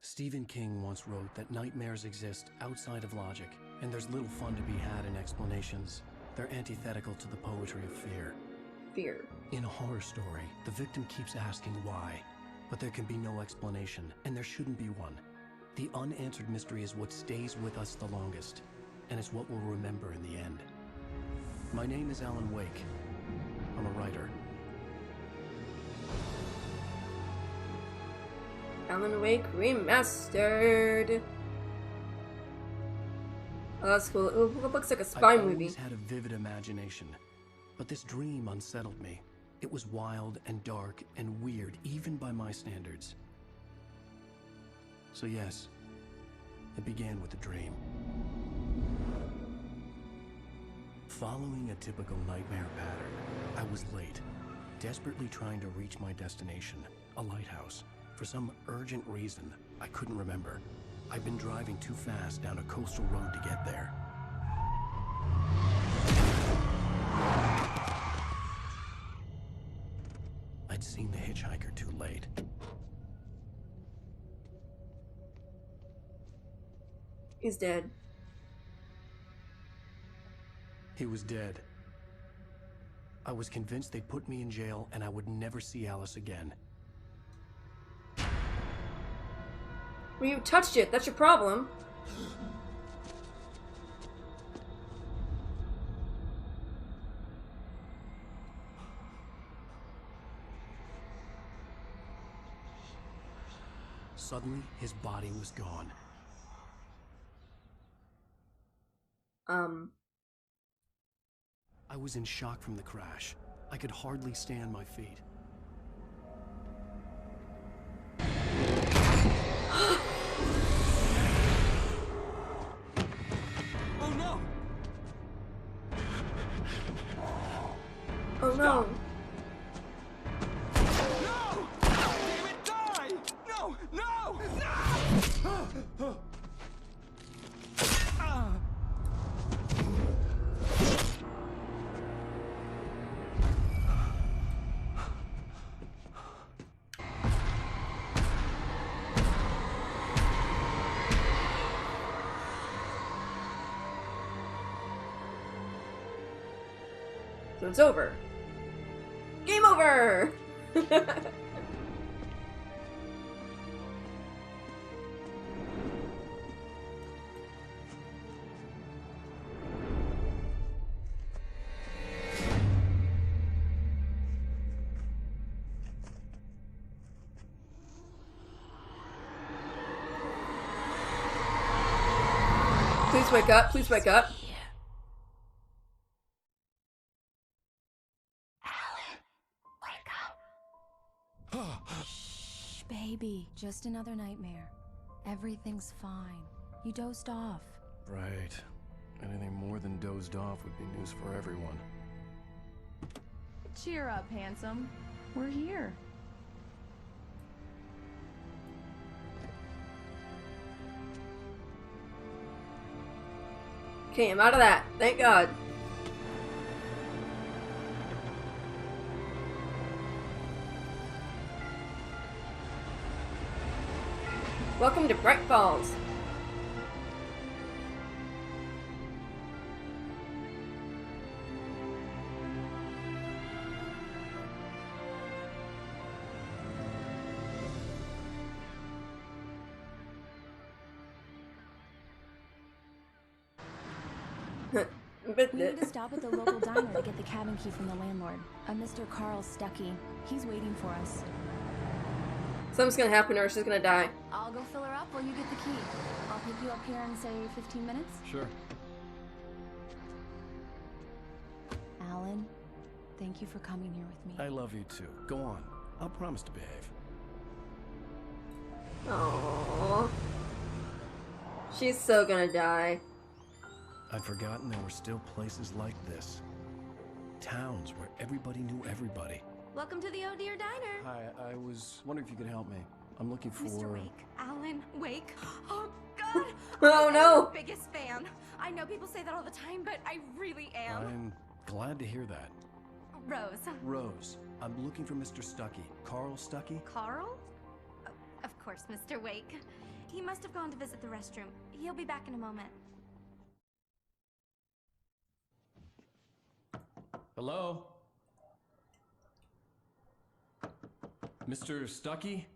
Stephen King once wrote that nightmares exist outside of logic, and there's little fun to be had in explanations. They're antithetical to the poetry of fear. Fear. In a horror story, the victim keeps asking why, but there can be no explanation, and there shouldn't be one. The unanswered mystery is what stays with us the longest, and it's what we'll remember in the end. My name is Alan Wake. I'm a writer. Alan Wake Remastered. Oh, that's cool. It looks like a spy I've movie. always had a vivid imagination, but this dream unsettled me. It was wild and dark and weird, even by my standards. So yes, it began with a dream. Following a typical nightmare pattern, I was late, desperately trying to reach my destination, a lighthouse. For some urgent reason, I couldn't remember. I'd been driving too fast down a coastal road to get there. I'd seen the hitchhiker too late. He's dead. He was dead. I was convinced they'd put me in jail and I would never see Alice again. Well, you touched it. That's your problem. Suddenly, his body was gone. I was in shock from the crash. I could hardly stay on my feet. Oh no! Oh no. No! Damn it, die! No! No! No! So it's over. Game over! Please wake up, please wake up. Shh, baby. Just another nightmare. Everything's fine. You dozed off. Right. Anything more than dozed off would be news for everyone. Cheer up, handsome. We're here. Okay, I'm out of that. Thank God. Welcome to Bright Falls. We need to stop at the local diner to get the cabin key from the landlord. A Mr. Carl Stuckey. He's waiting for us. Something's gonna happen to her. She's gonna die. I'll go fill her up while you get the key. I'll pick you up here in, say, 15 minutes. Sure. Alan, thank you for coming here with me. I love you too. Go on. I'll promise to behave. Aww. She's so gonna die. I'd forgotten there were still places like this. Towns where everybody knew everybody. Welcome to the Oh Dear Diner. Hi, I was wondering if you could help me. I'm looking for... Mr. Wake. Alan Wake. Oh, God. Oh, no. I'm the biggest fan. I know people say that all the time, but I really am. I'm glad to hear that. Rose. Rose, I'm looking for Mr. Stuckey. Carl Stuckey? Carl? Of course, Mr. Wake. He must have gone to visit the restroom. He'll be back in a moment. Hello? Mr. Stucky?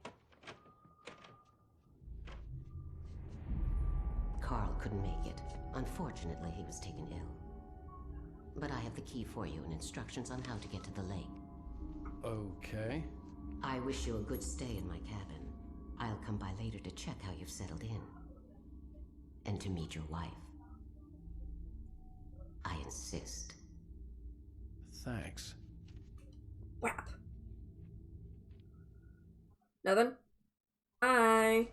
Carl couldn't make it. Unfortunately, he was taken ill. But I have the key for you and instructions on how to get to the lake. Okay. I wish you a good stay in my cabin. I'll come by later to check how you've settled in. And to meet your wife. I insist. Thanks. Whap. Nothing? Bye.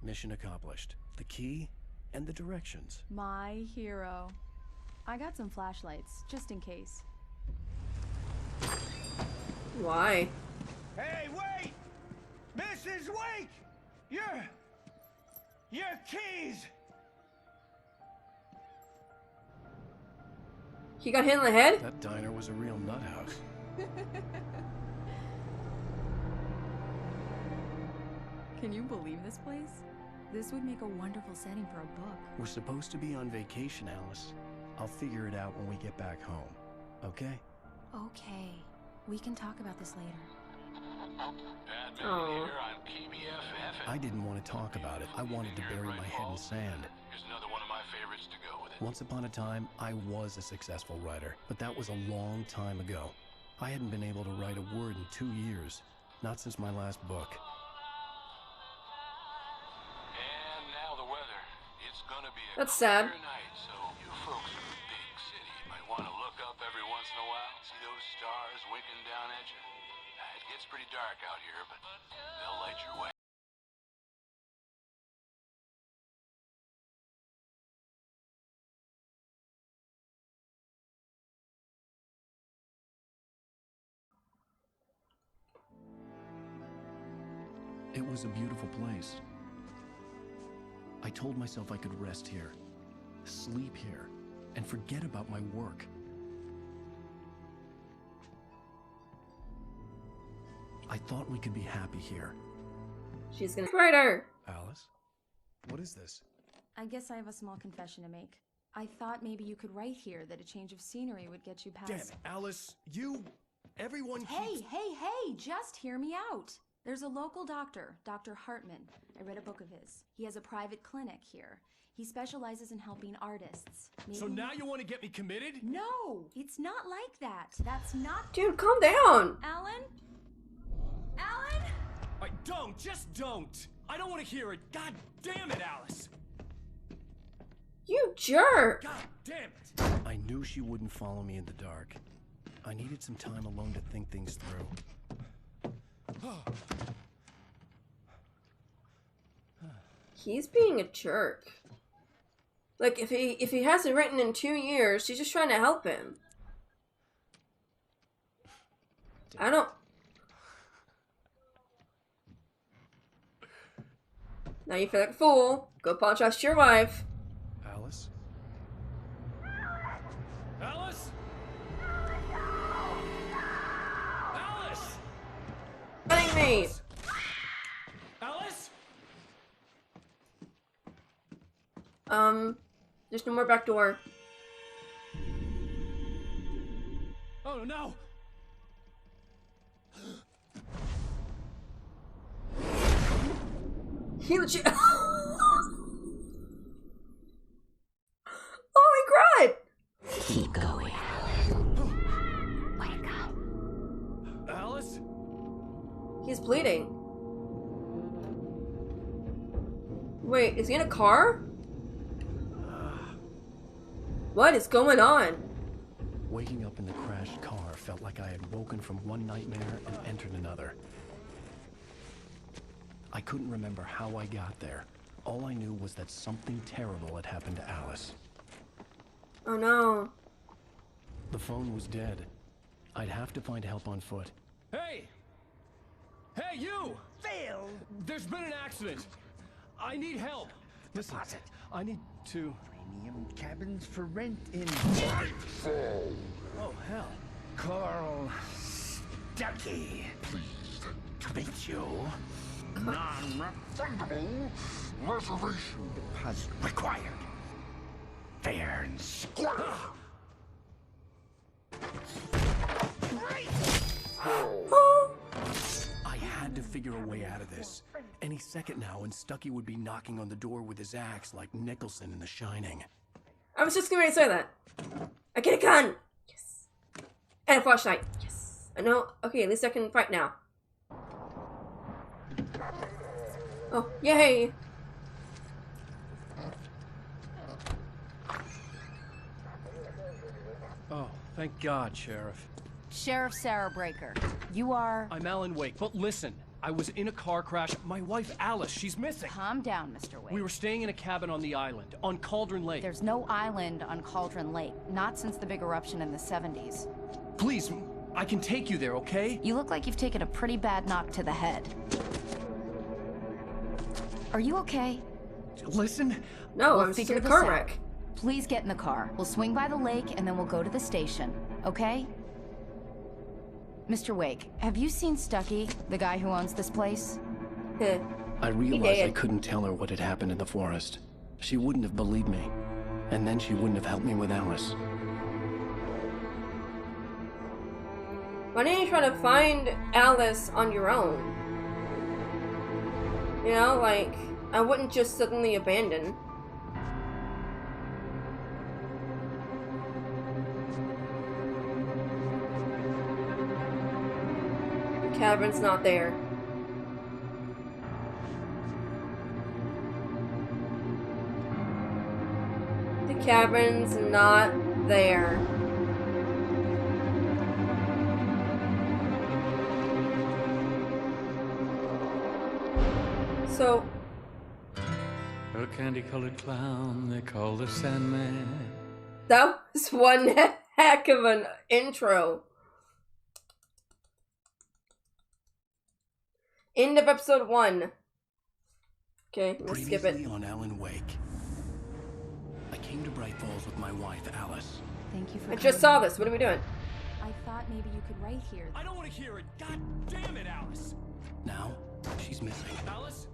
Mission accomplished. The key and the directions. My hero. I got some flashlights, just in case. Why? Hey, wait! Mrs. Wake! Your keys! He got hit in the head? That diner was a real nut house. Can you believe this place? This would make a wonderful setting for a book. We're supposed to be on vacation, Alice. I'll figure it out when we get back home. Okay? Okay. We can talk about this later. Oh. I didn't want to talk about it. I wanted to bury my head in sand. Here's another one of my favorites to go with it. Once upon a time, I was a successful writer, but that was a long time ago. I hadn't been able to write a word in 2 years. Not since my last book. And now the weather. It's gonna be a That's sad. clear night, so you folks in the big city might want to look up every once in a while. See those stars winking down at you? It gets pretty dark out here, but they'll light your way. It was a beautiful place. I told myself I could rest here, sleep here, and forget about my work. I thought we could be happy here. She's gonna write her. Alice? What is this? I guess I have a small confession to make. I thought maybe you could write here that a change of scenery would get you past... Damn it, Alice, everyone Hey, keeps... hey, just hear me out. There's a local doctor, Dr. Hartman. I read a book of his. He has a private clinic here. He specializes in helping artists. So now you want to get me committed? No, it's not like that. That's not... Dude, calm down. Alan? Alan? Just don't! I don't want to hear it! God damn it, Alice! You jerk. God damn it! I knew she wouldn't follow me in the dark. I needed some time alone to think things through. He's being a jerk. Like, if he hasn't written in 2 years, she's just trying to help him. I don't... Now you feel like a fool. Go apologize to your wife. Alice? Alice? Alice! Cutting me. Alice? There's no more back door. Oh no! He legit. Oh my god! Keep going. Wake up. Alice? He's bleeding. Wait, is he in a car? What is going on? Waking up in the crashed car felt like I had woken from one nightmare and entered another. I couldn't remember how I got there. All I knew was that something terrible had happened to Alice. Oh no. The phone was dead. I'd have to find help on foot. Hey! Hey, you! Phil! There's been an accident! I need help! Listen, I need to... Premium cabins for rent in Oh, hell. Carl Stucky. Pleased to meet you. Non-refundable reservation deposit required. Fair and square. I had to figure a way out of this. Any second now, and Stucky would be knocking on the door with his axe like Nicholson in The Shining. I was just going to say that. I get a gun! Yes. And a flashlight. Yes. I know. Okay, at least I can fight now. Oh, yay! Oh, thank God, Sheriff. Sheriff Sarah Breaker. You are... I'm Alan Wake, but listen. I was in a car crash. My wife, Alice, she's missing. Calm down, Mr. Wake. We were staying in a cabin on the island, on Cauldron Lake. There's no island on Cauldron Lake. Not since the big eruption in the 70s. Please, I can take you there, okay? You look like you've taken a pretty bad knock to the head. Are you okay? Listen. No, We'll I'm just figure in a this car out. wreck. Please get in the car. We'll swing by the lake and then we'll go to the station. Okay? Mr. Wake, have you seen Stucky, the guy who owns this place? Heh. I realized I did. couldn't tell her what had happened in the forest. She wouldn't have believed me. And then she wouldn't have helped me with Alice. Why didn't you try to find Alice on your own? You know, like, I wouldn't just suddenly abandon. The cabin's not there. The cabin's not there. So, A candy-colored clown they call the Sandman. that was one heck of an intro. End of episode 1. Okay, let's skip it. Previously on Alan Wake. I came to Bright Falls with my wife, Alice. Thank you for I just saw this. What are we doing? I thought maybe you could write here. I don't want to hear it. God damn it, Alice. Now, she's missing. Alice?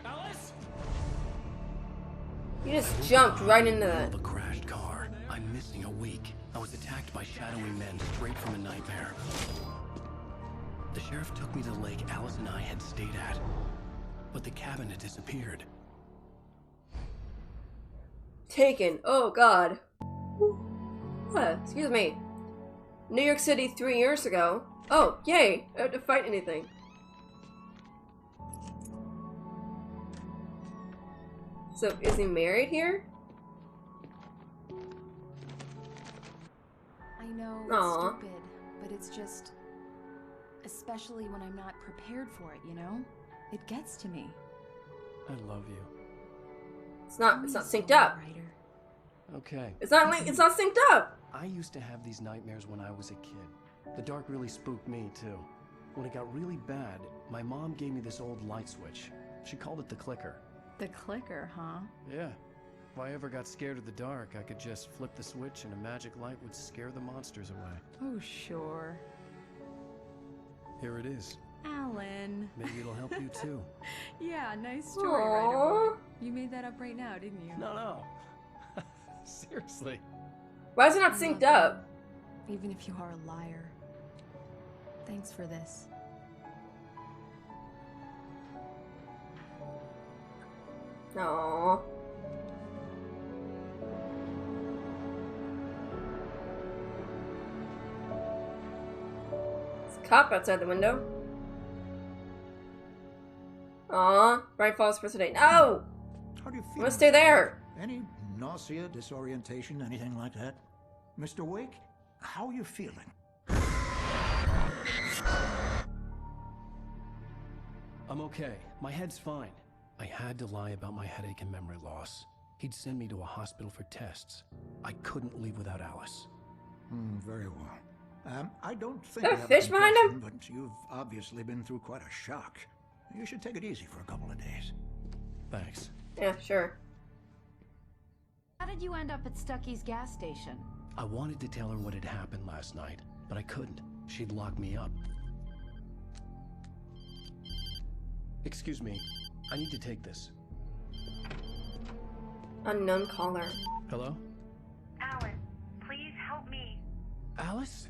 Alice? You just jumped right into that. The crashed car. I'm missing a week. I was attacked by shadowy men straight from a nightmare. The sheriff took me to the lake Alice and I had stayed at. But the cabin had disappeared. Taken. Oh, God. Excuse me. New York City 3 years ago. Oh, yay. I don't have to fight anything. So, is he married here? I know Aw. it's stupid, but it's just... Especially when I'm not prepared for it, you know? It gets to me. I love you. It's not synced up. Writer. Okay. It's not synced up. I used to have these nightmares when I was a kid. The dark really spooked me, too. When it got really bad, my mom gave me this old light switch. She called it the clicker. The clicker, huh? Yeah. If I ever got scared of the dark, I could just flip the switch and a magic light would scare the monsters away. Oh, sure. Here it is. Alan. Maybe it'll help you, too. Yeah, nice story, Aww. writer boy. You made that up right now, didn't you? No. Seriously. Why is it not synced up? Even if you are a liar. Thanks for this. Aww. There's a cop outside the window. Aw, Bright Falls for today. No! How do you I'm feel? gonna stay there. Any nausea, disorientation, anything like that? Mr. Wake, how are you feeling? I'm okay. My head's fine. I had to lie about my headache and memory loss. He'd send me to a hospital for tests. I couldn't leave without Alice. Very well. I don't think Is there I a have fish a behind him? concussion, but you've obviously been through quite a shock. You should take it easy for a couple of days. Thanks. Yeah, sure. How did you end up at Stucky's gas station? I wanted to tell her what had happened last night, but I couldn't. She'd lock me up. Excuse me. I need to take this. Unknown caller. Hello? Alice, please help me. Alice?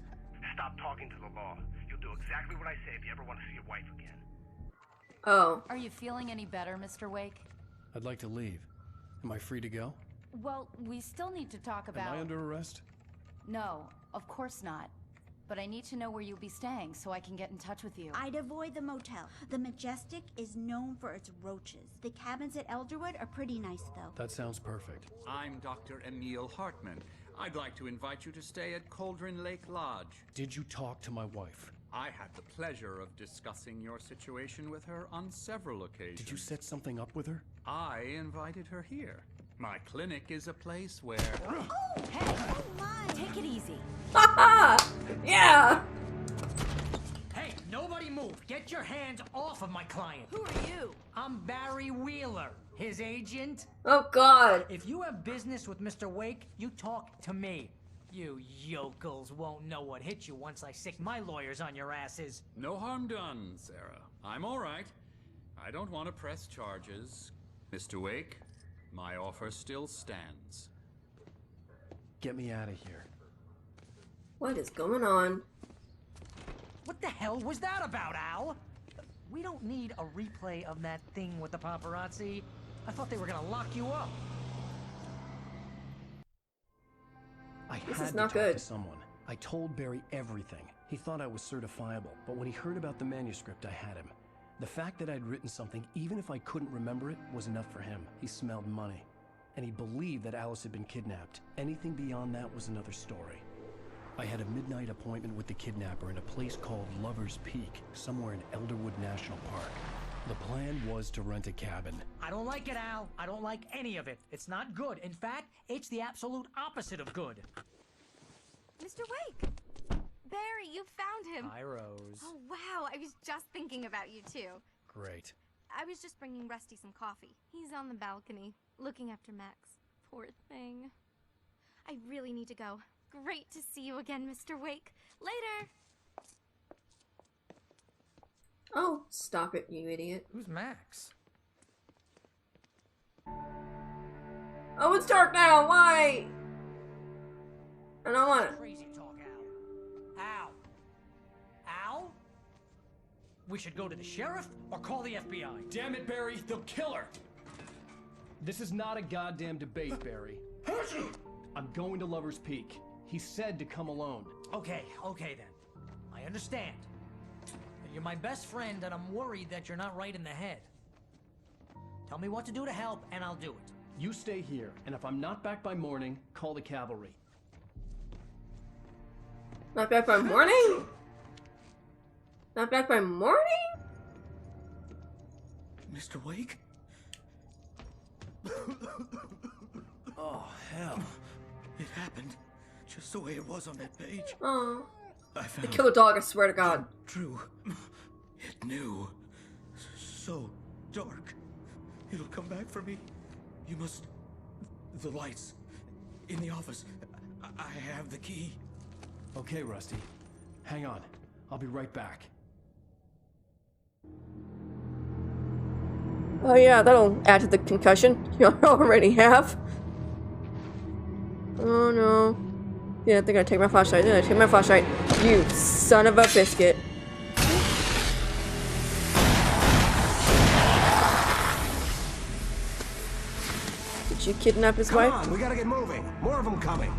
Stop talking to the law. You'll do exactly what I say if you ever want to see your wife again. Oh. Are you feeling any better, Mr. Wake? I'd like to leave. Am I free to go? Well, we still need to talk about... Am I under arrest? No, of course not. But I need to know where you'll be staying so I can get in touch with you. I'd avoid the motel. The Majestic is known for its roaches. The cabins at Elderwood are pretty nice, though. That sounds perfect. I'm Dr. Emil Hartman. I'd like to invite you to stay at Cauldron Lake Lodge. Did you talk to my wife? I had the pleasure of discussing your situation with her on several occasions. Did you set something up with her? I invited her here. My clinic is a place where... Oh, hey! Oh my! Take it easy. Yeah! Hey, nobody move. Get your hands off of my client. Who are you? I'm Barry Wheeler, his agent. Oh, God. If you have business with Mr. Wake, you talk to me. You yokels won't know what hit you once I sick my lawyers on your asses. No harm done, Sarah. I'm all right. I don't want to press charges. Mr. Wake, my offer still stands. Get me out of here. What is going on? What the hell was that about, Al? We don't need a replay of that thing with the paparazzi. I thought they were gonna lock you up. This is not good. To someone. I told Barry everything. He thought I was certifiable, but when he heard about the manuscript, I had him. The fact that I'd written something, even if I couldn't remember it, was enough for him. He smelled money. And he believed that Alice had been kidnapped. Anything beyond that was another story. I had a midnight appointment with the kidnapper in a place called Lover's Peak, somewhere in Elderwood National Park. The plan was to rent a cabin. I don't like it, Al. I don't like any of it. It's not good. In fact, it's the absolute opposite of good. Mr. Wake! Barry, you found him! Hi, Rose. Oh, wow. I was just thinking about you, too. Great. I was just bringing Rusty some coffee. He's on the balcony, looking after Max. Poor thing. I really need to go. Great to see you again, Mr. Wake. Later! Oh, stop it, you idiot. Who's Max? Oh, it's dark now. Why? I don't want it. Crazy talk, Al. Al? We should go to the sheriff or call the FBI. Damn it, Barry. They'll kill her. This is not a goddamn debate, Barry. I'm going to Lover's Peak. He said to come alone. Okay then. I understand. You're my best friend, and I'm worried that you're not right in the head. Tell me what to do to help, and I'll do it. You stay here, and if I'm not back by morning, call the cavalry. Not back by morning? Not back by morning? Mr. Wake? Oh, hell. It happened just the way it was on that page. Oh. I They found killed a dog, I swear to God. True. It knew. So dark. It'll come back for me. You must... The lights. In the office. I have the key. Okay, Rusty. Hang on. I'll be right back. Oh yeah, that'll add to the concussion you already have. Oh no. Yeah, they're gonna take my flashlight. They're gonna take my flashlight. You son of a biscuit. Did you kidnap his wife? Come on, we gotta get moving. More of them coming.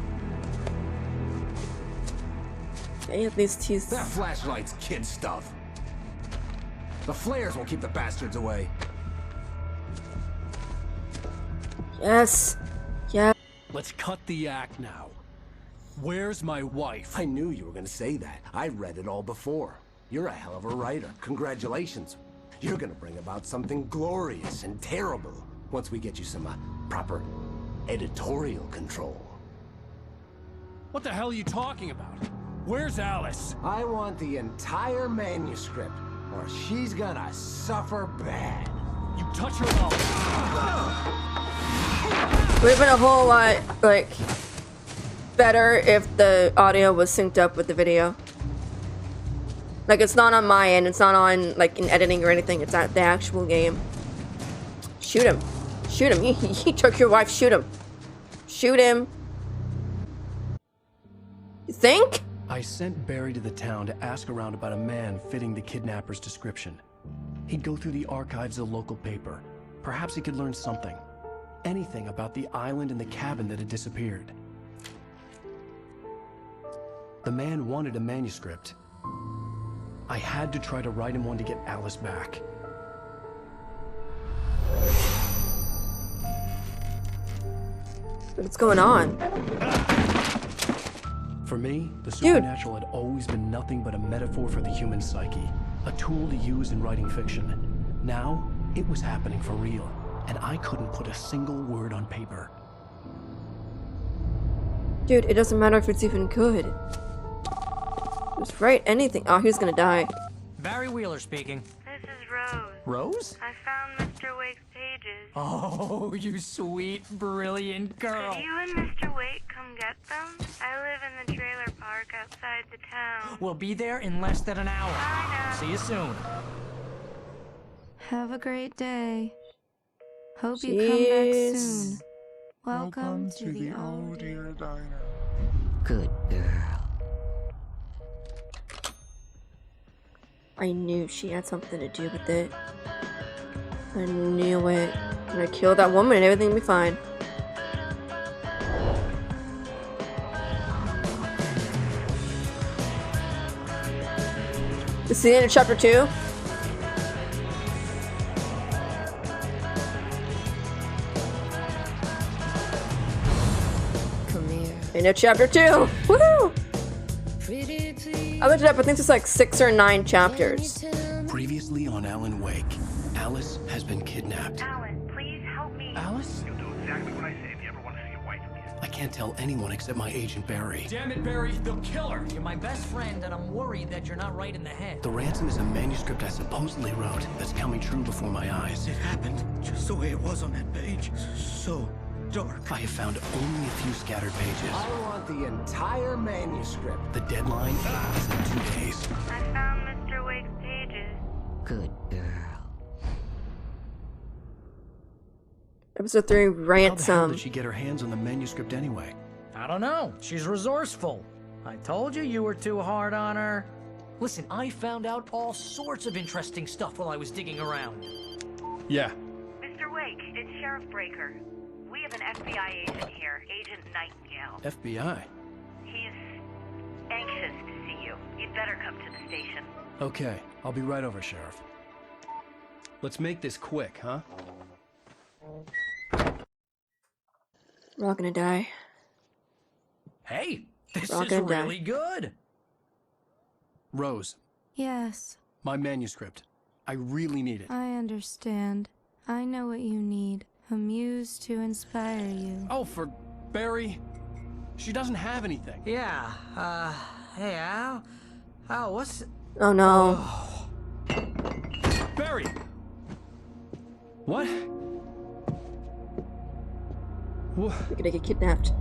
They have these teeth. That flashlight's kid stuff. The flares will keep the bastards away. Yes. Yeah. Let's cut the act now. Where's my wife? I knew you were gonna say that. I read it all before. You're a hell of a writer. Congratulations. You're gonna bring about something glorious and terrible once we get you some proper editorial control. What the hell are you talking about? Where's Alice? I want the entire manuscript, or she's gonna suffer bad. You touch her mouth. Would have been a whole lot, like, better if the audio was synced up with the video. Like, it's not on my end. It's not on, like, in editing or anything. It's at the actual game. Shoot him. Shoot him. He took your wife. Shoot him. Shoot him. You think? I sent Barry to the town to ask around about a man fitting the kidnapper's description. He'd go through the archives of the local paper. Perhaps he could learn something. Anything about the island and the cabin that had disappeared. The man wanted a manuscript. I had to try to write him one to get Alice back. What's going on? For me, the supernatural had always been nothing but a metaphor for the human psyche, a tool to use in writing fiction. Now, it was happening for real, and I couldn't put a single word on paper. Dude, it doesn't matter if it's even good. Just write anything. Oh, he's gonna die. Barry Wheeler speaking. This is Rose. Rose? I found Mr. Wake's pages. Oh, you sweet, brilliant girl. Could you and Mr. Wake come get them? I live in the trailer park outside the town. We'll be there in less than an hour. Bye now. See you soon. Have a great day. Hope you come back soon. Welcome to the Oh Dear Diner. Good girl. I knew she had something to do with it. I knew it. I'm gonna kill that woman and everything will be fine. This is the end of chapter 2. Come here. End of chapter 2. Woohoo! I looked it up. I think it's like 6 or 9 chapters. Previously on Alan Wake, Alice has been kidnapped. Alan, please help me. Alice? You'll do exactly what I say if you ever want to see your wife again. I can't tell anyone except my agent Barry. Damn it, Barry, they'll kill her. You're my best friend, and I'm worried that you're not right in the head. The ransom is a manuscript I supposedly wrote that's coming true before my eyes. It happened just the way it was on that page. So dark. I have found only a few scattered pages. I want the entire manuscript. The deadline is in 2 days. I found Mr. Wake's pages. Good girl. Episode 3, How the hell Ransom. did she get her hands on the manuscript anyway? I don't know. She's resourceful. I told you you were too hard on her. Listen, I found out all sorts of interesting stuff while I was digging around. Yeah. Mr. Wake, it's Sheriff Breaker. We have an FBI agent here, Agent Nightingale. FBI? He's anxious to see you. You'd better come to the station. Okay, I'll be right over, Sheriff. Let's make this quick, huh? We're all gonna die. Hey, this We're all is gonna die. really good. Rose, Yes, my manuscript. I really need it. I understand. I know what you need. A muse to inspire you. Oh, for Barry? She doesn't have anything. Yeah, hey, Al? Al, what's... Oh no. Barry! What? You're gonna get kidnapped.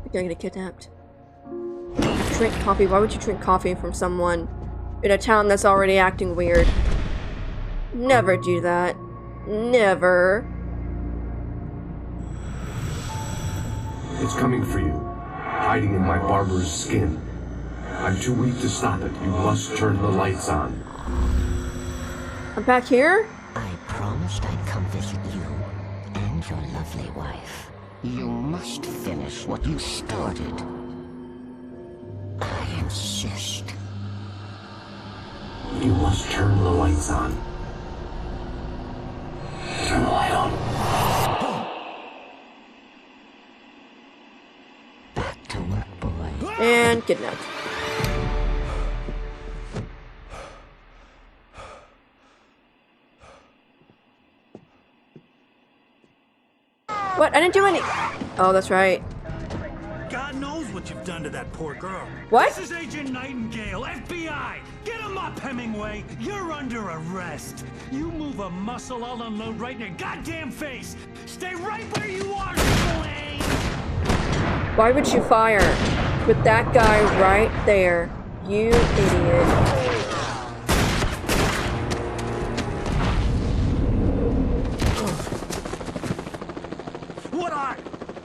You're gonna get kidnapped. Drink coffee. Why would you drink coffee from someone in a town that's already acting weird? Never do that. Never. It's coming for you, hiding in my barber's skin. I'm too weak to stop it. You must turn the lights on. I'm back here? I promised I'd come visit you and your lovely wife. You must finish what you started. I insist. You must turn the lights on. Turn the light on. Back to work, boy. And kidnapped. What? I didn't do any. Oh, that's right. God knows what you've done to that poor girl. What? This is Agent Nightingale, FBI! Get him up, Hemingway! You're under arrest. You move a muscle, I'll unload right in your goddamn face! Stay right where you are, Slane! Why would you fire with that guy right there? You idiot.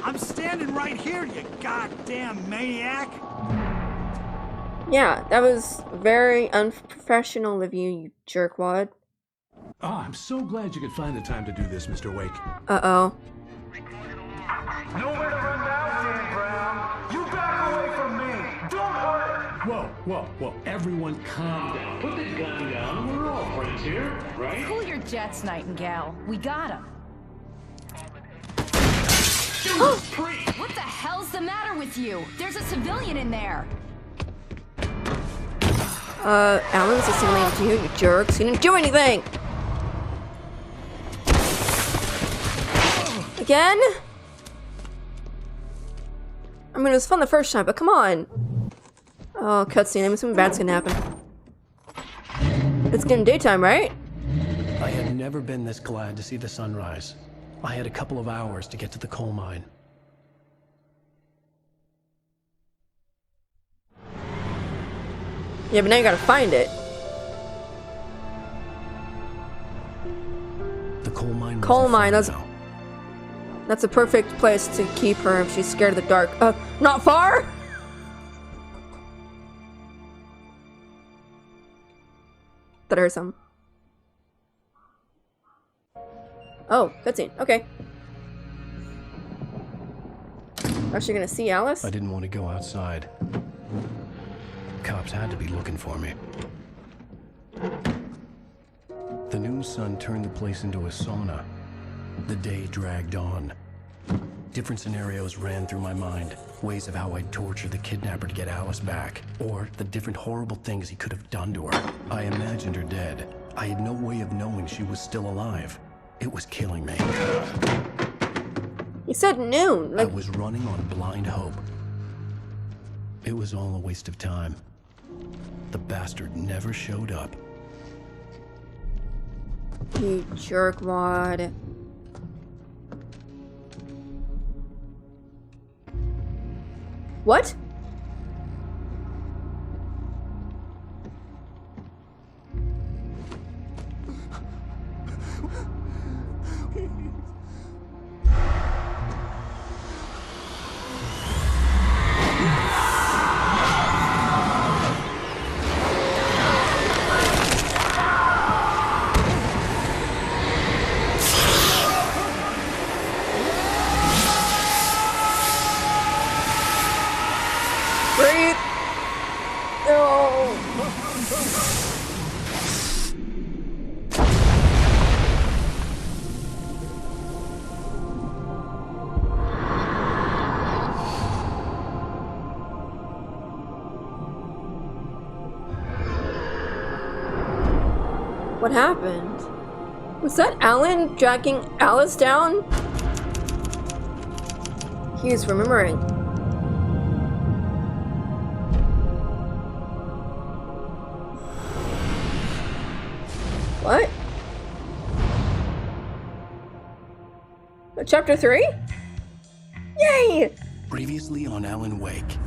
I'm standing right here, you goddamn maniac! Yeah, that was very unprofessional of you, you jerkwad. Oh, I'm so glad you could find the time to do this, Mr. Wake. Uh-oh. Nowhere to run now, Dan Brown. You back away from me. Don't hurt. Whoa. Everyone calm down. Put the gun down. We're all friends here, right? Cool your jets, Nightingale. We got him. What the hell's the matter with you? There's a civilian in there. Alan's a civilian to you, you jerks. He didn't do anything! Again? I mean, it was fun the first time, but come on. Oh, cutscene. I mean, something bad's gonna happen. It's getting daytime, right? I had never been this glad to see the sunrise. I had a couple of hours to get to the coal mine. Yeah, but now you gotta find it. The coal mine. Coal mine. That's a perfect place to keep her if she's scared of the dark. Not far? That hurt some. Oh, cutscene. Okay. Are she gonna see Alice? I didn't want to go outside. Cops had to be looking for me. The noon sun turned the place into a sauna. The day dragged on. Different scenarios ran through my mind. Ways of how I'd torture the kidnapper to get Alice back. Or the different horrible things he could have done to her. I imagined her dead. I had no way of knowing she was still alive. It was killing me. He said noon. I was running on blind hope. It was all a waste of time. The bastard never showed up. You jerkwad. What? Breathe. No. What happened? Was that Alan dragging Alice down? He's remembering. What? Chapter 3? Yay! Previously on Alan Wake,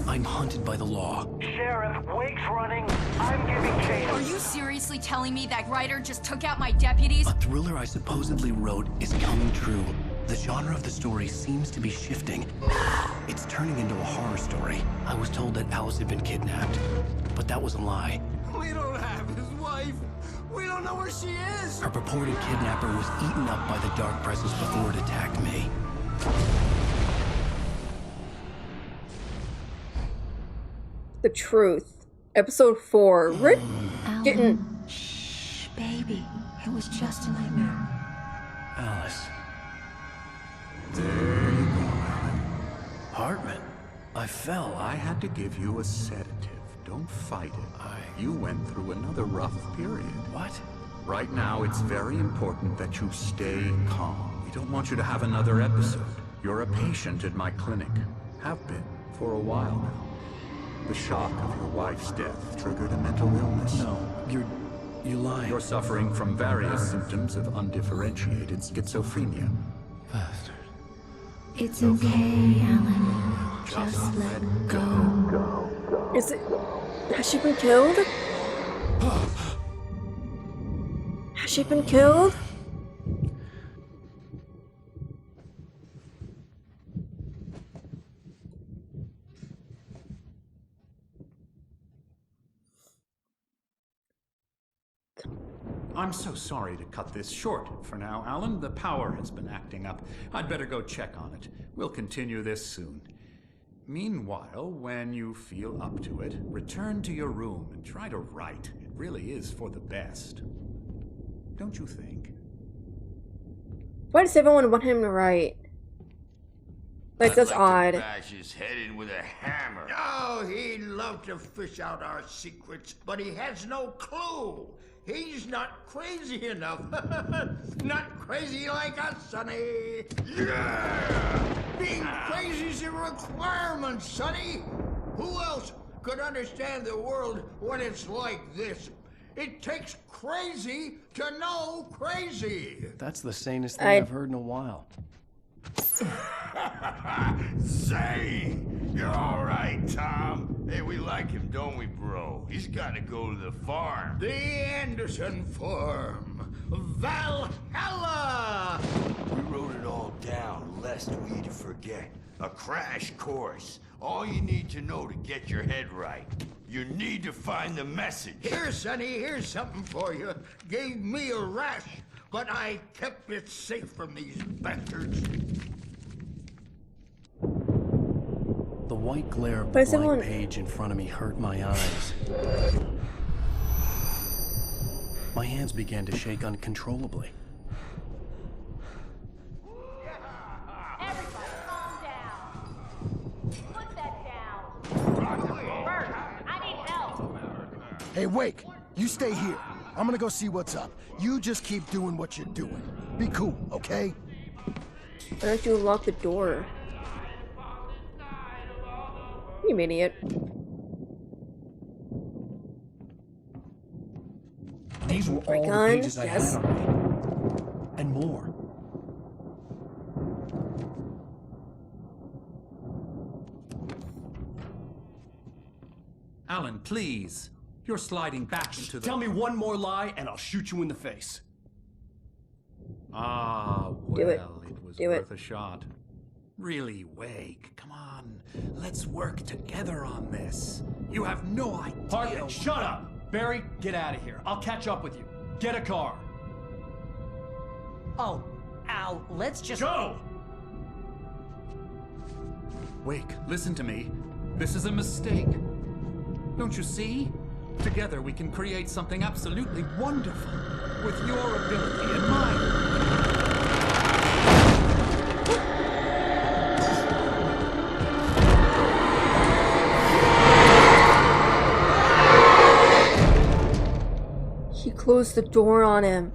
I'm hunted by the law. Sheriff, Wake's running. I'm giving chase. Are you seriously telling me that writer just took out my deputies? A thriller I supposedly wrote is coming true. The genre of the story seems to be shifting. It's turning into a horror story. I was told that Alice had been kidnapped, but that was a lie. We don't have his wife. We don't know where she is. Her purported kidnapper was eaten up by the dark presence before it attacked me. The truth. Episode 4. We're getting... Shh, baby. It was just a nightmare. Alice. There you go, Alan. Hartman, I fell. I had to give you a sedative. Don't fight it. You went through another rough period. What? Right now, it's very important that you stay calm. We don't want you to have another episode. You're a patient at my clinic. Have been for a while now. The shock of your wife's death triggered a mental illness. No, you're lying. You're suffering from various symptoms of undifferentiated schizophrenia. Bastard. It's okay, Alan. Just let go. Is it... Has she been killed? Has she been killed? I'm so sorry to cut this short for now, Alan. The power has been acting up. I'd better go check on it. We'll continue this soon. Meanwhile, when you feel up to it, return to your room and try to write. It really is for the best. Don't you think? Why does everyone want him to write? Like, that's odd. Bash his head in with a hammer. Oh, he'd love to fish out our secrets, but he has no clue. He's not crazy enough. Not crazy like us, Sonny. Yeah! Being crazy's a requirement, Sonny. Who else could understand the world when it's like this? It takes crazy to know crazy. That's the sanest thing I've heard in a while. Say, you're all right, Tom. Hey, we like him, don't we, bro? He's got to go to the farm. The Anderson farm. Valhalla! We wrote it all down, lest we forget. A crash course. All you need to know to get your head right. You need to find the message. Here, Sonny, here's something for you. Gave me a rash, but I kept it safe from these bastards. The white glare of the blank page in front of me hurt my eyes. My hands began to shake uncontrollably. Everybody, calm down. Put that down. Bert, I need help. Hey, Wake, you stay here. I'm gonna go see what's up. You just keep doing what you're doing. Be cool, okay? Why don't you lock the door? You idiot. These were all the pages I had already. And more. Alan, please. You're sliding back into the... Tell me one more lie and I'll shoot you in the face. Ah, well, Do it. It was Do worth a shot. Really, Wake, come on. Let's work together on this. You have no idea. Hartman, shut up! Barry, get out of here. I'll catch up with you. Get a car. Oh, Al, let's just... Go! Wake, listen to me. This is a mistake. Don't you see? Together we can create something absolutely wonderful. With your ability and mine. He closed the door on him.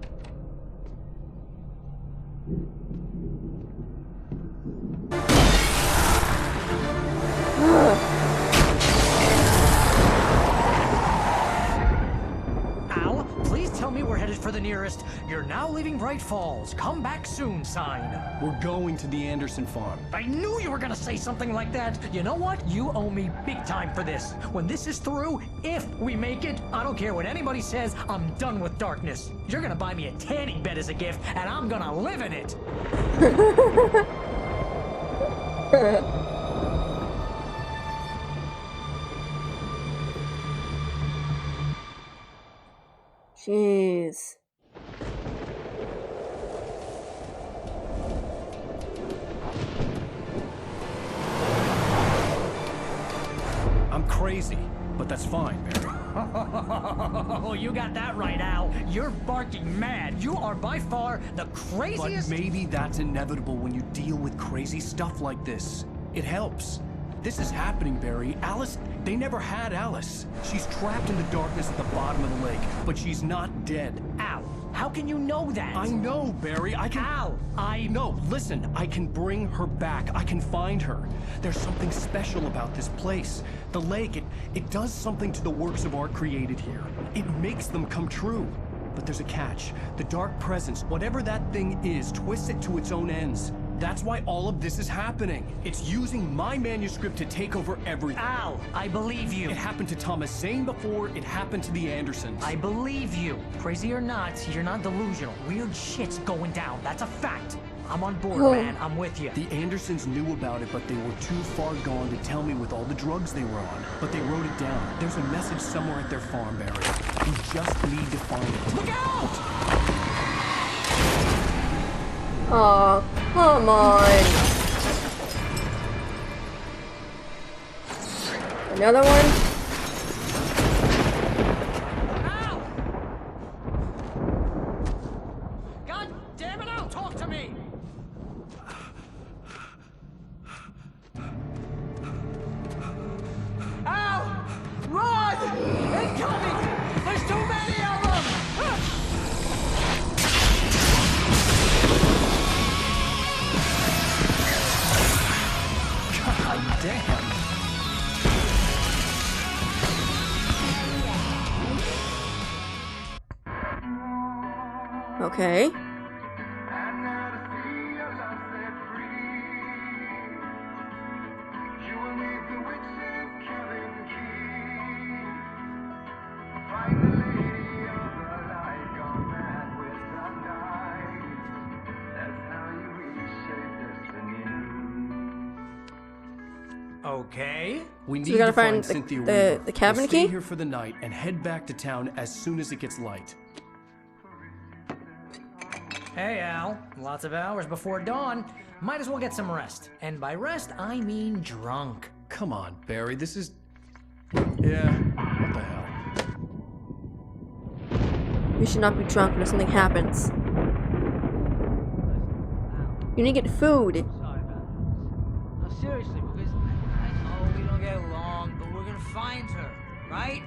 Al, please tell me we're headed for the nearest "You're now leaving Bright Falls. Come back soon" sign. We're going to the Anderson farm. I knew you were gonna say something like that. You know what? You owe me big time for this. When this is through, if we make it, I don't care what anybody says, I'm done with darkness. You're gonna buy me a tanning bed as a gift, and I'm gonna live in it. Jeez. I'm crazy, but that's fine, Barry. Oh, you got that right, Al. You're barking mad. You are by far the craziest... But maybe that's inevitable when you deal with crazy stuff like this. It helps. This is happening, Barry. Alice, they never had Alice. She's trapped in the darkness at the bottom of the lake, but she's not dead. Al, how can you know that? I know, Barry. I can... Al, No, listen. I can bring her back. I can find her. There's something special about this place. The lake, it does something to the works of art created here. It makes them come true. But there's a catch. The dark presence, whatever that thing is, twists it to its own ends. That's why all of this is happening. It's using my manuscript to take over everything. Al, I believe you. It happened to Thomas Zane before, it happened to the Andersons. I believe you. Crazy or not, you're not delusional. Weird shit's going down. That's a fact. I'm on board, Oh. man. I'm with you. The Andersons knew about it, but they were too far gone to tell me with all the drugs they were on. But they wrote it down. There's a message somewhere at their farm, Barry. We just need to find it. Look out! Oh, come on. Another one? God damn it, Al, talk to me! Al! Run! Incoming! There's too many of them! God damn. Okay. Okay. We So need we gotta to find find Cynthia the Weaver. cabin We'll key? stay here for the night and head back to town as soon as it gets light. Hey, Al. Lots of hours before dawn. Might as well get some rest. And by rest, I mean drunk. Come on, Barry. This is... Yeah, what the hell? We should not be drunk when something happens. You need to get food. No, seriously, because I know we don't get along, but we're gonna find her, right?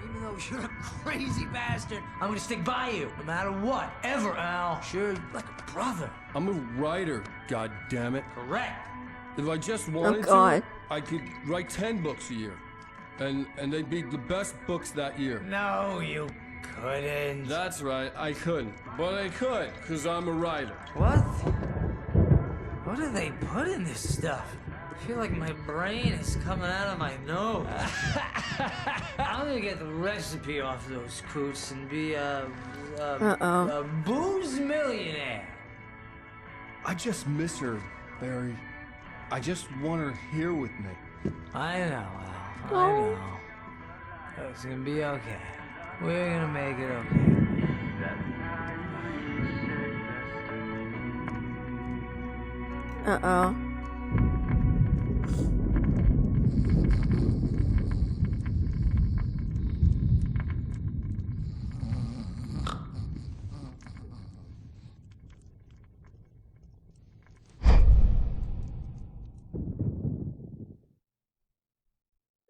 Even though you're a crazy bastard, I'm gonna stick by you, no matter what, ever, Al. Sure, like a brother. I'm a writer, goddammit. Correct. If I just wanted God. to, I could write 10 books a year. And they'd be the best books that year. No, you couldn't. That's right, I couldn't. But I could, because I'm a writer. What? What do they put in this stuff? I feel like my brain is coming out of my nose. I'm gonna get the recipe off those coots and be a booze millionaire. I just miss her, Barry. I just want her here with me. I know, Al. I know. It's gonna be okay. We're gonna make it okay. Uh-oh.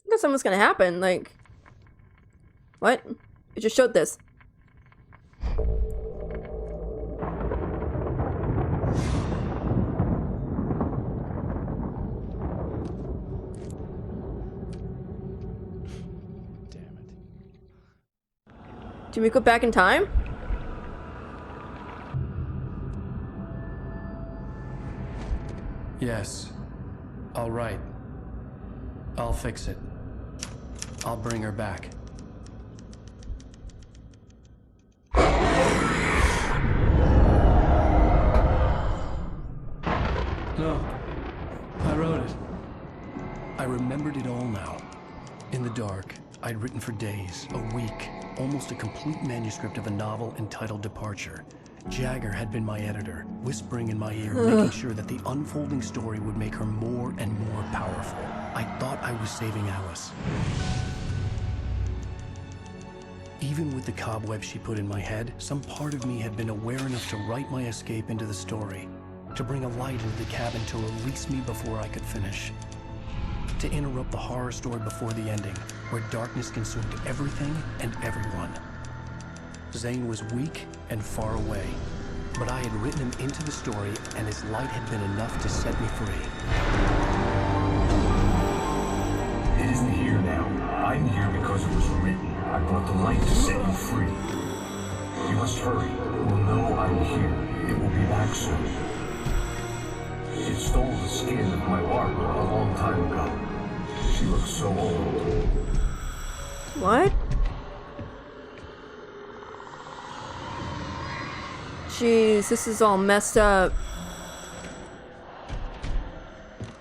I thought something was gonna happen, like... What? It just showed this. Did we go back in time? Yes. All right. I'll fix it. I'll bring her back. No. I wrote it. I remembered it all now. In the dark, I'd written for days, a week, almost a complete manuscript of a novel entitled Departure. Jagger had been my editor, whispering in my ear, making sure that the unfolding story would make her more and more powerful. I thought I was saving Alice. Even with the cobwebs she put in my head, some part of me had been aware enough to write my escape into the story, to bring a light into the cabin to release me before I could finish. To interrupt the horror story before the ending, where darkness consumed everything and everyone. Zane was weak and far away, but I had written him into the story, and his light had been enough to set me free. It isn't here now. I'm here because it was written. I brought the light to set you free. You must hurry. It will know I'm here. It will be back soon. It stole the skin of my barber a long time ago. She looks so old. What? Jeez, this is all messed up.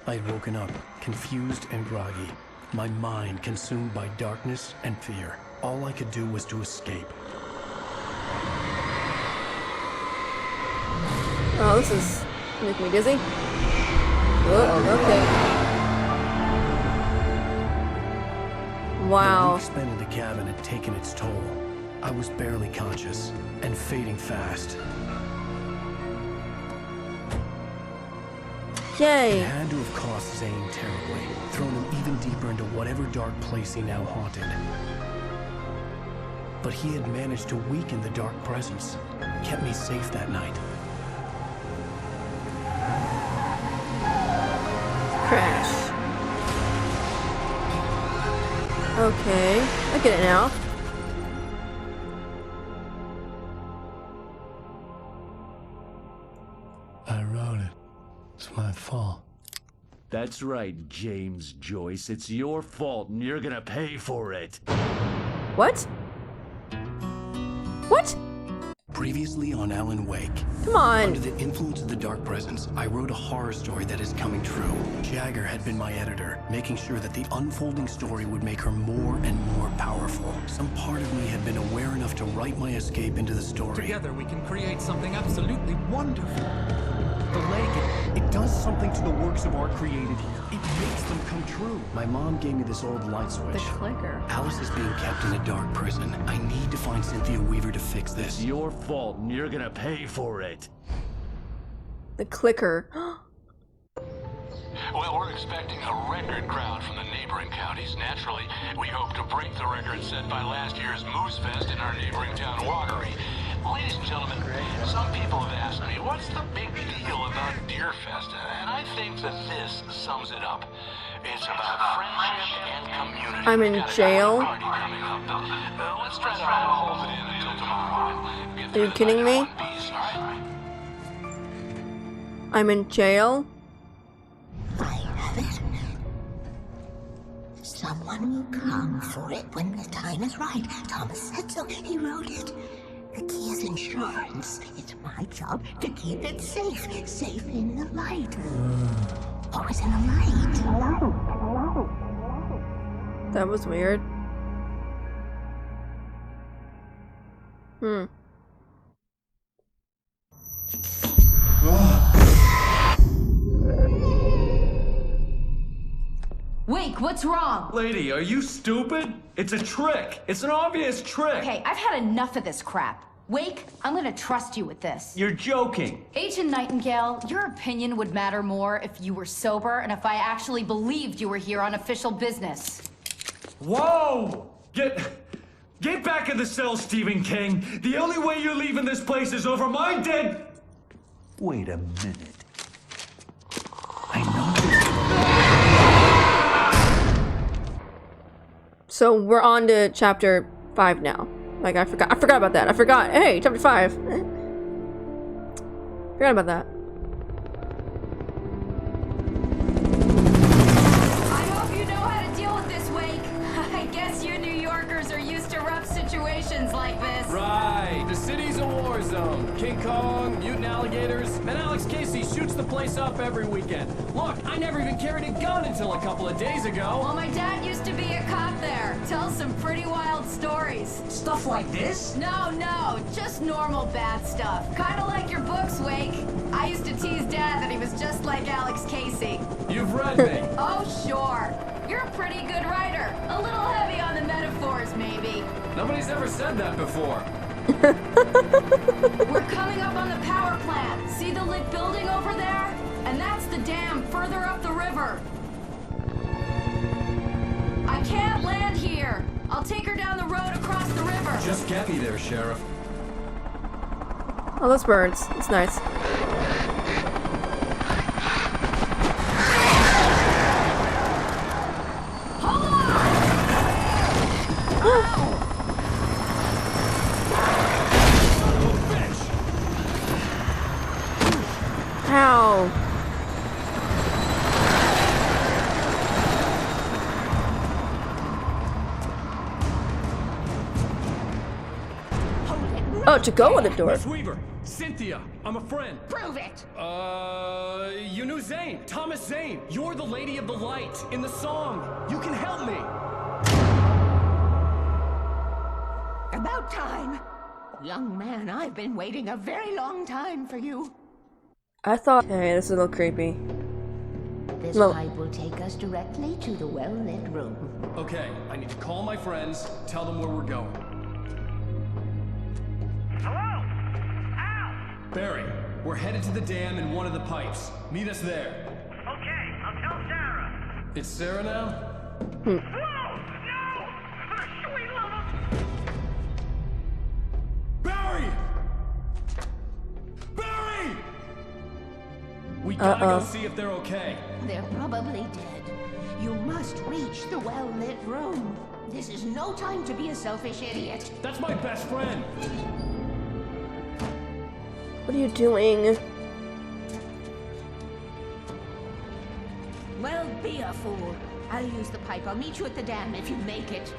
I had woken up, confused and groggy, my mind consumed by darkness and fear. All I could do was to escape. Oh, this is making me dizzy. Oh, okay. Wow. The week spent in the cabin had taken its toll. I was barely conscious and fading fast. Yay! It had to have cost Zane terribly, thrown him even deeper into whatever dark place he now haunted. But he had managed to weaken the dark presence, kept me safe that night. Crash. Okay, I get it now. I wrote it. It's my fault. That's right, James Joyce. It's your fault, and you're gonna pay for it. What? What? Previously on Alan Wake. Come on. Under the influence of the dark presence, I wrote a horror story that is coming true. Jagger had been my editor, making sure that the unfolding story would make her more and more powerful. Some part of me had been aware enough to write my escape into the story. Together we can create something absolutely wonderful. The lake, it does something to the works of art created here. It makes them come true. My mom gave me this old light switch. The clicker. Alice is being kept in a dark prison. I need to find Cynthia Weaver to fix this. It's your fault, and you're gonna pay for it. The clicker. Well, we're expecting a record crowd from the neighboring counties. Naturally, we hope to break the record set by last year's Moose Fest in our neighboring town, Watery. Ladies and gentlemen, some people have asked me, what's the big deal about Deer Fest? And I think that this sums it up. It's about friendship and community. I'm in jail. Let's try to hold it in until tomorrow. Are you kidding me? I'm in jail? I have it. Someone will come for it when the time is right. Thomas said so. He wrote it. The key is insurance. It's my job to keep it safe. Safe in the light. What was in the light? Hello? That was weird. Wake, what's wrong? Lady, are you stupid? It's a trick. It's an obvious trick. Okay, I've had enough of this crap. Wake, I'm gonna trust you with this. You're joking. Agent Nightingale, your opinion would matter more if you were sober and if I actually believed you were here on official business. Whoa! Get back in the cell, Stephen King. The only way you're leaving this place is over my dead... Wait a minute. So we're on to chapter 5 now. Like I forgot about that. I forgot. Hey, chapter 5. Forgot about that. I hope you know how to deal with this, Wake. I guess you New Yorkers are used to rough situations like this. Right. The city's a war zone. King Kong, mutant alligators, and Alex Casey shoots the place up every weekend. Look, I never even carried a gun until a couple of days ago. Well, my dad used to be a cop there. Tells some pretty wild stories. Stuff like this? No, just normal bad stuff. Kinda like your books, Wake. I used to tease Dad that he was just like Alex Casey. You've read me. Oh, sure. You're a pretty good writer. A little heavy on the metaphors, maybe. Nobody's ever said that before. We're coming up on the power plant. See the lit building over there? And that's the dam further up the river. I can't land here. I'll take her down the road across the river. Just get me there, Sheriff. Oh, those birds. It's nice. Ow. Oh, to go in the door. Miss Weaver, Cynthia, I'm a friend. Prove it! You knew Zane, Thomas Zane. You're the Lady of the Light in the song. You can help me. About time. Young man, I've been waiting a very long time for you. I thought, hey, this is a little creepy. This pipe will take us directly to the well-lit room. Okay, I need to call my friends, tell them where we're going. Hello? Al! Barry, we're headed to the dam in one of the pipes. Meet us there. Okay, I'll tell Sarah. It's Sarah now? Whoa! No! For the sweet love of... Barry! Barry! We gotta go see if they're okay. They're probably dead. You must reach the well-lit room. This is no time to be a selfish idiot. That's my best friend. What are you doing? Well, be a fool. I'll use the pipe. I'll meet you at the dam if you make it.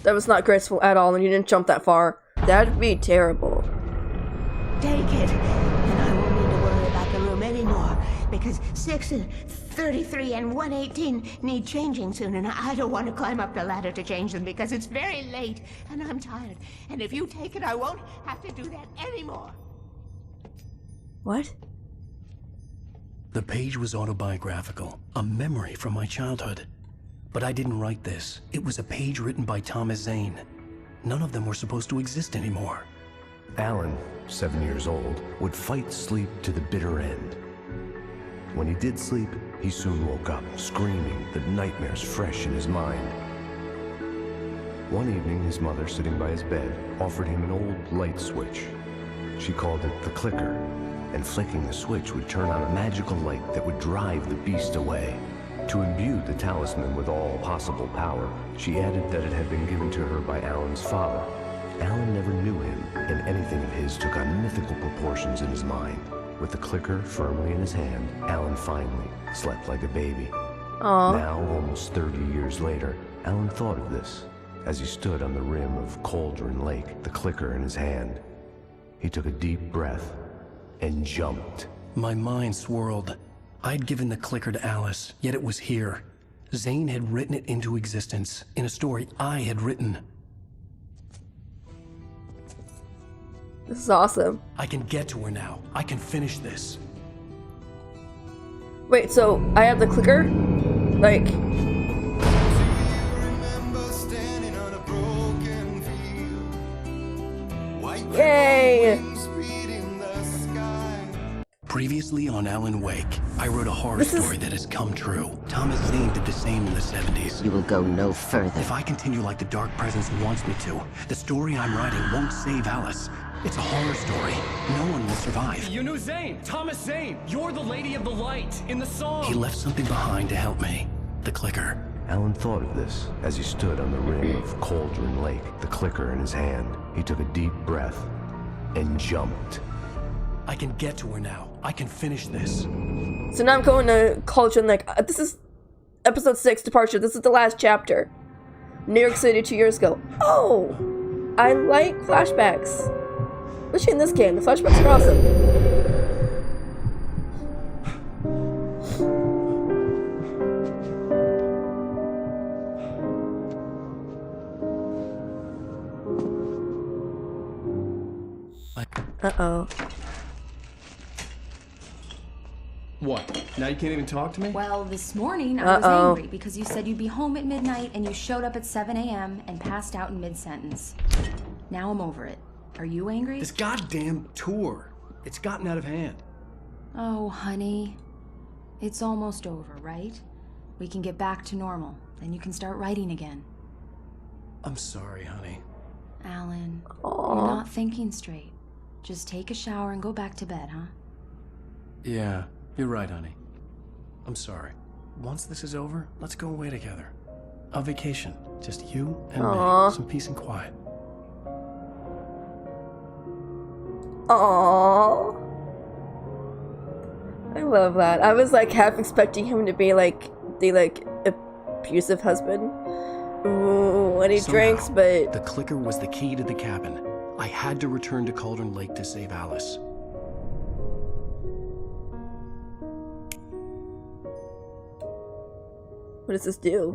That was not graceful at all, and you didn't jump that far. That'd be terrible. Take it, and I won't need to worry about the room anymore, because 6 and 33 and 118 need changing soon, and I don't want to climb up the ladder to change them because it's very late, and I'm tired. And if you take it, I won't have to do that anymore. What? The page was autobiographical, a memory from my childhood. But I didn't write this. It was a page written by Thomas Zane. None of them were supposed to exist anymore. Alan, 7 years old, would fight sleep to the bitter end. When he did sleep, he soon woke up, screaming, the nightmares fresh in his mind. One evening, his mother, sitting by his bed, offered him an old light switch. She called it the clicker, and flicking the switch would turn on a magical light that would drive the beast away. To imbue the talisman with all possible power, she added that it had been given to her by Alan's father. Alan never knew him, and anything of his took on mythical proportions in his mind. With the clicker firmly in his hand, Alan finally slept like a baby. Aww. Now, almost 30 years later, Alan thought of this as he stood on the rim of Cauldron Lake, the clicker in his hand. He took a deep breath and jumped. My mind swirled. I'd given the clicker to Alice, yet it was here. Zane had written it into existence, in a story I had written. This is awesome. I can get to her now. I can finish this. Wait, so I have the clicker? Like... Yay! Previously on Alan Wake, I wrote a horror story that has come true. Thomas Zane did the same in the 70s. You will go no further. If I continue like the Dark Presence wants me to, the story I'm writing won't save Alice. It's a horror story. No one will survive. You knew Zane, Thomas Zane. You're the Lady of the Light in the song. He left something behind to help me. The clicker. Alan thought of this as he stood on the rim of Cauldron Lake, the clicker in his hand. He took a deep breath and jumped. I can get to her now. I can finish this. So now I'm going to Cauldron Lake. This is episode 6, Departure. This is the last chapter. New York City 2 years ago. Oh! I like flashbacks. Especially in this game. The flashbacks are awesome. Uh-oh. What? Now you can't even talk to me? Well, this morning I was angry because you said you'd be home at midnight and you showed up at 7 a.m. and passed out in mid-sentence. Now I'm over it. Are you angry? This goddamn tour. It's gotten out of hand. Oh, honey. It's almost over, right? We can get back to normal. Then you can start writing again. I'm sorry, honey. Alan, you're not thinking straight. Just take a shower and go back to bed, huh? Yeah, you're right, honey. I'm sorry. Once this is over, let's go away together. A vacation. Just you and me. Some peace and quiet. Aww. I love that. I was like half expecting him to be like the like abusive husband. Ooh, and he drinks, but the clicker was the key to the cabin. I had to return to Cauldron Lake to save Alice. What does this do?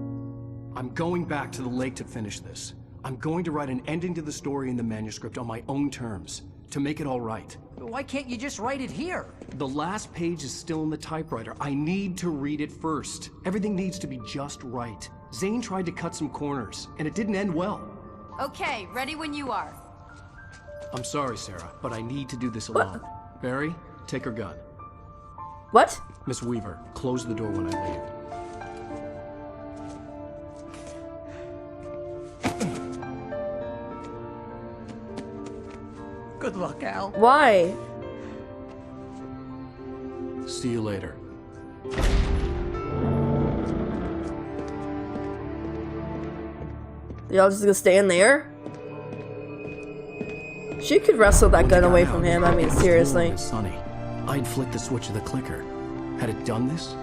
I'm going back to the lake to finish this. I'm going to write an ending to the story in the manuscript on my own terms, to make it all right. Why can't you just write it here? The last page is still in the typewriter. I need to read it first. Everything needs to be just right. Zane tried to cut some corners, and it didn't end well. Okay, ready when you are. I'm sorry, Sarah, but I need to do this alone. Barry, take her gun. What? Miss Weaver, close the door when I leave. Good luck, Al. Why? See you later. Y'all just gonna stay in there? She could wrestle that gun away from him. I mean, seriously. Sunny, I'd flicked the switch of the clicker. Had it done this?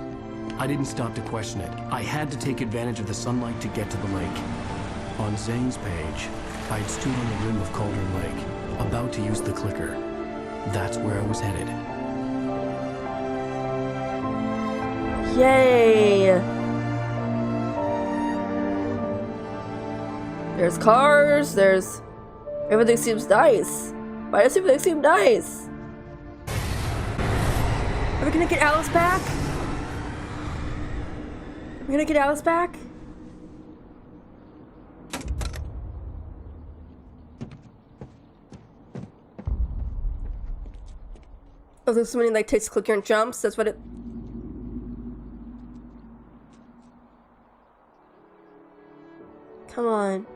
I didn't stop to question it. I had to take advantage of the sunlight to get to the lake. On Zane's page, I'd stood on the rim of Cauldron Lake, about to use the clicker. That's where I was headed. Yay! There's cars, there's... Everything seems nice. Why does everything seem nice? Are we gonna get Alice back? Are we gonna get Alice back? Oh, there's somebody like takes clicker and jumps. That's what it. Come on.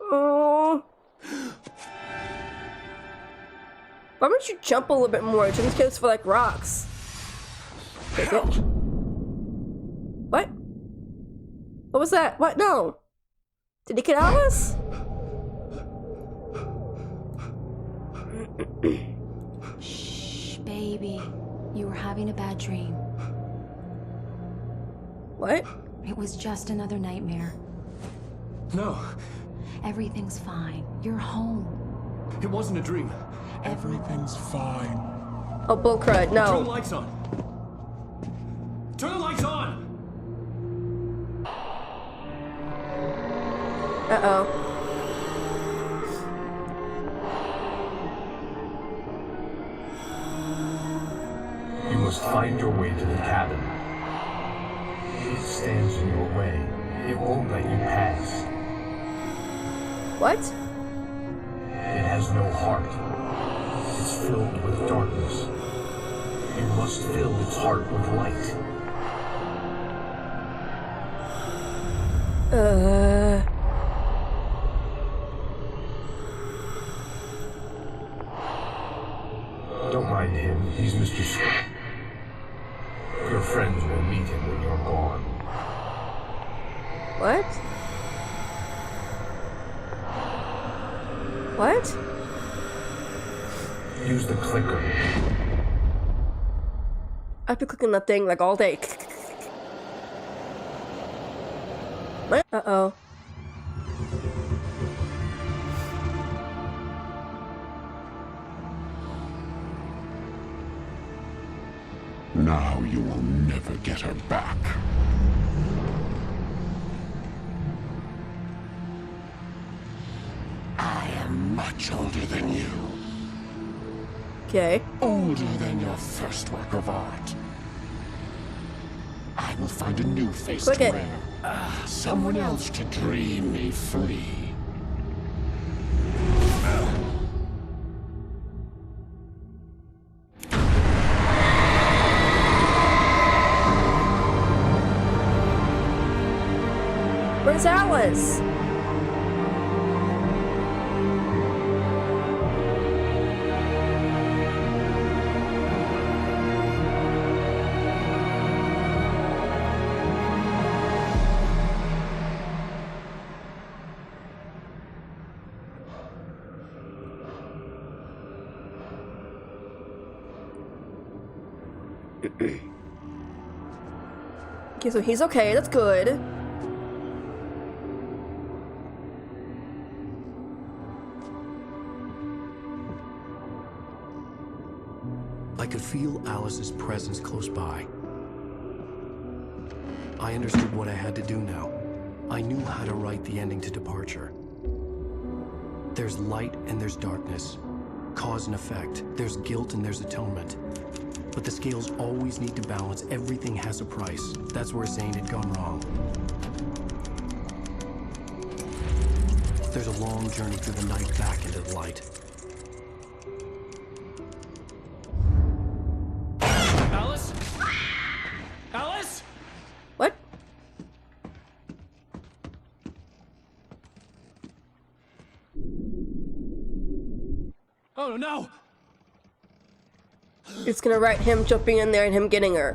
Oh. Why don't you jump a little bit more? Jump kids for like rocks. Take it. What? What was that? What? No. Did he get Alice? Shh, baby. You were having a bad dream. What? It was just another nightmare. No. Everything's fine. You're home. It wasn't a dream. Everything's fine. Oh, bullcrud, no. Turn the lights on. Turn the lights on! Uh-oh. You must find your way to the cabin. It stands in your way. It won't let you pass. What? It has no heart. It's filled with darkness. You must fill its heart with light. Don't mind him. He's Mr. Your friends will meet him when you're gone. What? What? Use the clicker. I've been clicking that thing like all day. What? Uh-oh. Now you will never get her back. I am much older than you. Okay. Older than your first work of art. I will find a new face Click to it. wear. Someone else to dream me free. Where's Alice? Okay, so he's okay. That's good. I could feel Alice's presence close by. I understood what I had to do now. I knew how to write the ending to Departure. There's light and there's darkness. Cause and effect. There's guilt and there's atonement. But the scales always need to balance. Everything has a price. That's where Zane had gone wrong. There's a long journey through the night back into the light. Alice? Alice? What? Oh no! It's gonna write him jumping in there and him getting her.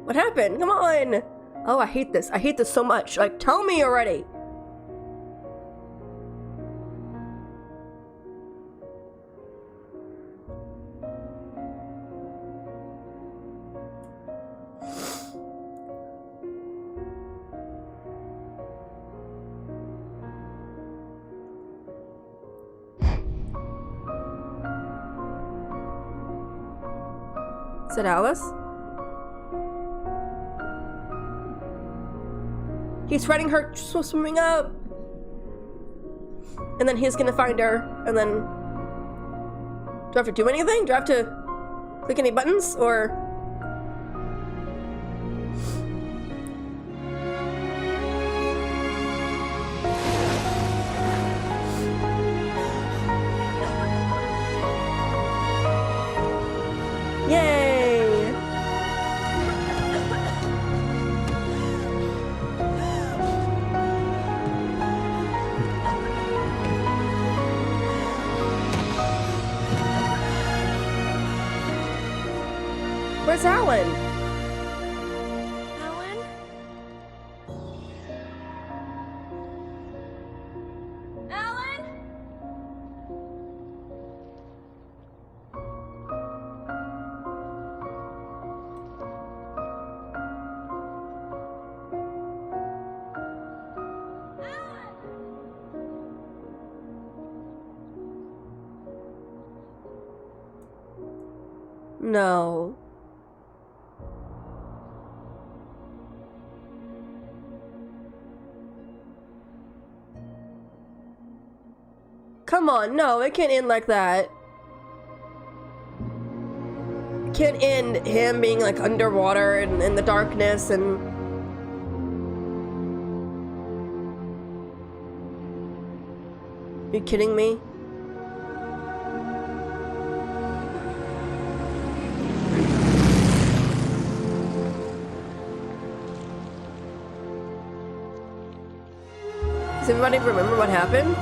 What happened? Come on! Oh, I hate this. I hate this so much. Like, tell me already. Is it Alice? He's fighting her swimming up. And then he's gonna find her, and then... Do I have to do anything? Do I have to click any buttons, or... Yay! Where's Alan? Alan? Alan? No. Come on, no, it can't end like that. It can't end him being like underwater and in the darkness and... Are you kidding me? Does everybody remember what happened?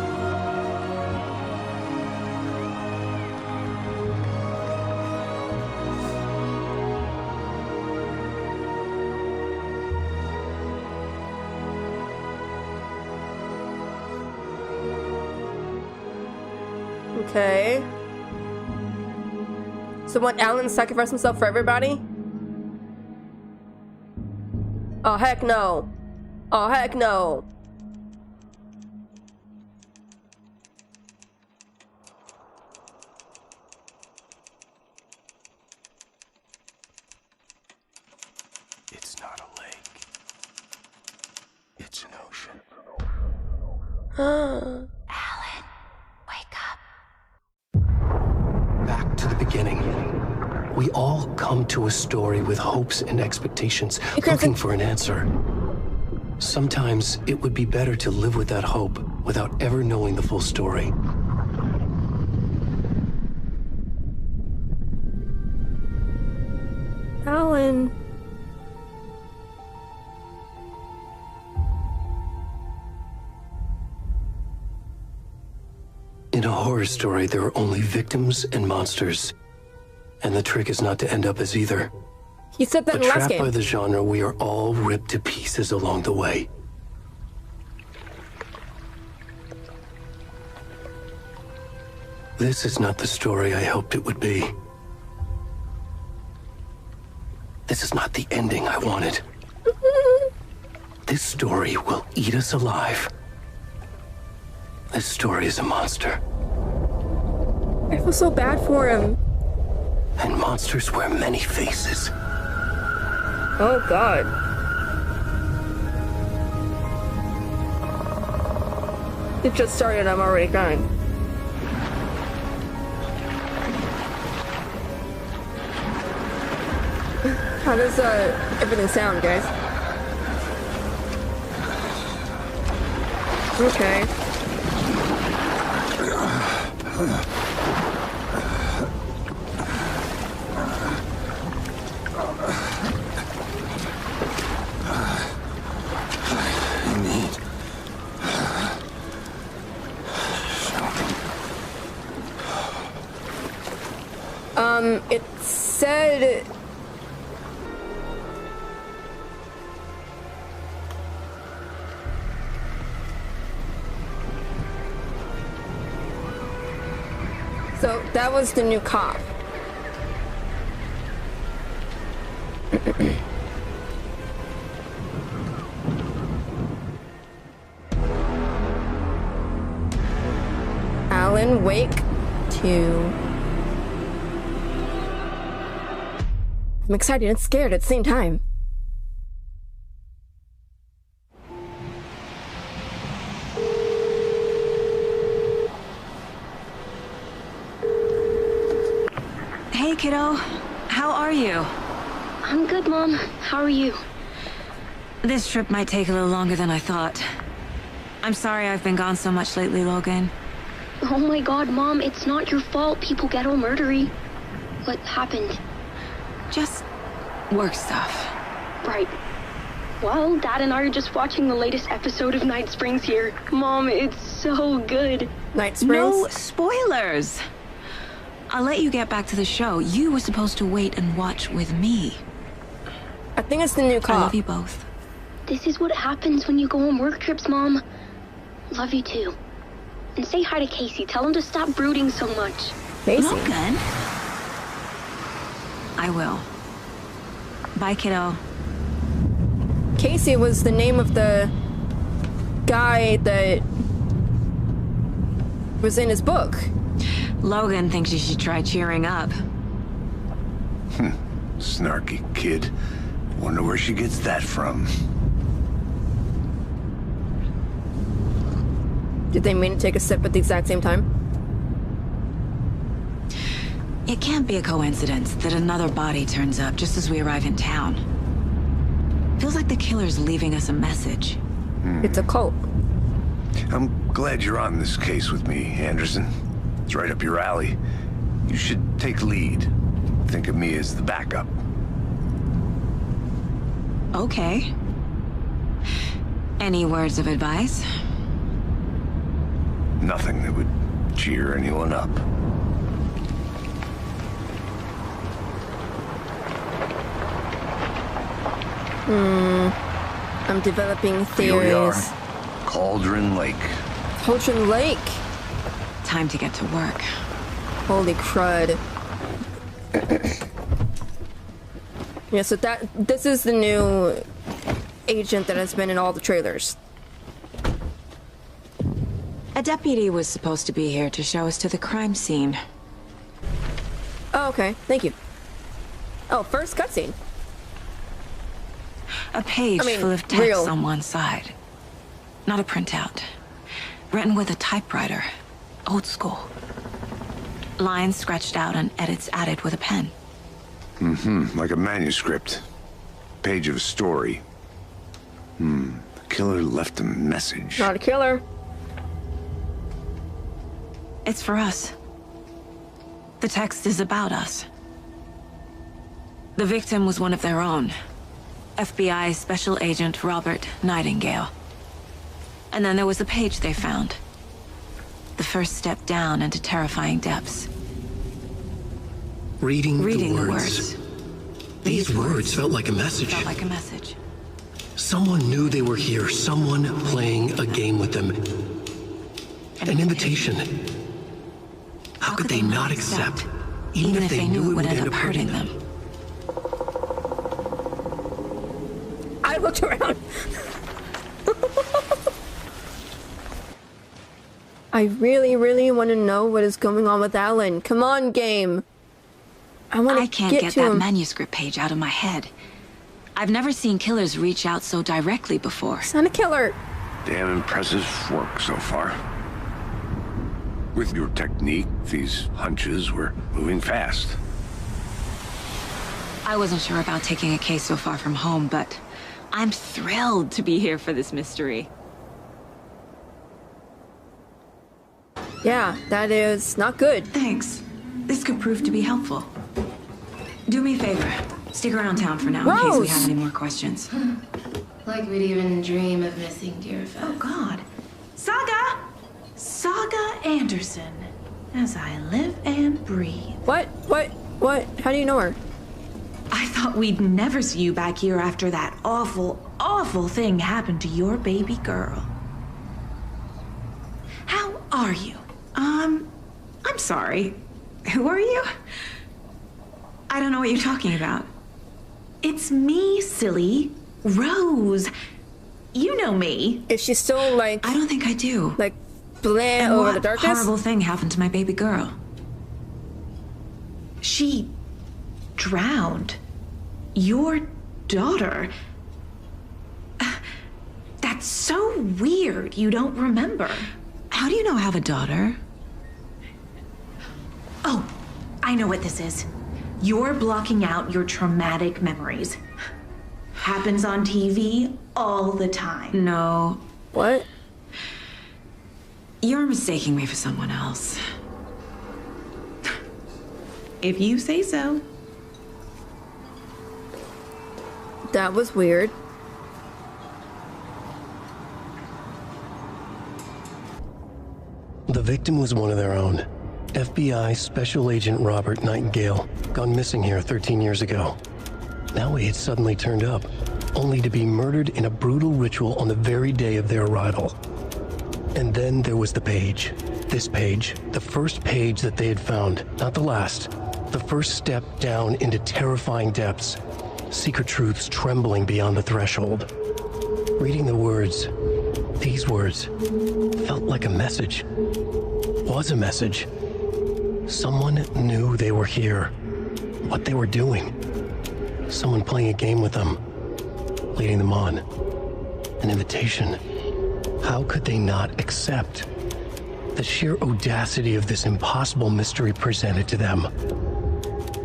Okay. So what, Alan sacrificed himself for everybody? Oh, heck no. Oh, heck no. It's not a lake. It's an ocean. Alan, wake up. Back to the beginning. We all come to a story with hopes and expectations, looking for an answer. Sometimes it would be better to live with that hope without ever knowing the full story. Alan. In a horror story, there are only victims and monsters. And the trick is not to end up as either. He said that in the last Trapped game. by the genre, we are all ripped to pieces along the way. This is not the story I hoped it would be. This is not the ending I wanted. This story will eat us alive. This story is a monster. I feel so bad for him. And monsters wear many faces. Oh, God. It just started, I'm already crying. How does everything sound, guys? Okay. It said... So, that was the new cop. Alan Wake 2. I'm excited and scared at the same time. Hey, kiddo. How are you? I'm good, Mom. How are you? This trip might take a little longer than I thought. I'm sorry I've been gone so much lately, Logan. Oh my God, Mom, it's not your fault people get all murdery. What happened? Just work stuff. Right. Well, Dad and I are just watching the latest episode of Night Springs here. Mom, it's so good. Night Springs? No spoilers! I'll let you get back to the show. You were supposed to wait and watch with me. I think it's the new cop. I love you both. This is what happens when you go on work trips, Mom. Love you too. And say hi to Casey. Tell him to stop brooding so much. Casey? Logan? I will. Bye, kiddo. Casey was the name of the guy that was in his book. Logan thinks you should try cheering up. Snarky kid. Wonder where she gets that from. Did they mean to take a sip at the exact same time? It can't be a coincidence that another body turns up just as we arrive in town. Feels like the killer's leaving us a message. It's a cult. I'm glad you're on this case with me, Anderson. It's right up your alley. You should take lead. Think of me as the backup. Okay. Any words of advice? Nothing that would cheer anyone up. I'm developing Here we are. theories. Cauldron Lake. Cauldron Lake. Time to get to work. Holy crud. Yeah, so this is the new agent that has been in all the trailers. A deputy was supposed to be here to show us to the crime scene. Oh, okay. Thank you. Oh, first cutscene. A page full of text on one side. Not a printout. Written with a typewriter. Old school. Lines scratched out and edits added with a pen. Like a manuscript. Page of a story. The killer left a message. Not a killer. It's for us. The text is about us. The victim was one of their own. FBI Special Agent Robert Nightingale. And then there was the page they found. The first step down into terrifying depths. Reading the words. These words felt like a message. Felt like a message. Someone knew they were here. Someone playing a game with them. An invitation. How could they not accept, even if they knew it would end up hurting them? I looked around. I really, really want to know what is going on with Alan. Come on, game. I can't get that manuscript page out of my head. I've never seen killers reach out so directly before. It's not a killer. Damn impressive work so far. With your technique, these hunches were moving fast. I wasn't sure about taking a case so far from home, but I'm thrilled to be here for this mystery. Yeah, that is not good. Thanks. This could prove to be helpful. Do me a favor. Stick around town for now in case we have any more questions. Like we'd even dream of missing dear Fez. Oh, God. Saga! Saga Anderson. As I live and breathe. What? How do you know her? I thought we'd never see you back here after that awful, awful thing happened to your baby girl. How are you? I'm sorry. Who are you? I don't know what you're talking about. It's me, silly. Rose. You know me. Is she still like... I don't think I do. Like, bleh over the darkness? What horrible thing happened to my baby girl? She drowned. Your daughter. That's so weird you don't remember. How do you know I have a daughter? Oh, I know what this is. You're blocking out your traumatic memories. Happens on TV all the time. No. What? You're mistaking me for someone else. If you say so. That was weird. The victim was one of their own. FBI Special Agent Robert Nightingale, gone missing here 13 years ago. Now he had suddenly turned up, only to be murdered in a brutal ritual on the very day of their arrival. And then there was the page. This page, the first page that they had found, not the last. The first step down into terrifying depths. Secret truths trembling beyond the threshold. Reading the words, these words, felt like a message. Was a message. Someone knew they were here. What they were doing. Someone playing a game with them. Leading them on. An invitation. How could they not accept? The sheer audacity of this impossible mystery presented to them.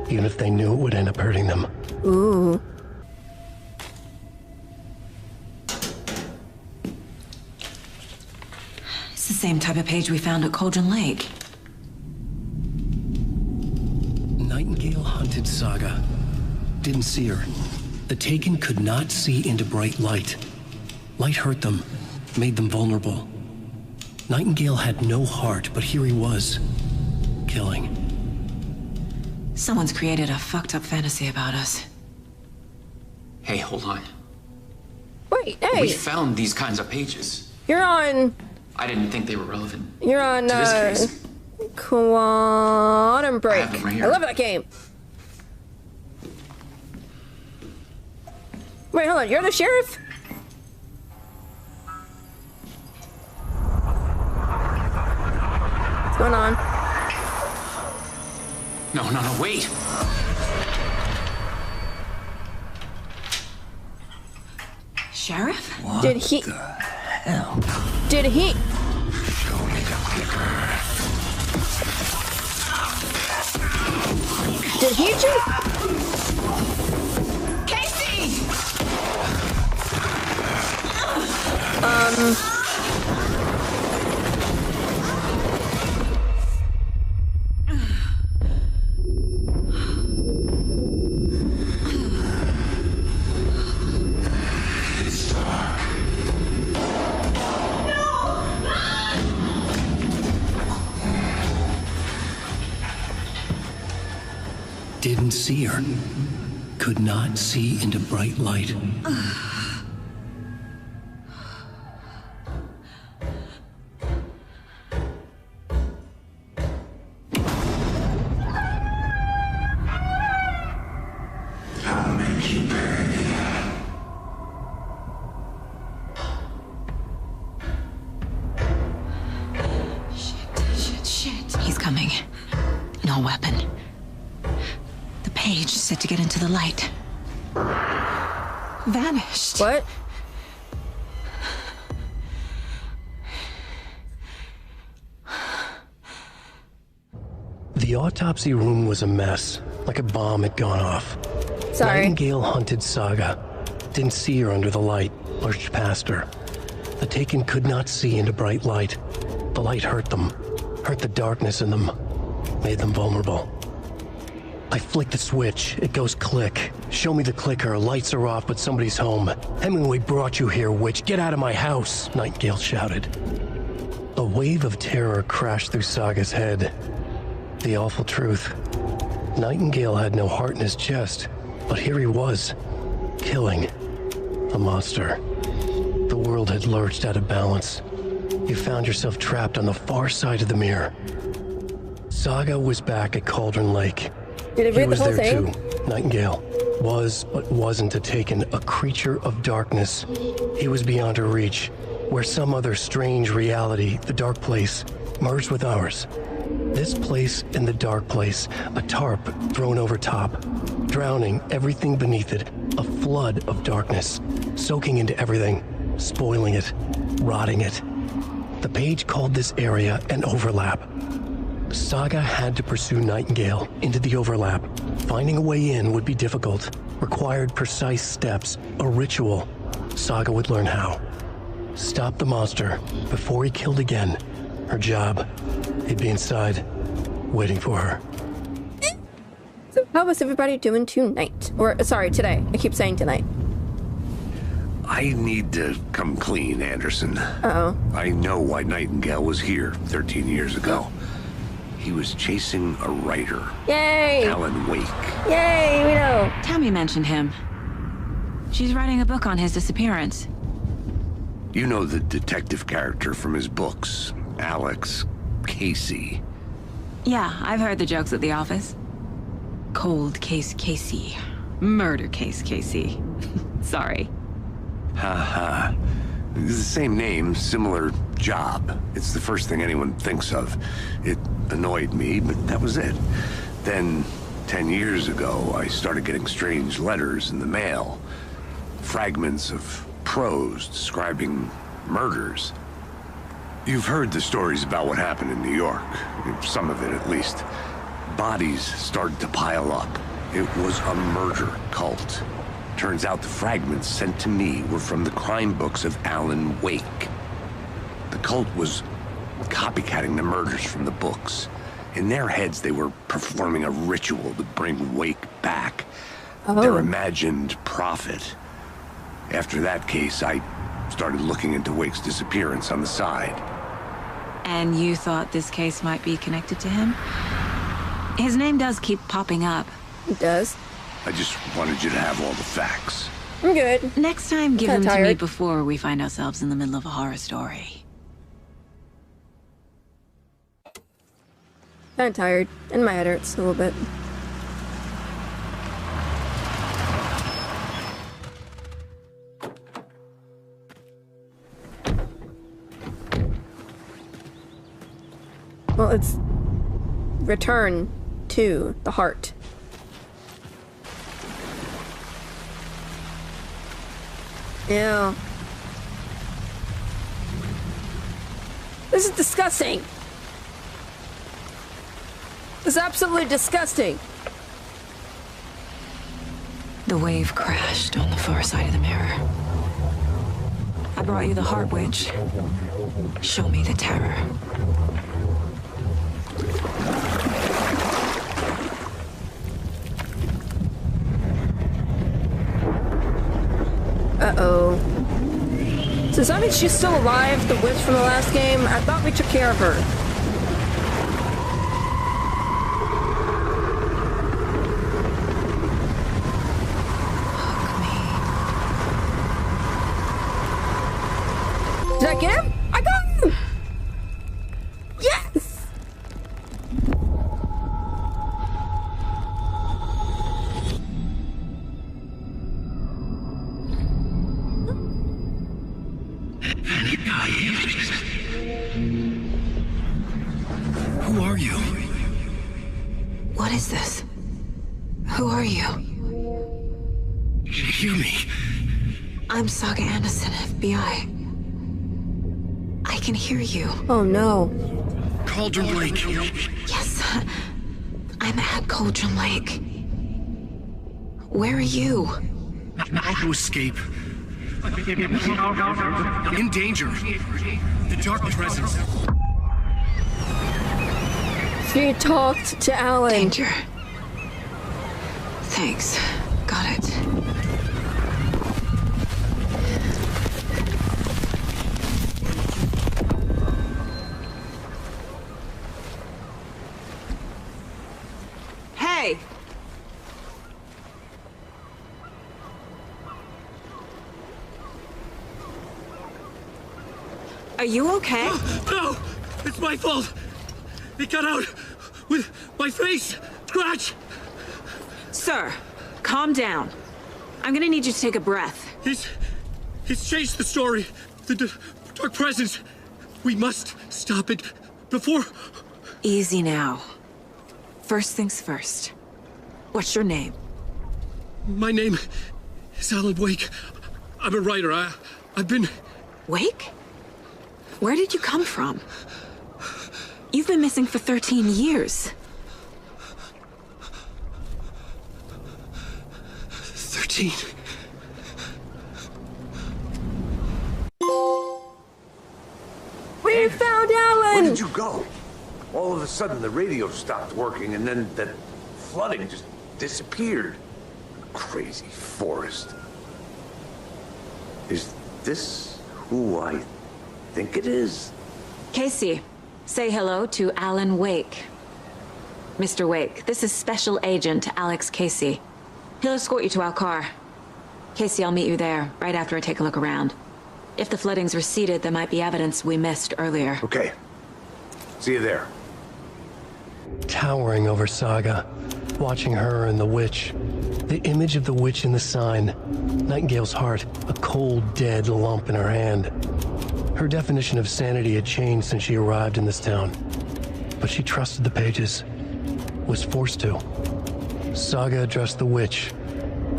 Even if they knew it would end up hurting them. Ooh. It's the same type of page we found at Cauldron Lake. Nightingale hunted Saga. Didn't see her. The Taken could not see into bright light. Light hurt them, made them vulnerable. Nightingale had no heart, but here he was, killing. Someone's created a fucked up fantasy about us. Hey, hold on. Wait, hey! We found these kinds of pages. You're on... I didn't think they were relevant. You're on, to this case. Quantum Break. I have them right here. I love that game. Wait, hold on. You're the sheriff? What's going on? No, wait! Sheriff? What Did he... the hell? Did he... Show me the clicker. Did he just... Casey! Didn't see her. Could not see into bright light. He's coming. No weapon. The page set to get into the light. Vanished. What? The autopsy room was a mess, like a bomb had gone off. Sorry. Nightingale hunted Saga. Didn't see her under the light, lurched past her. The Taken could not see into bright light. The light hurt them, hurt the darkness in them, made them vulnerable. I flick the switch, it goes click. Show me the clicker, lights are off, but somebody's home. Hemingway brought you here, witch. Get out of my house, Nightingale shouted. A wave of terror crashed through Saga's head. The awful truth. Nightingale had no heart in his chest, but here he was, killing a monster. The world had lurched out of balance. You found yourself trapped on the far side of the mirror. Saga was back at Cauldron Lake. Did it read the whole thing? He was there too. Nightingale was, but wasn't a Taken, a creature of darkness. He was beyond her reach, where some other strange reality, the dark place, merged with ours. This place and the dark place, a tarp thrown over top, drowning everything beneath it, a flood of darkness, soaking into everything, spoiling it, rotting it. The page called this area an overlap. Saga had to pursue Nightingale into the overlap. Finding a way in would be difficult, required precise steps, a ritual. Saga would learn how. Stop the monster before he killed again. Her job. He'd be inside, waiting for her. So how was everybody doing tonight? Or, sorry, today. I keep saying tonight. I need to come clean, Anderson. Uh-oh. I know why Nightingale was here 13 years ago. He was chasing a writer. Yay! Alan Wake. Yay, we know. Tammy mentioned him. She's writing a book on his disappearance. You know the detective character from his books, Alex Casey. Yeah, I've heard the jokes at the office. Cold case Casey. Murder case Casey. Sorry. Ha. The same name, similar job. It's the first thing anyone thinks of. It annoyed me, but that was it. Then, 10 years ago, I started getting strange letters in the mail. Fragments of prose describing murders. You've heard the stories about what happened in New York. Some of it, at least. Bodies started to pile up. It was a murder cult. Turns out the fragments sent to me were from the crime books of Alan Wake. The cult was copycatting the murders from the books. In their heads, they were performing a ritual to bring Wake back. Their imagined prophet. After that case, I started looking into Wake's disappearance on the side. And you thought this case might be connected to him? His name does keep popping up. It does. I just wanted you to have all the facts. I'm good. Next time, give Kinda them to me tired. before we find ourselves in the middle of a horror story. I'm tired, and my head hurts a little bit. Well, it's return to the heart. Ew. This is disgusting. This is absolutely disgusting. The wave crashed on the far side of the mirror. I brought you the heart witch. Show me the terror. Uh-oh. So does that mean she's still alive, the witch from the last game? I thought we took care of her. Did I get him? I got him! Yes! Who are you? What is this? Who are you? Hear me. I'm Saga Anderson, FBI. I can hear you. Oh no. Cauldron Lake. Yes. I'm at Cauldron Lake. Where are you? How to escape. In danger. The dark presence. She talked to Alan. Danger. Thanks. Got it. Hey! Are you okay? No! It's my fault! It got out with my face! Scratch! Sir, calm down. I'm gonna need you to take a breath. He's changed the story. The dark presence. We must stop it before... Easy now. First things first. What's your name? My name is Alan Wake. I'm a writer. I've been... Wake? Where did you come from? You've been missing for 13 years. 13. We found Alan! Where did you go? All of a sudden, the radio stopped working, and then that flooding just disappeared. Crazy forest. Is this who I think it is? Casey, say hello to Alan Wake. Mr. Wake, this is Special Agent Alex Casey. He'll escort you to our car. Casey, I'll meet you there, right after I take a look around. If the flooding's receded, there might be evidence we missed earlier. Okay. See you there. Towering over Saga, watching her and the witch. The image of the witch in the sign. Nightingale's heart, a cold, dead lump in her hand. Her definition of sanity had changed since she arrived in this town. But she trusted the pages. Was forced to. Saga addressed the witch.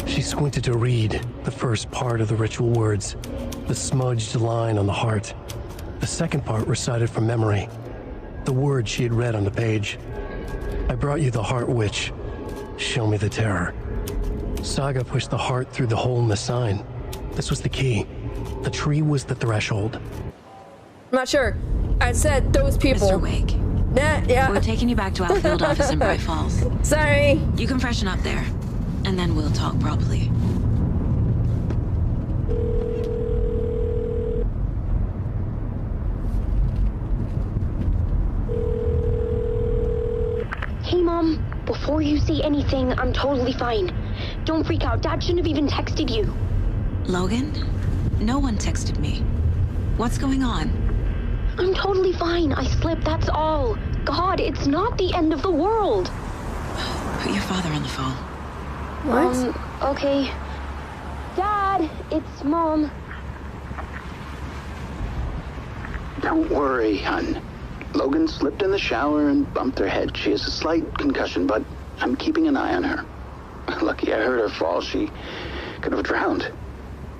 She squinted to read the first part of the ritual words, the smudged line on the heart. The second part recited from memory, the words she had read on the page. I brought you the heart, witch. Show me the terror. Saga pushed the heart through the hole in the sign. This was the key. The tree was the threshold. I'm not sure. I said those people. Mr. Wake. Yeah. We're taking you back to our field office in Bright Falls. Sorry. You can freshen up there, and then we'll talk properly. Hey, Mom. Before you say anything, I'm totally fine. Don't freak out. Dad shouldn't have even texted you. Logan? No one texted me. What's going on? I'm totally fine. I slipped, that's all. God, it's not the end of the world. Put your father on the phone. What? Okay. Dad, it's Mom. Don't worry, hon. Logan slipped in the shower and bumped her head. She has a slight concussion, but I'm keeping an eye on her. Lucky I heard her fall. She could have drowned.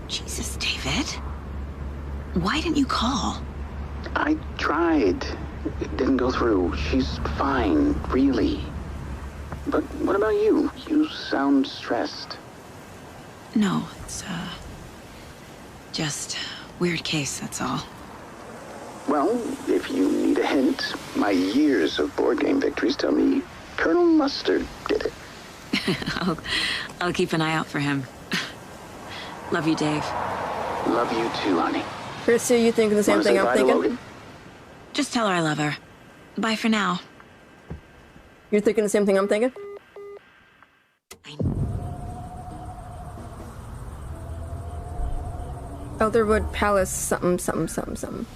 Jesus, David. Why didn't you call? I tried. It didn't go through. She's fine, really. But what about you? You sound stressed. No, it's, just weird case, that's all. Well, if you need a hint, my years of board game victories tell me Colonel Mustard did it. I'll keep an eye out for him. Love you, Dave. Love you too, honey. Chrissy, you thinking the same thing I'm thinking? Just tell her I love her. Bye for now. You're thinking the same thing I'm thinking? Elderwood Palace, something.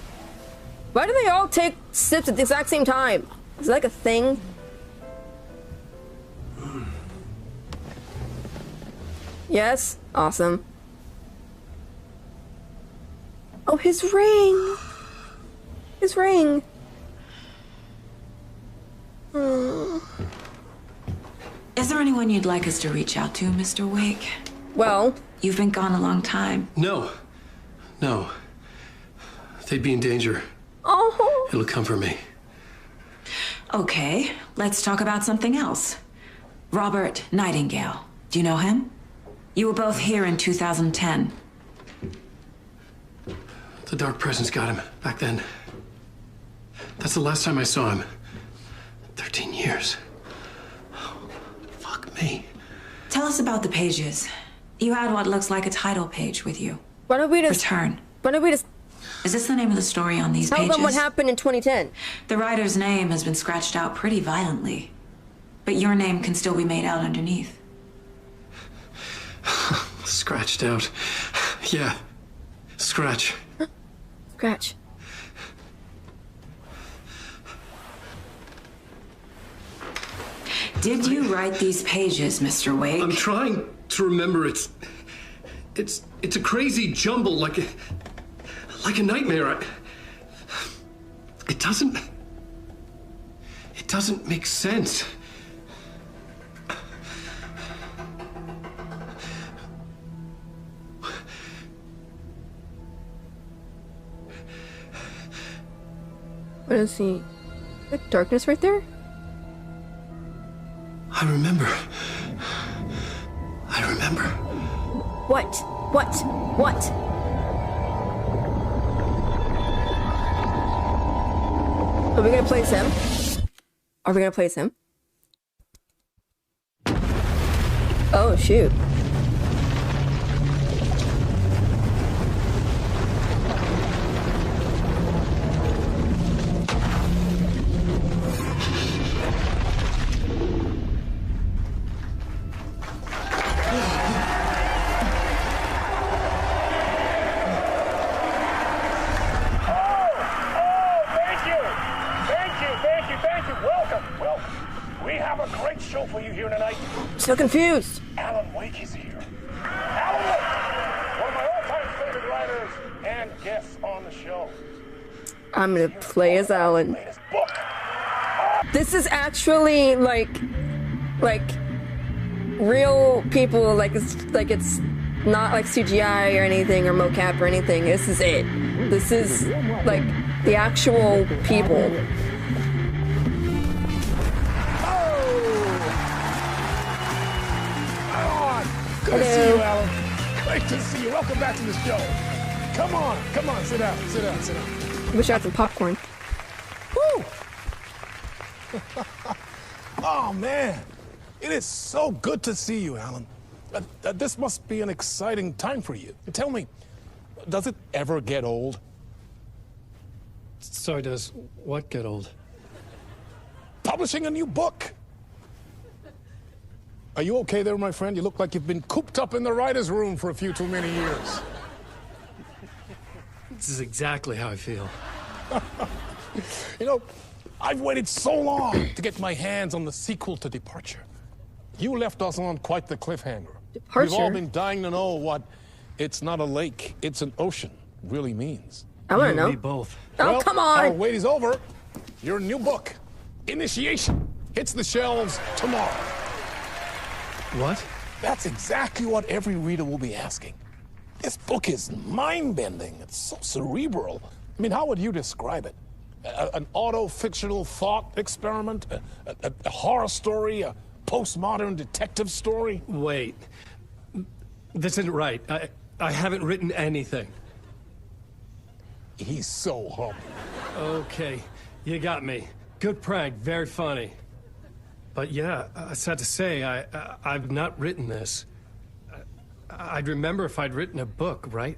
Why do they all take sips at the exact same time? Is it like a thing? Yes? Awesome. Oh, his ring! His ring! Is there anyone you'd like us to reach out to, Mr. Wake? Well... You've been gone a long time. No. No. They'd be in danger. Oh. It'll come for me. Okay, let's talk about something else. Robert Nightingale. Do you know him? You were both here in 2010. The Dark Presence got him back then. That's the last time I saw him. 13 years. Oh, fuck me. Tell us about the pages. You had what looks like a title page with you. Why don't we just... Return. Why don't we just... Is this the name of the story on these pages? Tell them what happened in 2010. The writer's name has been scratched out pretty violently. But your name can still be made out underneath. Scratched out. Yeah. Scratch. Scratch. Did you write these pages, Mr. Wake? I'm trying to remember. It's a crazy jumble, like a nightmare. It doesn't make sense. What is he? The darkness right there? I remember. What? Are we gonna place him? Oh, shoot. So confused. Alan Wake is here. Alan Wake, one of my all-time favorite writers and guests on the show. I'm gonna play as Alan. This is actually like real people. Like it's not like CGI or anything or mocap or anything. This is it. This is like the actual people. Good to see you, Alan. Great to see you. Welcome back to the show. Come on, sit down. Wish I had some popcorn. Woo! Oh, man. It is so good to see you, Alan. This must be an exciting time for you. Tell me, does it ever get old? Sorry, does what get old? Publishing a new book. Are you okay there, my friend? You look like you've been cooped up in the writer's room for a few too many years. This is exactly how I feel. You know, I've waited so long to get my hands on the sequel to Departure. You left us on quite the cliffhanger. Departure? We've all been dying to know what "it's not a lake, it's an ocean" really means. I want to know. Me both. Oh, come on! Our wait is over. Your new book, Initiation, hits the shelves tomorrow. What? That's exactly what every reader will be asking. This book is mind-bending. It's so cerebral. I mean, how would you describe it? An auto-fictional thought experiment? A horror story? A postmodern detective story? Wait. This isn't right. I haven't written anything. He's so humble. Okay, you got me. Good prank, very funny. But yeah, sad to say, I've not written this. I'd remember if I'd written a book, right?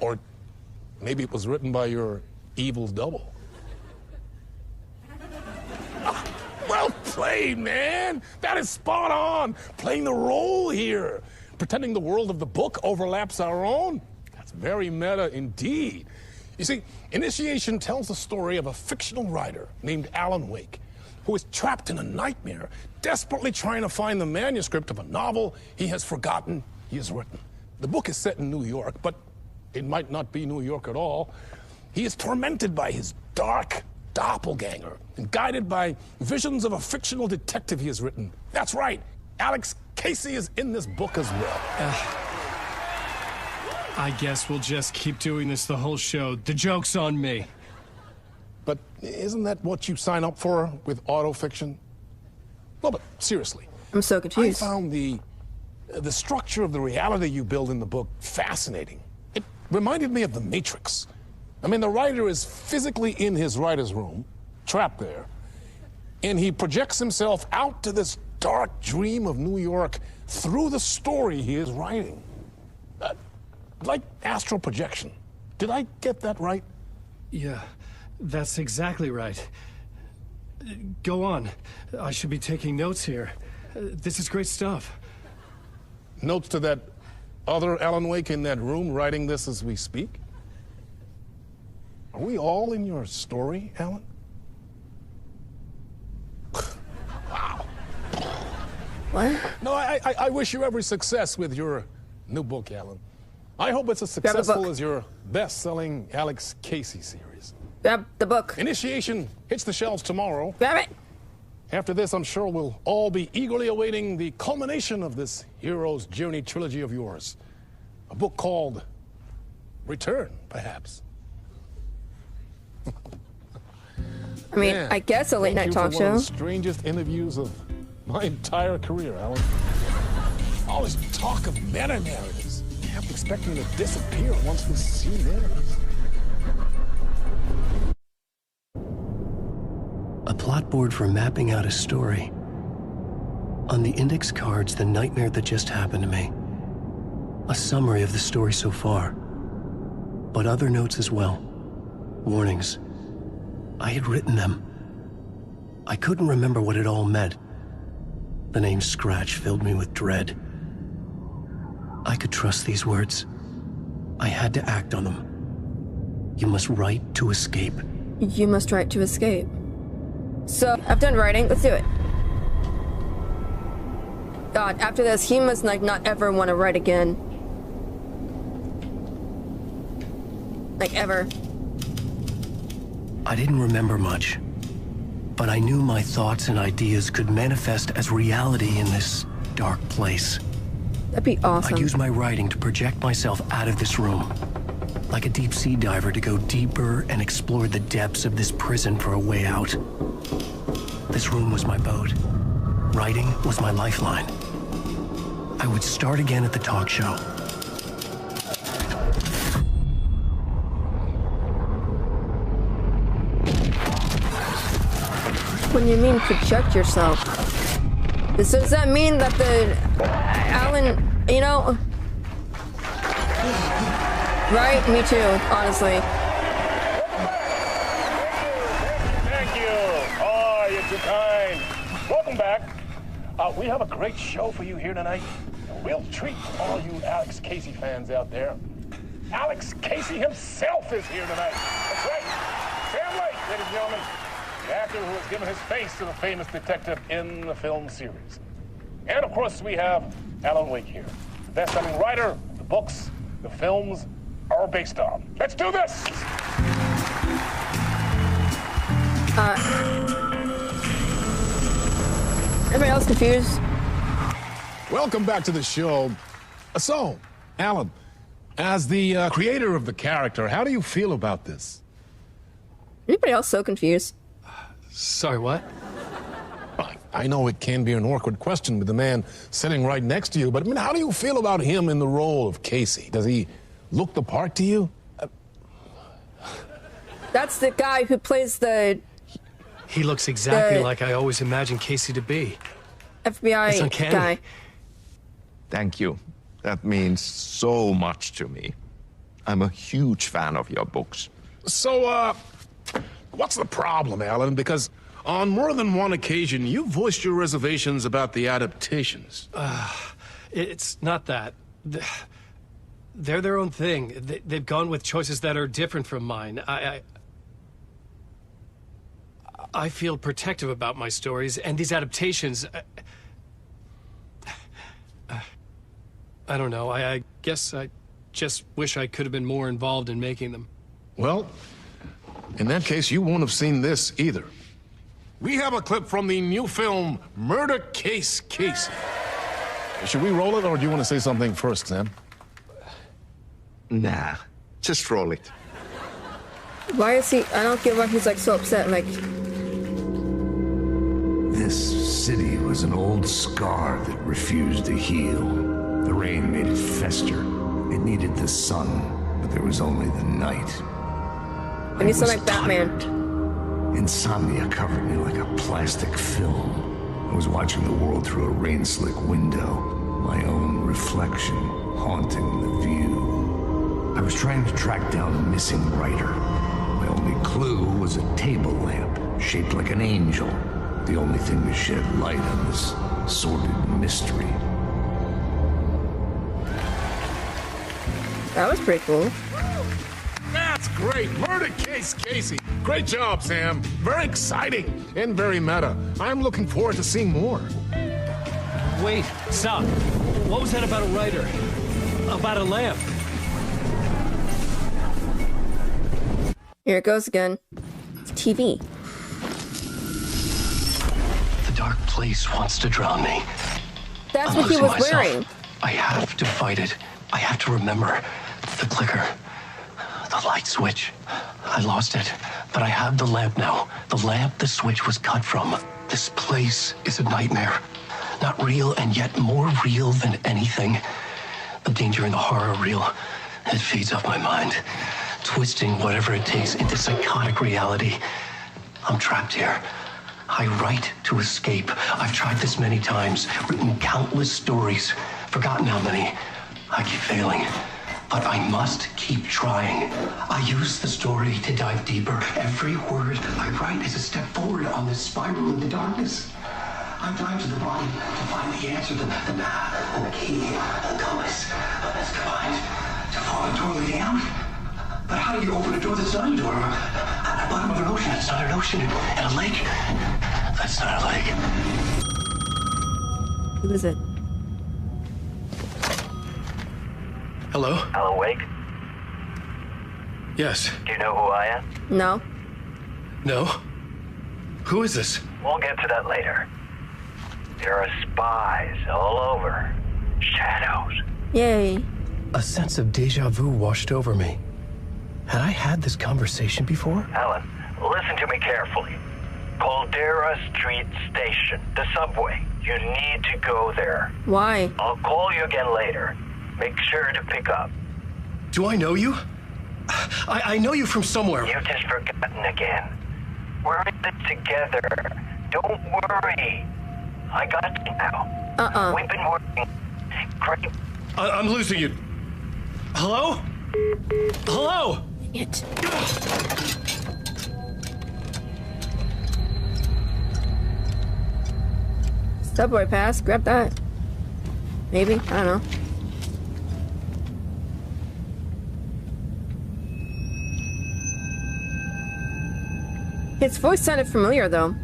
Or maybe it was written by your evil double. Well played, man! That is spot on! Playing the role here. Pretending the world of the book overlaps our own. That's very meta indeed. You see, Initiation tells the story of a fictional writer named Alan Wake, who is trapped in a nightmare, desperately trying to find the manuscript of a novel he has forgotten he has written. The book is set in New York, but it might not be New York at all. He is tormented by his dark doppelganger and guided by visions of a fictional detective he has written. That's right, Alex Casey is in this book as well. I guess we'll just keep doing this the whole show. The joke's on me. But isn't that what you sign up for with autofiction? No, but seriously. I'm so confused. I found the structure of the reality you build in the book fascinating. It reminded me of The Matrix. I mean, the writer is physically in his writer's room, trapped there, and he projects himself out to this dark dream of New York through the story he is writing. Like astral projection. Did I get that right? Yeah, that's exactly right. Go on. I should be taking notes here. This is great stuff. Notes to that other Alan Wake in that room writing this as we speak? Are we all in your story, Alan? Wow. What? No, I wish you every success with your new book, Alan. I hope it's as successful as your best-selling Alex Casey series. Grab the book. Initiation hits the shelves tomorrow. Grab it. After this, I'm sure we'll all be eagerly awaiting the culmination of this hero's journey trilogy of yours. A book called Return, perhaps. I mean, Man, I guess a late-night talk One show. of the strangest interviews of my entire career, Alan. All this talk of meta-narratives. I kept expecting to disappear once this scene ends. A plot board for mapping out a story. On the index cards, the nightmare that just happened to me. A summary of the story so far. But other notes as well. Warnings. I had written them. I couldn't remember what it all meant. The name Scratch filled me with dread. I could trust these words. I had to act on them. You must write to escape. You must write to escape. So, I've done writing. Let's do it. God, after this, he must like not ever want to write again. Like, ever. I didn't remember much, but I knew my thoughts and ideas could manifest as reality in this dark place. That'd be awesome. I'd use my writing to project myself out of this room, like a deep-sea diver to go deeper and explore the depths of this prison for a way out. This room was my boat. Writing was my lifeline. I would start again at the talk show. What do you mean project yourself? Does that mean that the Alan, you know? Right? Me too, honestly. Thank you. Oh, you're too kind. Welcome back. We have a great show for you here tonight. A real treat for all you Alex Casey fans out there. Alex Casey himself is here tonight. That's right. Sam Lake, ladies and gentlemen. The actor who has given his face to the famous detective in the film series. And of course, we have Alan Wake here. The best-selling writer, the books, the films are based on. Let's do this! Everybody else confused? Welcome back to the show. So, Alan, as the creator of the character, how do you feel about this? Anybody else so confused? Sorry, what? I know it can be an awkward question with the man sitting right next to you, but I mean, how do you feel about him in the role of Casey? Does he look the part to you? That's the guy who plays the... He looks exactly like I always imagined Casey to be. FBI guy. Thank you. That means so much to me. I'm a huge fan of your books. So, what's the problem, Alan? Because on more than one occasion, you voiced your reservations about the adaptations. It's not that. They're their own thing. They've gone with choices that are different from mine. I feel protective about my stories, and these adaptations... I don't know. I guess I just wish I could have been more involved in making them. Well, in that case, you won't have seen this either. We have a clip from the new film, Murder Case Casey. Should we roll it, or do you want to say something first, Sam? Nah, just roll it. Why is he? I don't get why he's like so upset. Like, This city was an old scar that refused to heal. The rain made it fester. It needed the sun, but there was only the night. and you sound like Batman. Insomnia covered me like a plastic film. I was watching the world through a rain-slick window, my own reflection haunting the view. I was trying to track down a missing writer. My only clue was a table lamp shaped like an angel, the only thing to shed light on this sordid mystery. That was pretty cool. That's great. Murder case, Casey. Great job, Sam. Very exciting and very meta. I'm looking forward to seeing more. Wait, stop. What was that about a writer? About a lamp? Here it goes again. It's TV. The dark place wants to drown me. That's I'm what he losing was myself. wearing. I have to fight it. I have to remember the clicker, the light switch. I lost it, but I have the lamp now. The lamp the switch was cut from. This place is a nightmare. Not real, and yet more real than anything. The danger and the horror are real. It feeds off my mind, twisting whatever it takes into psychotic reality. I'm trapped here. I write to escape. I've tried this many times, written countless stories, forgotten how many. I keep failing, but I must keep trying. I use the story to dive deeper. Every word I write is a step forward on this spiral in the darkness. I dive to the bottom to find the answer, the map, and the key, the compass. That's combined to form a door leading out. But how do you open a door that's not a door? At the bottom of an ocean, it's not an ocean. And a lake, that's not a lake. Who is it? Hello? Alan Wake? Yes. Do you know who I am? No. No? Who is this? We'll get to that later. There are spies all over. Shadows. Yay. A sense of deja vu washed over me. Had I had this conversation before? Alan, listen to me carefully. Caldera Street Station, the subway. You need to go there. Why? I'll call you again later. Make sure to pick up. Do I know you? I know you from somewhere. You've just forgotten again. We're in this together. Don't worry. I got you now. We've been working great. I'm losing you. Hello? Hello? It. Subway pass. Grab that. Maybe. I don't know. His voice sounded familiar, though.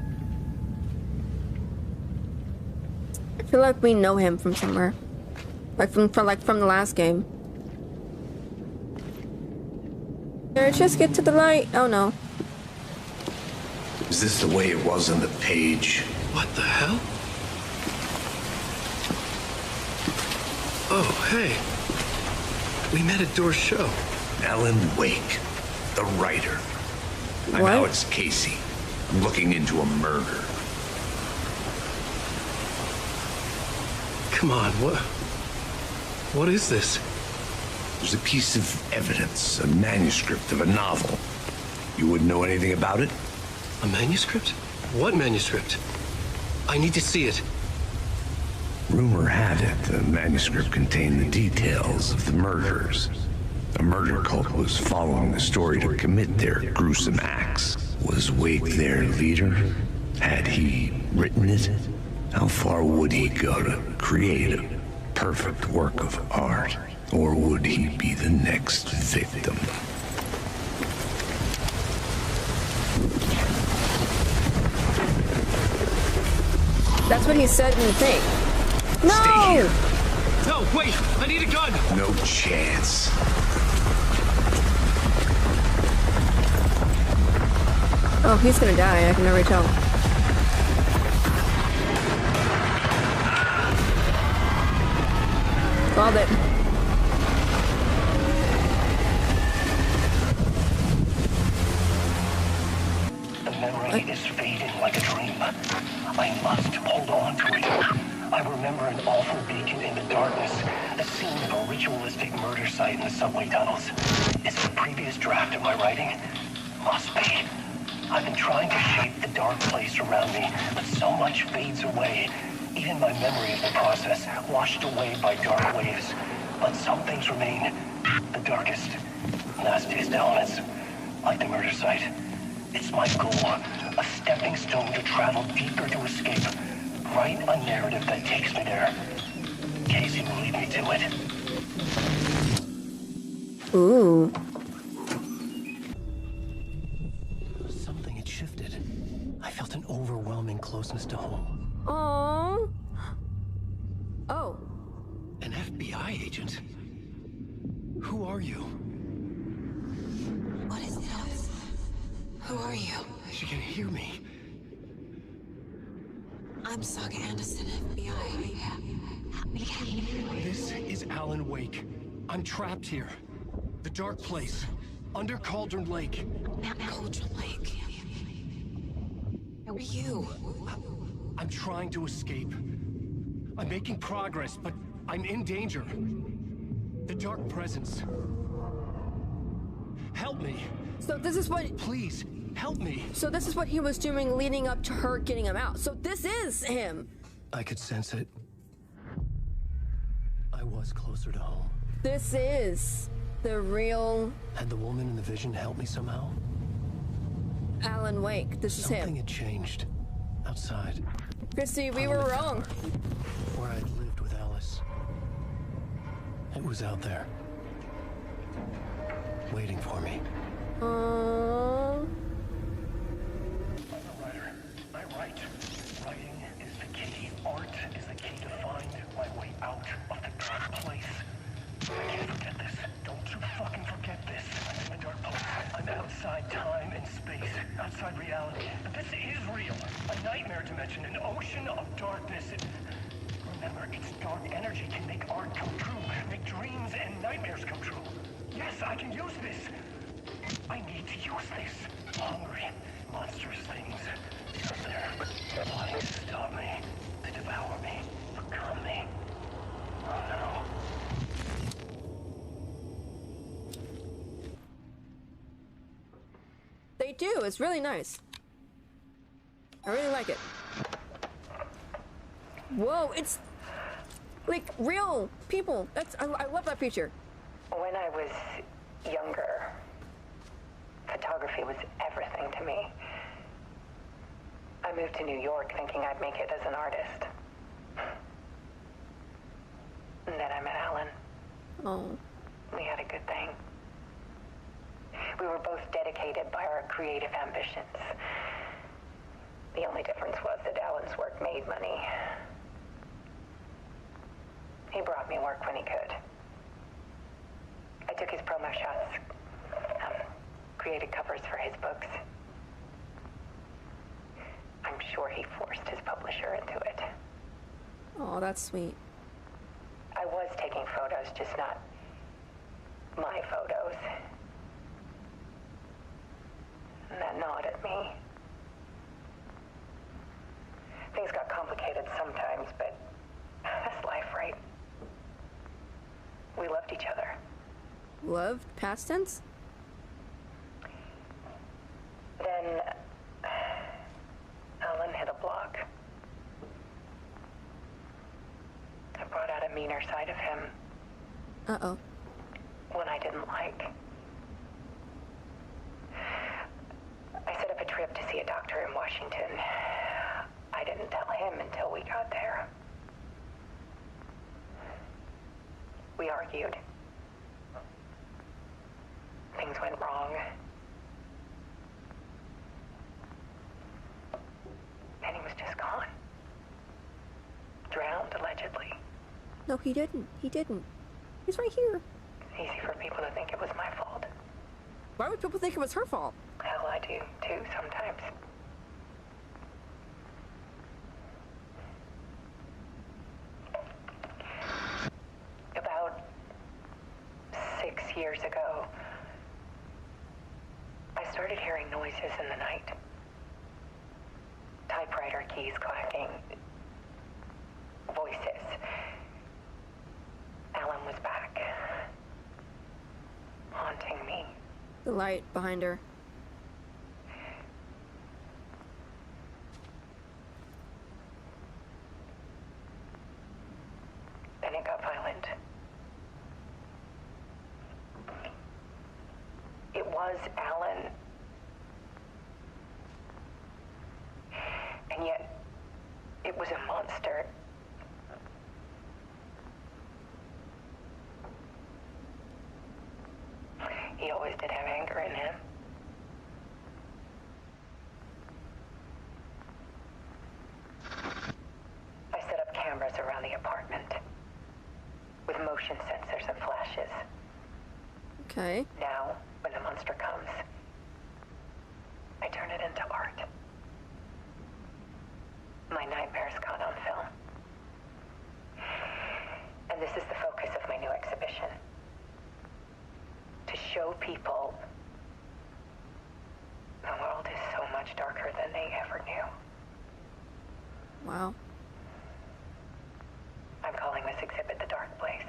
I feel like we know him from somewhere, like from the last game. Just get to the light. Oh no. Is this the way it was on the page? What the hell? Oh, hey. We met at Door's show. Alan Wake, the writer. I'm What? Alex Casey. I'm looking into a murder. Come on, what is this? There's a piece of evidence, a manuscript of a novel. You wouldn't know anything about it? A manuscript? What manuscript? I need to see it. Rumor had it the manuscript contained the details of the murders. A murder cult was following the story to commit their gruesome acts. Was Wake their leader? Had he written it? How far would he go to create a perfect work of art? Or would he be the next victim? That's what he said in the thing. No! Stay here. No, wait! I need a gun! No chance. Oh, he's gonna die. I can already tell. remember an awful beacon in the darkness, the scene of a ritualistic murder site in the subway tunnels. Is it a previous draft of my writing? Must be. I've been trying to shape the dark place around me, but so much fades away. Even my memory of the process, washed away by dark waves. But some things remain. The darkest, nastiest elements, like the murder site. It's my goal, a stepping stone to travel deeper to escape. Write a narrative that takes me there. Casey will lead me to it. Ooh. Something had shifted. I felt an overwhelming closeness to home. Aww. Oh. An FBI agent? Who are you? What is this? Who are you? She can hear me. I'm Saga Anderson, FBI. This is Alan Wake. I'm trapped here. The dark place. Under Cauldron Lake. Cauldron Lake. Who are you? I'm trying to escape. I'm making progress, but I'm in danger. The dark presence. Help me. So this is what... Please, help me. So this is what he was doing leading up to her getting him out. So this is him. I could sense it. I was closer to home. This is the real... Had the woman in the vision helped me somehow? Alan Wake. This is him. Something had changed. Outside. Christy, we were wrong. Where I'd lived with Alice. It was out there. Waiting for me. Aww. I'm a writer. I write. Writing is the key. Art is the key to find my way out of the dark place. I can't forget this. Don't you fucking forget this. I'm in the dark place. I'm outside time and space. Outside reality. But this is real. A nightmare dimension. An ocean of darkness. Remember, its dark energy can make art come true. Make dreams and nightmares come true. Yes, I can use this. I need to use this. Hungry, monstrous things out there, plotting to stop me, to devour me, become me. Oh no. They do. It's really nice. I really like it. Whoa, it's like real people. I love that feature. When I was younger, photography was everything to me. I moved to New York thinking I'd make it as an artist. And then I met Alan. Oh. We had a good thing. We were both dedicated by our creative ambitions. The only difference was that Alan's work made money. He brought me work when he could. I took his promo shots, created covers for his books. I'm sure he forced his publisher into it. Oh, that's sweet. I was taking photos, just not my photos. And that gnawed at me. Things got complicated sometimes, but that's life, right? We loved each other. Loved? Past tense? Then Alan hit a block. I brought out a meaner side of him. Uh-oh. One I didn't like. I set up a trip to see a doctor in Washington. I didn't tell him until we got there. We argued. Things went wrong. And he was just gone. Drowned, allegedly. No, he didn't. He didn't. He's right here. Easy for people to think it was my fault. Why would people think it was her fault? Hell, I do, too, sometimes. About 6 years ago, I started hearing noises in the night. Typewriter keys clacking. Voices. light behind her. Then it got violent. It was Alan. And yet, it was a monster. He always did have anger in him. I set up cameras around the apartment with motion sensors and flashes. Okay. Now, when the monster comes, I turn it into art. My nightmares caught on film. And this is the focus of my new exhibition. To show people the world is so much darker than they ever knew. Wow. I'm calling this exhibit The Dark Place.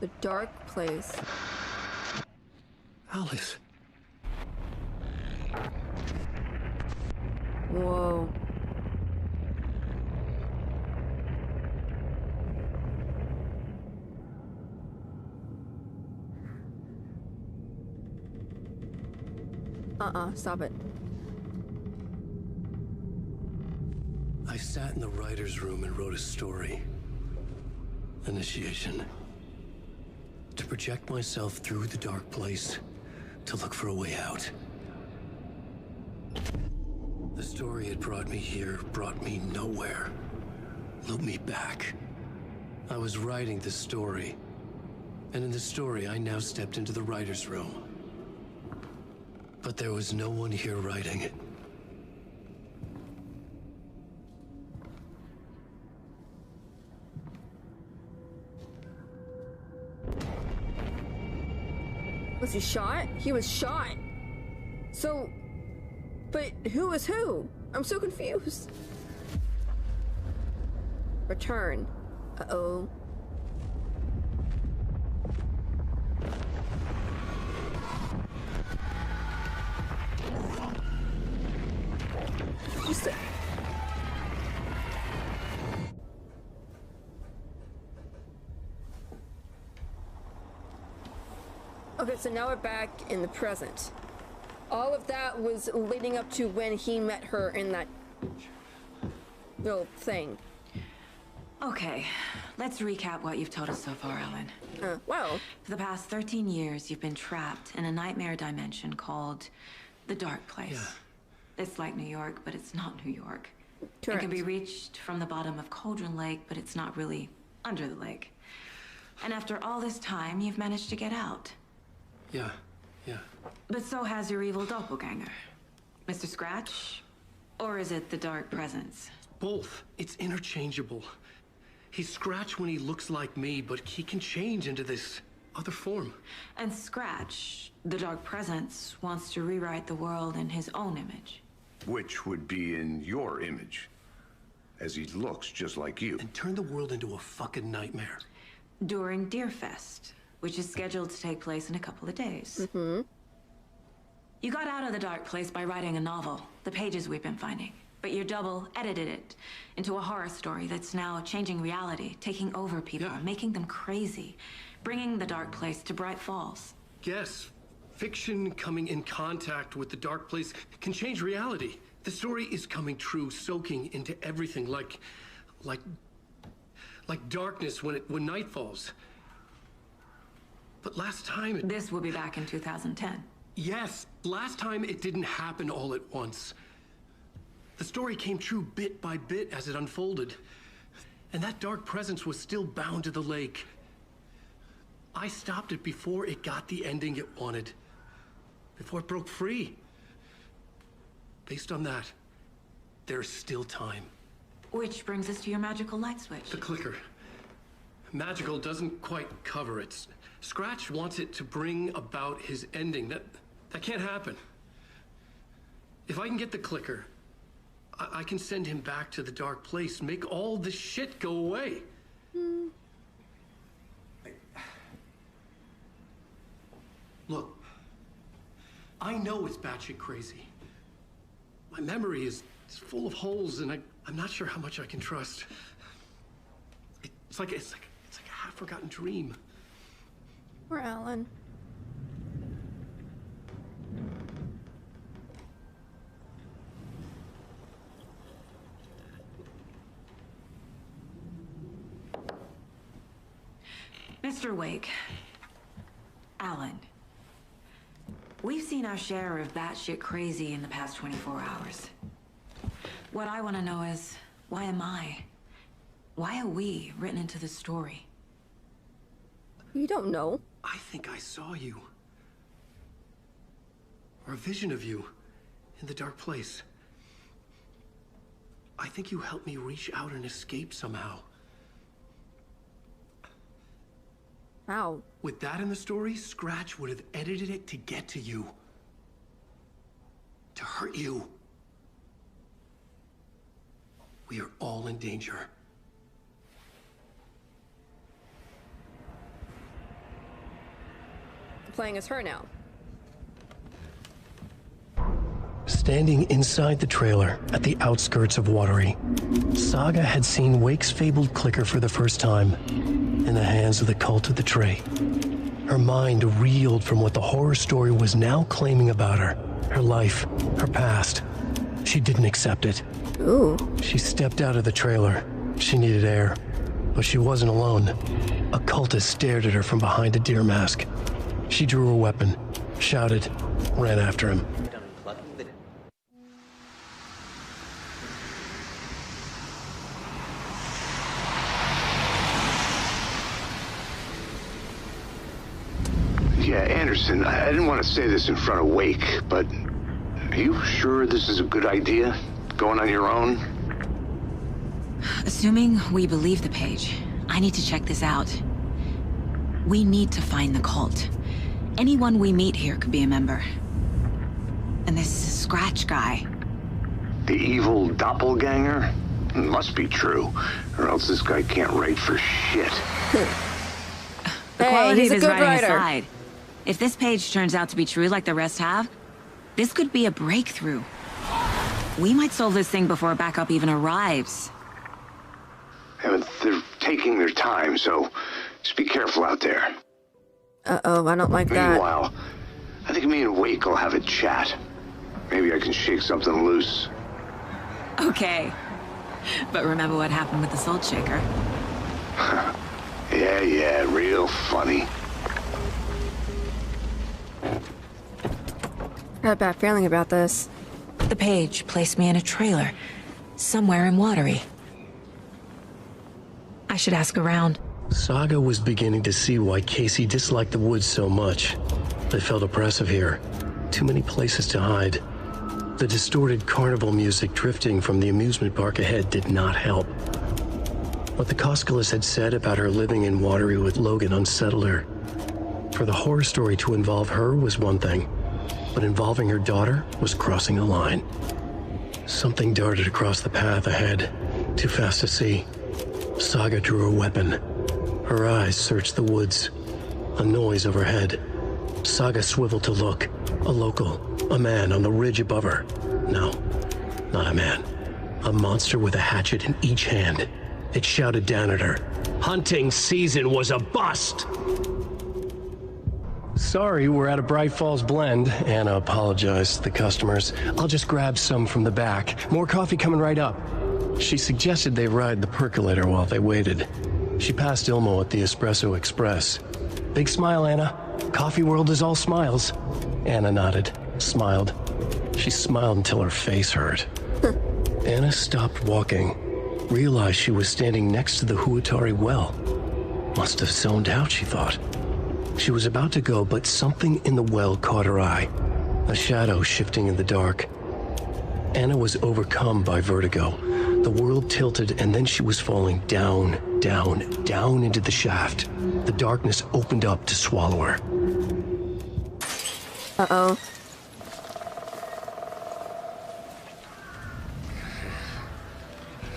The Dark Place. Alice. Whoa. Stop it. I sat in the writer's room and wrote a story. Initiation. To project myself through the dark place, to look for a way out. The story had brought me here, brought me nowhere. Looped me back. I was writing the story. And in the story, I now stepped into the writer's room. But there was no one here writing it. Was he shot? He was shot. So, but who was who? I'm so confused. Return. Uh-oh. Just okay, so now we're back in the present. All of that was leading up to when he met her in that little thing. Okay, let's recap what you've told us so far, Ellen. Well. For the past 13 years, you've been trapped in a nightmare dimension called the Dark Place. Yeah. It's like New York, but it's not New York. Correct. It can be reached from the bottom of Cauldron Lake, but it's not really under the lake. And after all this time, you've managed to get out. Yeah. But so has your evil doppelganger. Mr. Scratch? Or is it the Dark Presence? Both. It's interchangeable. He's Scratch when he looks like me, but he can change into this other form. And Scratch, the Dark Presence, wants to rewrite the world in his own image. Which would be in your image, as he looks just like you. And turn the world into a fucking nightmare. During Deerfest, which is scheduled to take place in a couple of days. Mm-hmm. You got out of the Dark Place by writing a novel, the pages we've been finding. But your double edited it into a horror story that's now changing reality, taking over people, making them crazy, bringing the Dark Place to Bright Falls. Yes, fiction coming in contact with the Dark Place can change reality. The story is coming true, soaking into everything like darkness when night falls. But last time This will be back in 2010. Yes, last time it didn't happen all at once. The story came true bit by bit as it unfolded. And that dark presence was still bound to the lake. I stopped it before it got the ending it wanted. Before it broke free. Based on that, there's still time. Which brings us to your magical light switch. The clicker. Magical doesn't quite cover it. Scratch wants it to bring about his ending. That can't happen. If I can get the clicker, I can send him back to the Dark Place, make all this shit go away. Look, I know it's batshit crazy. My memory is full of holes, and I'm not sure how much I can trust. It's like a half-forgotten dream. Poor Alan. Mr. Wake. Alan. We've seen our share of batshit crazy in the past 24 hours. What I want to know is, why am I? Why are we written into the story? You don't know. I think I saw you. Or a vision of you in the dark place. I think you helped me reach out and escape somehow. How? With that in the story, Scratch would have edited it to get to you. To hurt you. We are all in danger. Playing as her now. Standing inside the trailer at the outskirts of Watery, Saga had seen Wake's fabled clicker for the first time in the hands of the cult of the Tray. Her mind reeled from what the horror story was now claiming about her. Her life, her past. She didn't accept it. Ooh. She stepped out of the trailer. She needed air. But she wasn't alone. A cultist stared at her from behind a deer mask. She drew her weapon, shouted, ran after him. Yeah, Anderson, I didn't want to say this in front of Wake, but are you sure this is a good idea? Going on your own? Assuming we believe the page, I need to check this out. We need to find the cult. Anyone we meet here could be a member. And this Scratch guy. The evil doppelganger? Must be true, or else this guy can't write for shit. The quality he's of a his good writing writer. aside, if this page turns out to be true like the rest have, this could be a breakthrough. We might solve this thing before backup even arrives. Yeah, but they're taking their time, so just be careful out there. Uh-oh, I don't like that. Meanwhile, I think me and Wake will have a chat. Maybe I can shake something loose. Okay. But remember what happened with the Salt Shaker? Yeah, real funny. I had a bad feeling about this. The page placed me in a trailer, somewhere in Watery. I should ask around. Saga was beginning to see why Casey disliked the woods so much. It felt oppressive here. Too many places to hide. The distorted carnival music drifting from the amusement park ahead did not help. What the Koskalis had said about her living in Watery with Logan unsettled her. For the horror story to involve her was one thing, but involving her daughter was crossing a line. Something darted across the path ahead, too fast to see. Saga drew her weapon. Her eyes searched the woods. A noise overhead. Saga swiveled to look. A local, a man on the ridge above her. No, not a man. A monster with a hatchet in each hand. It shouted down at her. Hunting season was a bust! Sorry, we're at a Bright Falls blend. Anna apologized to the customers. I'll just grab some from the back. More coffee coming right up. She suggested they ride the percolator while they waited. She passed Ilmo at the Espresso Express. Big smile, Anna. Coffee world is all smiles. Anna nodded, smiled. She smiled until her face hurt. Anna stopped walking, realized she was standing next to the Huatari well. Must have zoned out, she thought. She was about to go, but something in the well caught her eye. A shadow shifting in the dark. Anna was overcome by vertigo. The world tilted, and then she was falling down, down, down into the shaft. The darkness opened up to swallow her. Uh-oh.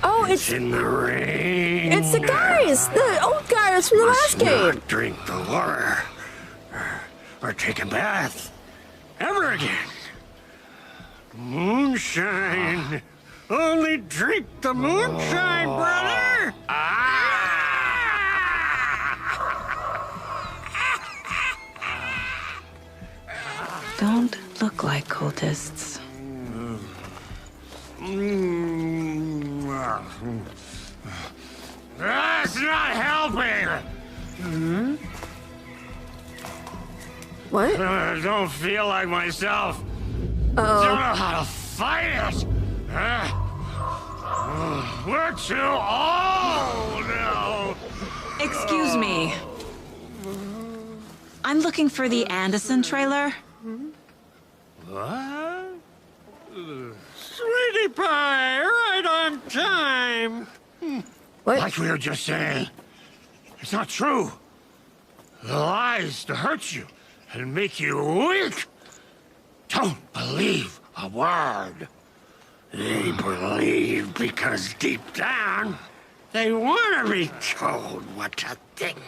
Oh, it's in the rain. It's the guys! The old guys from the last game! Not drink the water. or take a bath ever again. Moonshine. Only drink the moonshine, brother. Don't look like cultists. That's not helping. What? I don't feel like myself. Uh-oh. Don't know how to fight it. We're too old now. Excuse me. I'm looking for the Anderson trailer. What? Sweetie pie, right on time. What? Like we were just saying, it's not true. The lies to hurt you and make you weak. Don't believe a word. They believe because deep down, they want to be told what to think.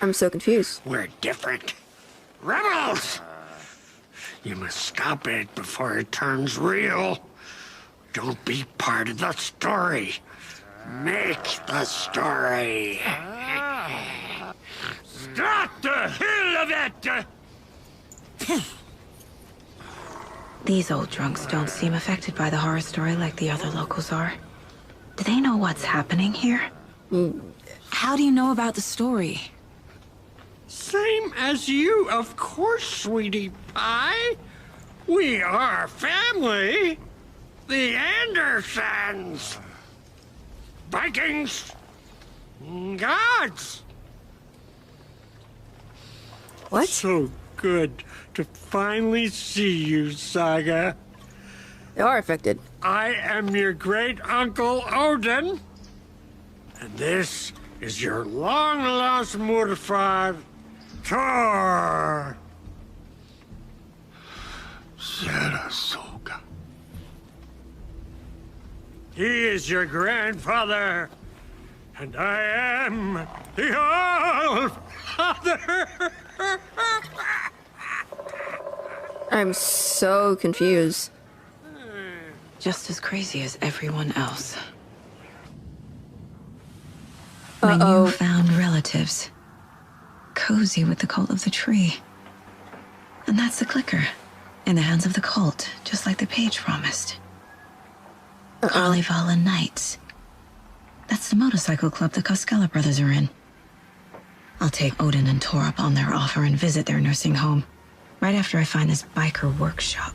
I'm so confused. We're different. Rebels! You must stop it before it turns real. Don't be part of the story. Make the story. Stop the hell of it! These old drunks don't seem affected by the horror story like the other locals are. Do they know what's happening here? How do you know about the story? Same as you, of course, sweetie pie. We are family. The Andersons. Vikings. Gods. What? So good to finally see you, Saga. They are affected. I am your great uncle Odin. And this is your long-lost mortified Thor. Sarasota. He is your grandfather, and I am the All-Father. I'm so confused. Just as crazy as everyone else. Uh-oh. My newfound relatives. Cozy with the cult of the tree. And that's the clicker. In the hands of the cult, just like the page promised. Carnival Knights. That's the motorcycle club the Koskela brothers are in. I'll take Odin and Tor up on their offer and visit their nursing home. Right after I find this biker workshop.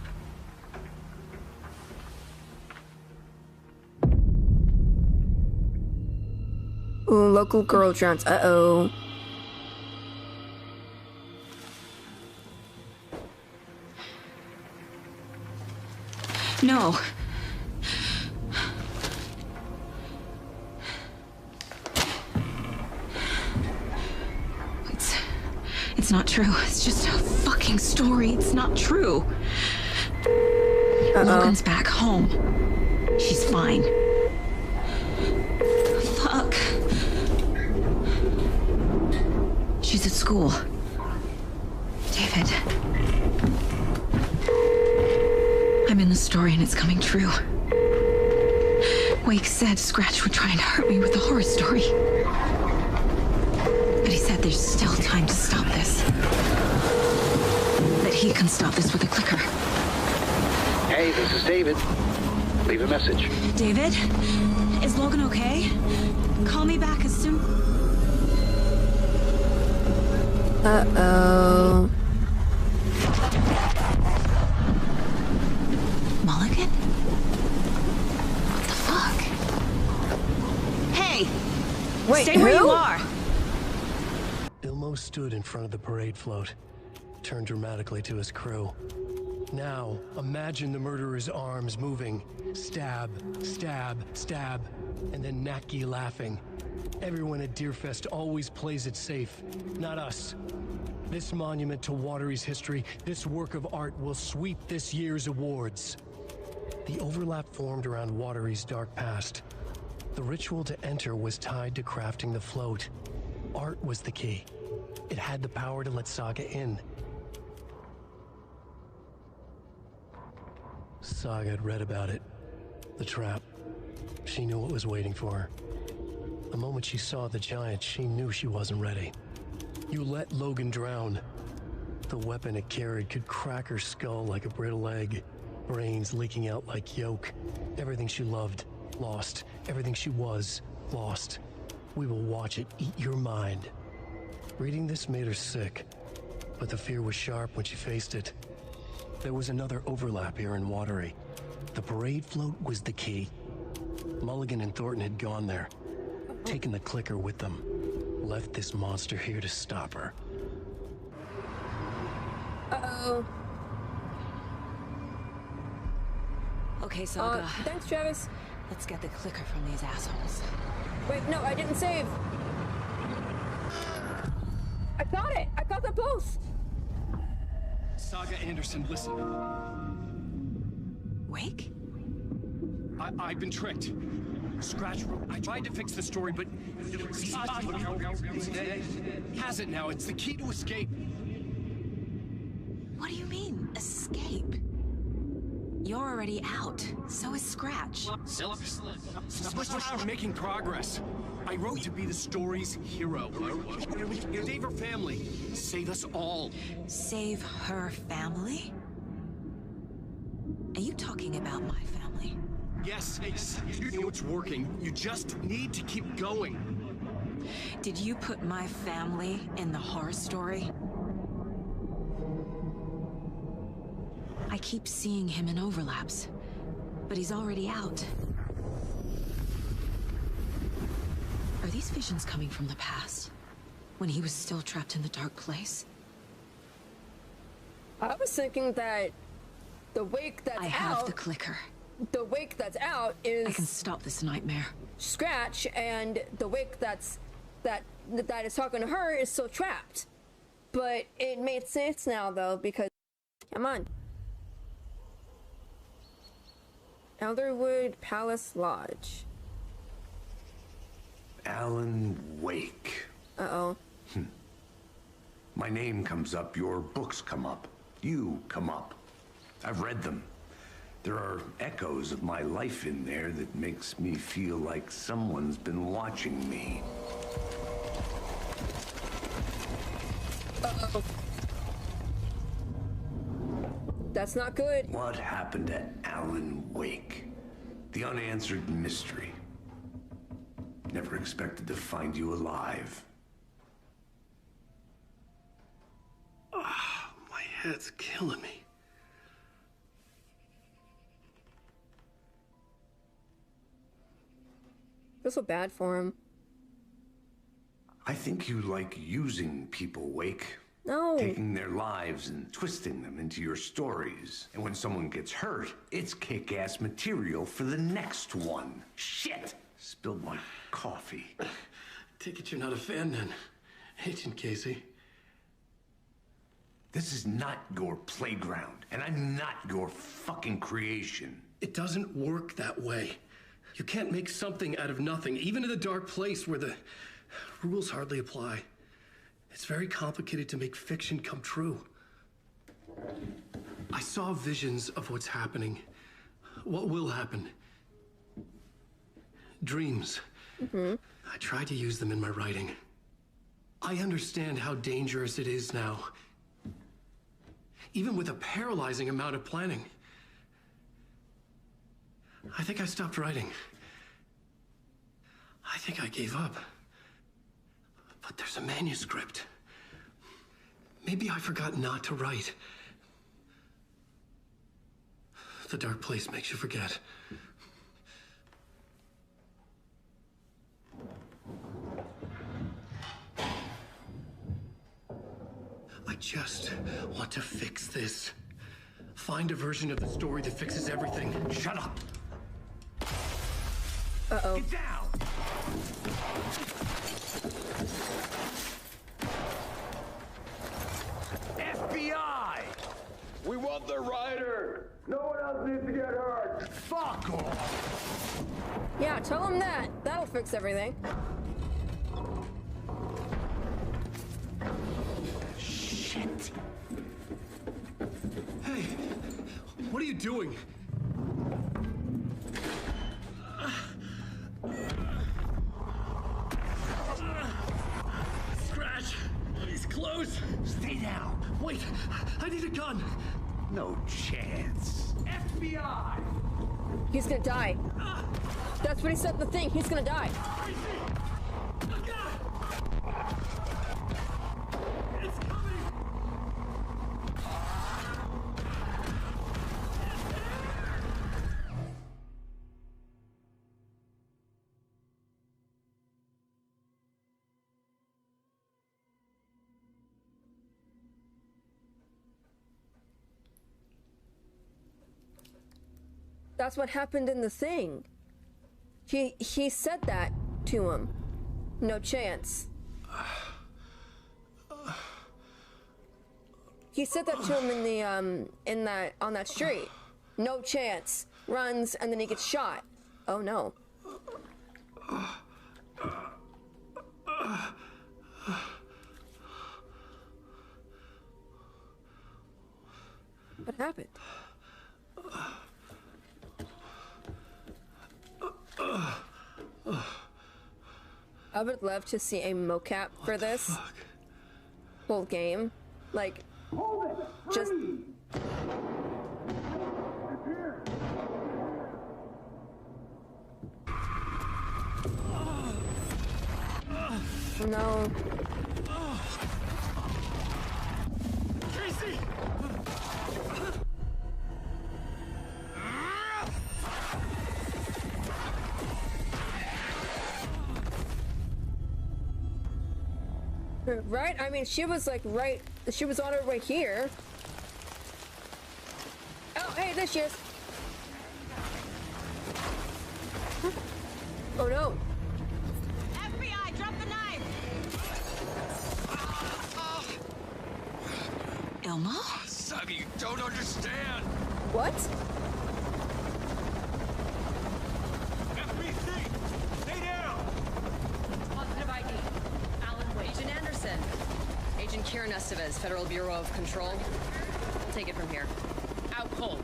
Ooh, local girl drowns. Uh-oh. No. It's not true. It's just a fucking story. It's not true. Logan's back home. She's fine. Fuck. She's at school. David. I'm in the story and it's coming true. Wake said Scratch would try and hurt me with the horror story. But he said there's still time to stop this. That he can stop this with a clicker. Hey, this is David. Leave a message. David? Is Logan okay? Call me back as soon... Uh-oh. Mulligan? What the fuck? Hey! Wait, stay where who? you are! Ilmo stood in front of the parade float, turned dramatically to his crew. Now, imagine the murderer's arms moving. Stab, stab, stab, and then Naki laughing. Everyone at Deerfest always plays it safe, not us. This monument to Watery's history, this work of art will sweep this year's awards. The overlap formed around Watery's dark past. The ritual to enter was tied to crafting the float. Art was the key. It had the power to let Saga in. Saga had read about it. The trap. She knew what was waiting for her. The moment she saw the giant, she knew she wasn't ready. You let Logan drown. The weapon it carried could crack her skull like a brittle egg. Brains leaking out like yolk. Everything she loved, lost. Everything she was, lost. We will watch it eat your mind. Reading this made her sick, but the fear was sharp when she faced it. There was another overlap here in Watery. The parade float was the key. Mulligan and Thornton had gone there, taken the clicker with them, left this monster here to stop her. Uh-oh. Okay, Saga. Thanks, Travis. Let's get the clicker from these assholes. Wait, no, I didn't save. I got it! I got them both! Saga Anderson, listen. Wake? I've been tricked. Scratch, I tried to fix the story, but... has it now. It's the key to escape. What do you mean, escape? You're already out. So is Scratch. We're making progress. I wrote to be the story's hero. Save her family. Save us all. Save her family? Are you talking about my family? Yes, you know it's working. You just need to keep going. Did you put my family in the horror story? I keep seeing him in overlaps, but he's already out. Are these visions coming from the past? When he was still trapped in the dark place? I was thinking that the Wake that's out... I have the clicker. The Wake that's out is... I can stop this nightmare. Scratch, and the Wake that is talking to her is still trapped. But it made sense now, though, because... Come on. Elderwood Palace Lodge. Alan Wake. Uh-oh. My name comes up, your books come up, you come up. I've read them. There are echoes of my life in there that makes me feel like someone's been watching me. Uh-oh. That's not good. What happened to Alan Wake? The unanswered mystery. Never expected to find you alive. My head's killing me. I feel so bad for him. I think you like using people, Wake. No. Taking their lives and twisting them into your stories. And when someone gets hurt, it's kick-ass material for the next one. Shit! Spilled my coffee. Take it you're not a fan then, Agent Casey. This is not your playground, and I'm not your fucking creation. It doesn't work that way. You can't make something out of nothing, even in a dark place where the rules hardly apply. It's very complicated to make fiction come true. I saw visions of what's happening, what will happen. Dreams. I tried to use them in my writing. I understand how dangerous it is now, even with a paralyzing amount of planning. I think I stopped writing. I think I gave up. But there's a manuscript. Maybe I forgot not to write. The dark place makes you forget. I just want to fix this. Find a version of the story that fixes everything. Shut up! Uh-oh. Get down! FBI! We want the rider! No one else needs to get hurt! Fuck off! Yeah, tell him that. That'll fix everything. Shit! Hey, what are you doing? I need a gun! No chance. FBI! He's gonna die. That's what he said in the thing. He's gonna die. It's coming! That's what happened in the thing. He said that to him. No chance. He said that to him on that street. No chance. Runs and then he gets shot. Oh no. What happened? I would love to see a mocap for this whole game. Like, just... No. Casey! Right? I mean, she was like she was on her way here. Oh, hey, there she is. Oh no. FBI, drop the knife! Elmo? Saga, you don't understand. What? FBC! Stay down! Positive ID. Alan Wade. Agent Anderson. Agent Kieran Estevez, Federal Bureau of Control. We'll take it from here. Out cold.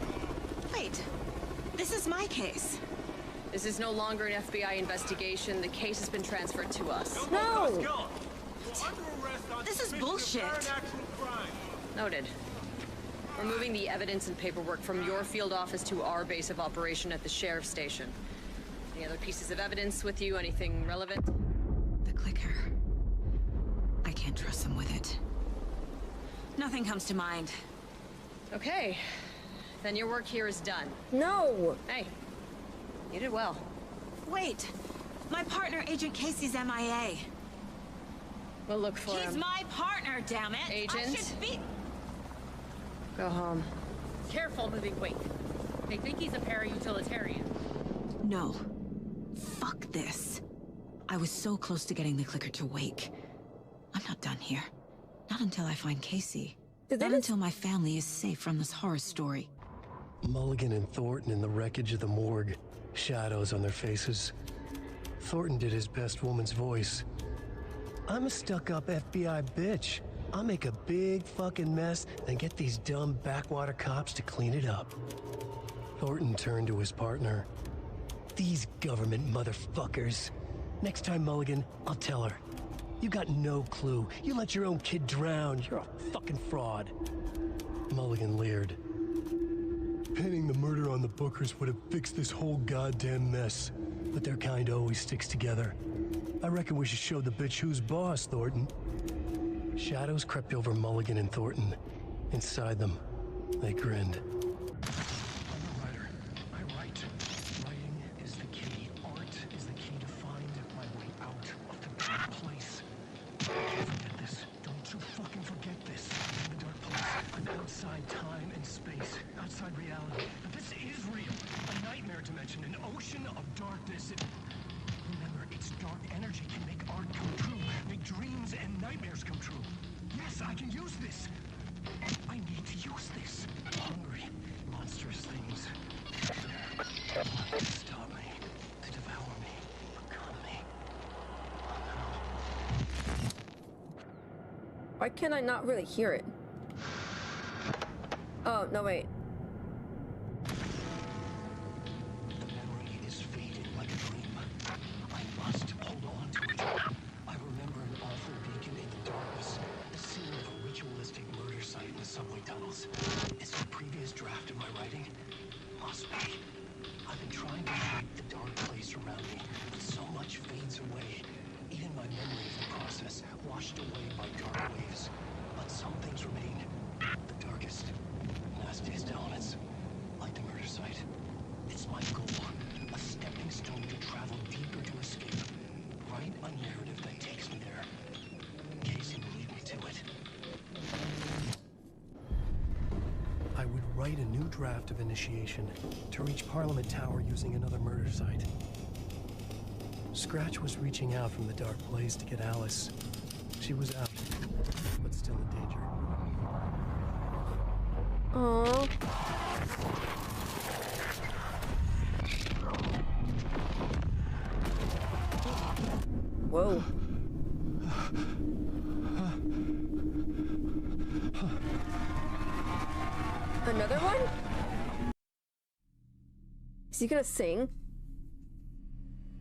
Wait, this is my case. This is no longer an FBI investigation. The case has been transferred to us. No! This is bullshit. Noted. We're moving the evidence and paperwork from your field office to our base of operation at the sheriff's station. Any other pieces of evidence with you? Anything relevant? The clicker. I can't trust them with it. Nothing comes to mind. Okay. Then your work here is done. No! Hey. You did well. Wait. My partner, Agent Casey's MIA. We'll look for him. He's my partner, damn it! Agent? I should be... Go home. Careful moving weight. They think he's a para-utilitarian. No. Fuck this. I was so close to getting the clicker to wake. I'm not done here. Not until I find Casey. Not until my family is safe from this horror story. Mulligan and Thornton in the wreckage of the morgue. Shadows on their faces. Thornton did his best woman's voice. I'm a stuck-up FBI bitch. I'll make a big fucking mess and get these dumb backwater cops to clean it up. Thornton turned to his partner. These government motherfuckers. Next time, Mulligan, I'll tell her. You got no clue. You let your own kid drown. You're a fucking fraud. Mulligan leered. Pinning the murder on the Bookers would have fixed this whole goddamn mess. But their kind always sticks together. I reckon we should show the bitch who's boss, Thornton. Shadows crept over Mulligan and Thornton. Inside them, they grinned. I'm a writer. I write. Writing is the key. Art is the key to find my way out of the dark place. Don't forget this. Don't you fucking forget this. I'm in the dark place. I'm outside time and space. Outside reality. But this is real. A nightmare dimension. An ocean of darkness. Remember, its dark energy can make art come true. Make dreams and nightmares come true. Yes, I can use this. I need to use this. Hungry, monstrous things. To stop me, to devour me, become me. Why can I not really hear it? Oh, no, wait. The memory is faded like a dream. I must hold on to it. I remember an awful beacon in the darkness, the scene of a ritualistic murder site in the subway tunnels. draft of initiation to reach Parliament Tower using another murder site. Scratch was reaching out from the dark place to get Alice. She was out, but still in danger. Aww. Whoa. Another one? Is he gonna sing?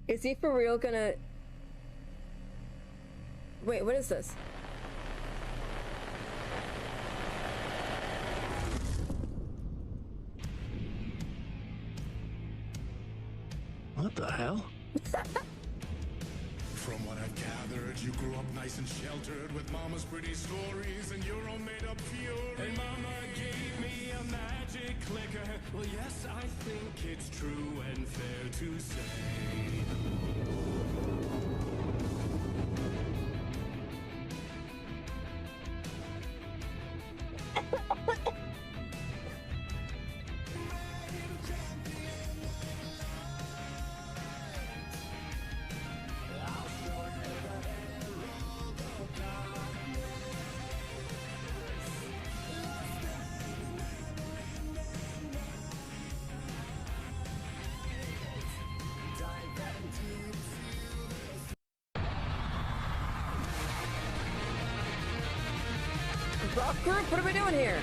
Is he for real gonna... Wait, what is this? What the hell? From what I've gathered, you grew up nice and sheltered with Mama's pretty stories and your own made-up fury. And Mama gave me a magic clicker. Well, yes, I think it's true and fair to say. Rock group, what are we doing here?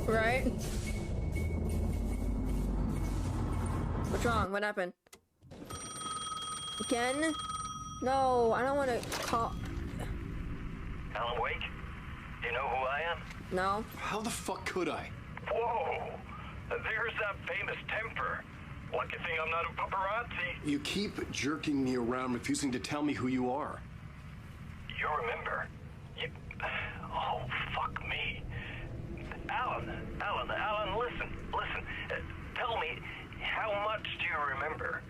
Right? What's wrong? What happened? Again? No, I don't want to call... Alan Wake? Do you know who I am? No. How the fuck could I? Whoa! There's that famous temper. Lucky thing I'm not a paparazzi. You keep jerking me around, refusing to tell me who you are. You remember? You... Oh, fuck me. Alan, listen. Tell me, how much do you remember?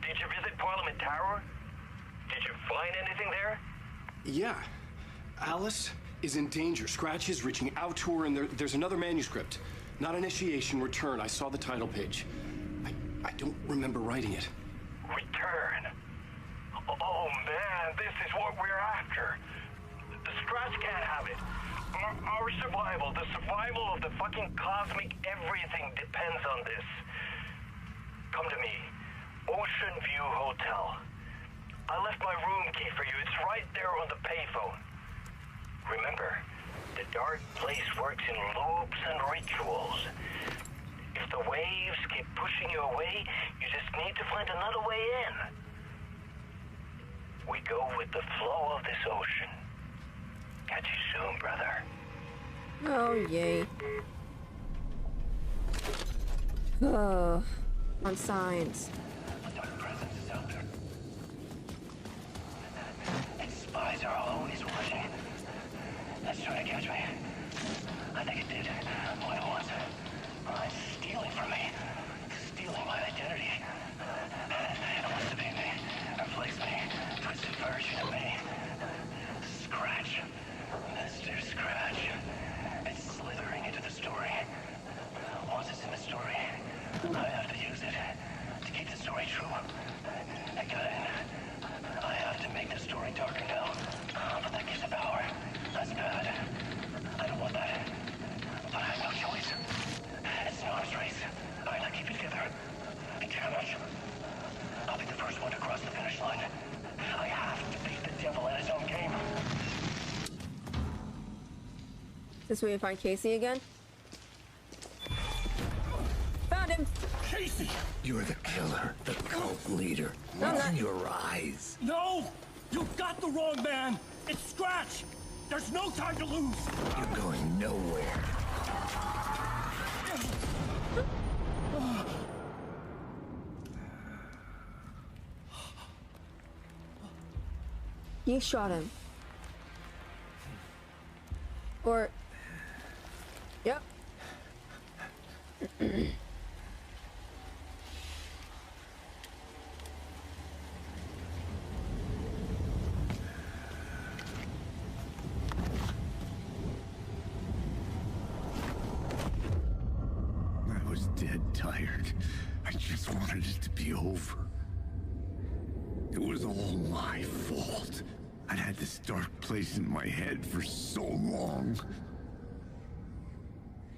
Did you visit Parliament Tower? Did you find anything there? Yeah. Alice is in danger. Scratch is reaching out to her, and there's another manuscript. Not initiation, return. I saw the title page. I don't remember writing it. Return? Oh, man, this is what we're after. The Scratch can't have it. Our survival, the survival of the fucking cosmic everything depends on this. Come to me. Ocean View Hotel. I left my room key for you. It's right there on the payphone. Remember, the dark place works in loops and rituals. If the waves keep pushing you away, you just need to find another way in. We go with the flow of this ocean. Catch you soon, brother. Oh, yay. Oh, on signs. Dark presence is out there. Its spies are always watching. That's trying to catch me. I think it did more than once. It's stealing from me. Stealing my identity. It wants to be me. Replace me. Twisted version of me. Scratch. Mr. Scratch. It's slithering into the story. Once it's in the story, I have to use it to keep the story true. I got in. I have to make the story darker now. But that gives it power. That's bad. This way we find Casey again. Found him! Casey! You're the killer, the cult leader. No, Look not- in your eyes. No! You got the wrong man! It's Scratch! There's no time to lose! You're going nowhere. He shot him. Or... Yep. I was dead tired. I just wanted it to be over. It was all my fault. I'd had this dark place in my head for so long.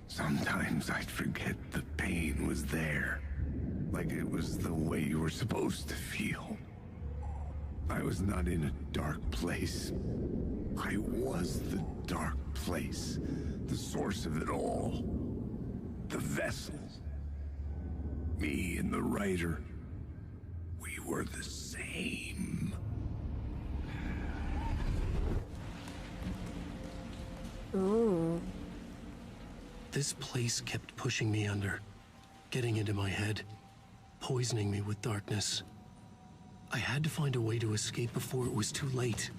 Sometimes I'd forget the pain was there. Like it was the way you were supposed to feel. I was not in a dark place. I was the dark place. The source of it all. The vessel. Me and the writer. We were the same. Ooh. This place kept pushing me under, getting into my head, poisoning me with darkness. I had to find a way to escape before it was too late.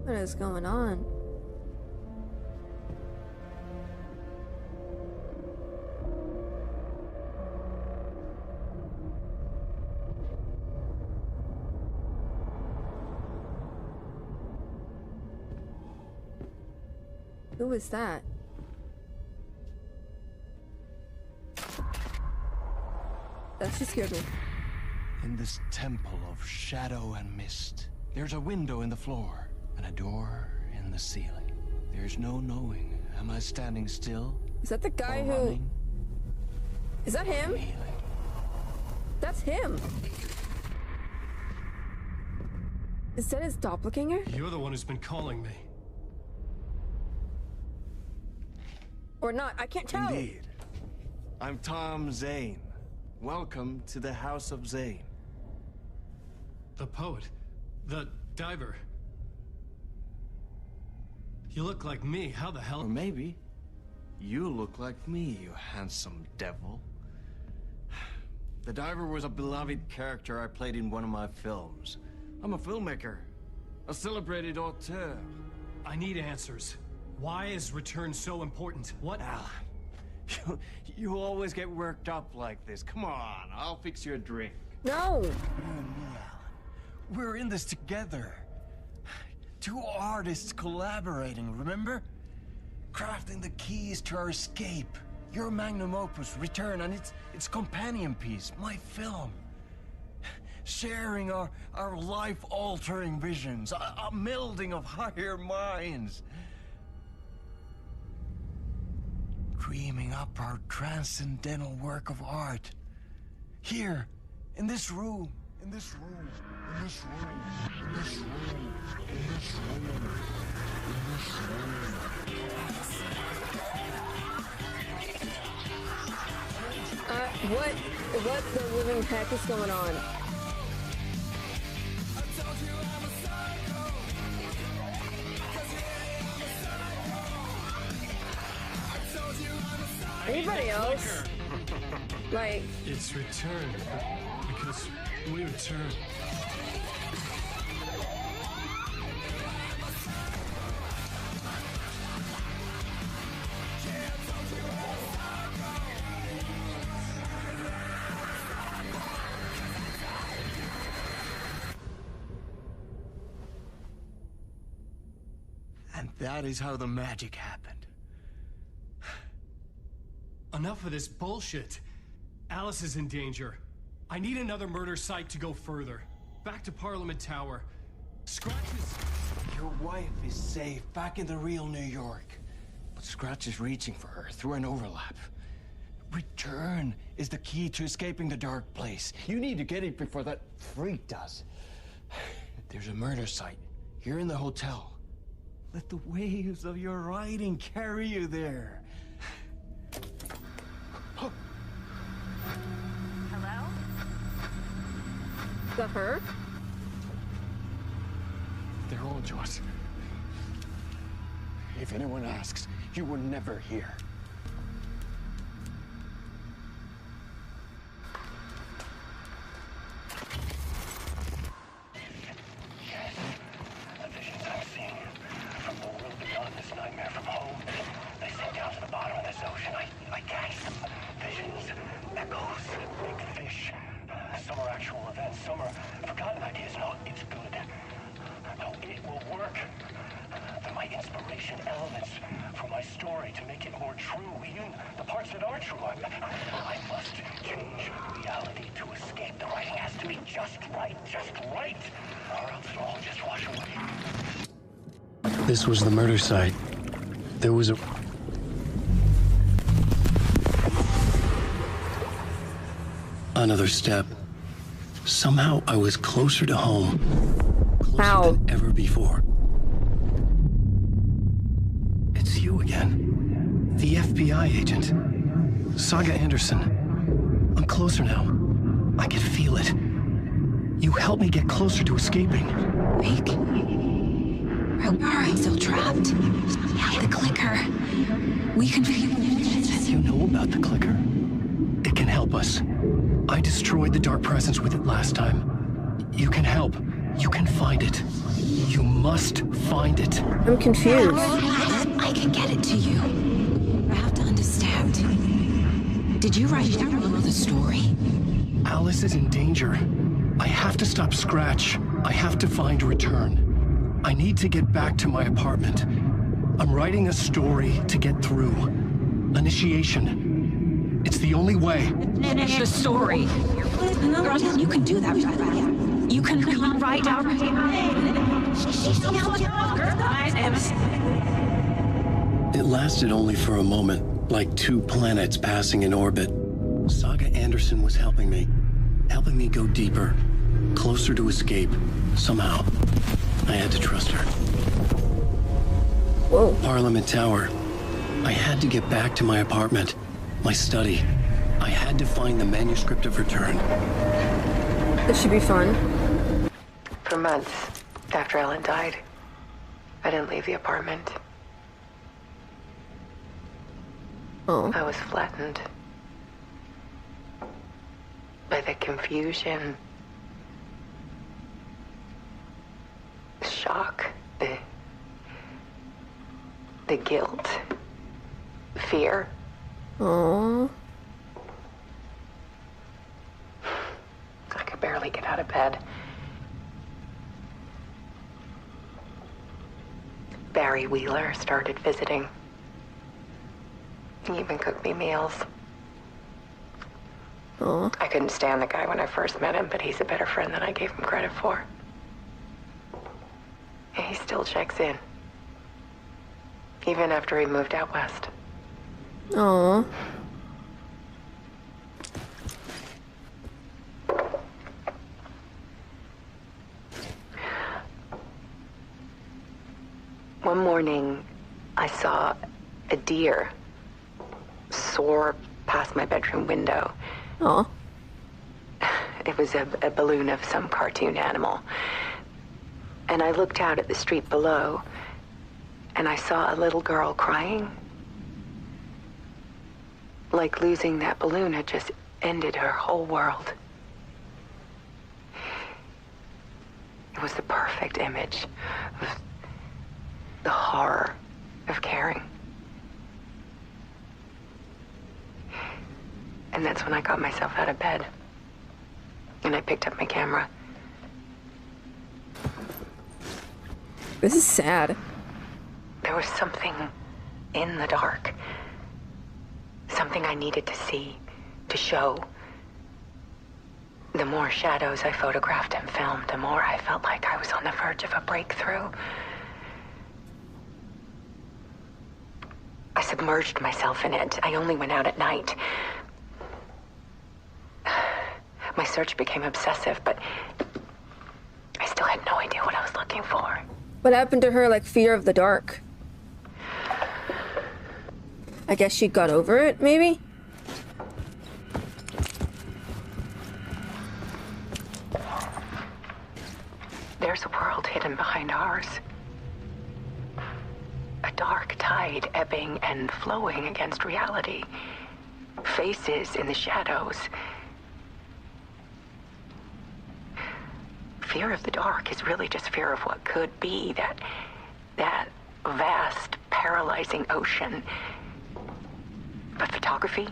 What is going on? Who was that? That just scared me. In this temple of shadow and mist, there's a window in the floor and a door in the ceiling. There's no knowing. Am I standing still? Is that the guy or who... running? Is that him? That's him. Is that his doppelganger? You're the one who's been calling me. Or not, I can't tell. Indeed. I'm Tom Zane. Welcome to the House of Zane. The poet. The diver. You look like me. How the hell? Or maybe you look like me, you handsome devil. The diver was a beloved character I played in one of my films. I'm a filmmaker, a celebrated auteur. I need answers. Why is Return so important? What? Alan, you always get worked up like this. Come on, I'll fix you a drink. No! You and me, Alan. We're in this together. Two artists collaborating, remember? Crafting the keys to our escape. Your magnum opus, Return, and its companion piece, my film. Sharing our life-altering visions, a melding of higher minds. Dreaming up our transcendental work of art. Here, in this room, in this room, in this room, in this room, in this room, in this room. What the living heck is going on? Anybody else? Like... It's Return. Because we return. And That is how the magic happened. Enough of this bullshit. Alice is in danger. I need another murder site to go further. Back to Parliament Tower. Scratches. Your wife is safe back in the real New York. But Scratch is reaching for her through an overlap. Return is the key to escaping the dark place. You need to get it before that freak does. There's a murder site here in the hotel. Let the waves of your writing carry you there. Is that her? They're all to us. If anyone asks, you were never here. The visions I'm seeing from the world beyond this nightmare from home, they sink down to the bottom of this ocean. I catch them. Visions, echoes, big fish. Some are actual events, some are forgotten ideas. No, it's good. No, it will work. They're my inspiration, elements from my story to make it more true. Even the parts that are true, I must change reality to escape. The writing has to be just right, or else it'll all just wash away. This was the murder site. There was a... Another step. Somehow I was closer to home. Closer than ever before. It's you again. The FBI agent. Saga Anderson. I'm closer now. I can feel it. You helped me get closer to escaping. Rick? I'm still trapped. The clicker. We can figure it. You know about the clicker. It can help us. I destroyed the dark presence with it last time. You can help. You can find it. You must find it. I'm confused. I can get it to you. I have to understand. Did you write down the story? Alice is in danger. I have to stop Scratch. I have to find Return. I need to get back to my apartment. I'm writing a story to get through. Initiation. It's the only way. Finish the story. You can do that. You can write out. It lasted only for a moment, like two planets passing in orbit. Saga Anderson was helping me go deeper, closer to escape. Somehow, I had to trust her. Whoa. Parliament Tower. I had to get back to my apartment, my study. I had to find the manuscript of Return. This should be fun. For months after Ellen died, I didn't leave the apartment. Oh. I was flattened by the confusion, the shock, the guilt, the fear. Oh. I could barely get out of bed. Barry Wheeler started visiting. He even cooked me meals. Oh. I couldn't stand the guy when I first met him, but he's a better friend than I gave him credit for. And he still checks in. Even after he moved out west. Oh. One morning, I saw a deer soar past my bedroom window. Oh. It was a balloon of some cartoon animal. And I looked out at the street below, and I saw a little girl crying. Like losing that balloon had just ended her whole world. It was the perfect image of the horror of caring. And that's when I got myself out of bed. And I picked up my camera. This is sad. There was something in the dark. Something I needed to see, to show. The more shadows I photographed and filmed, the more I felt like I was on the verge of a breakthrough. I submerged myself in it. I only went out at night. My search became obsessive, but I still had no idea what I was looking for. What happened to her, like, fear of the dark? I guess she got over it, maybe? There's a world hidden behind ours. A dark tide ebbing and flowing against reality. Faces in the shadows. Fear of the dark is really just fear of what could be, that vast, paralyzing ocean. But photography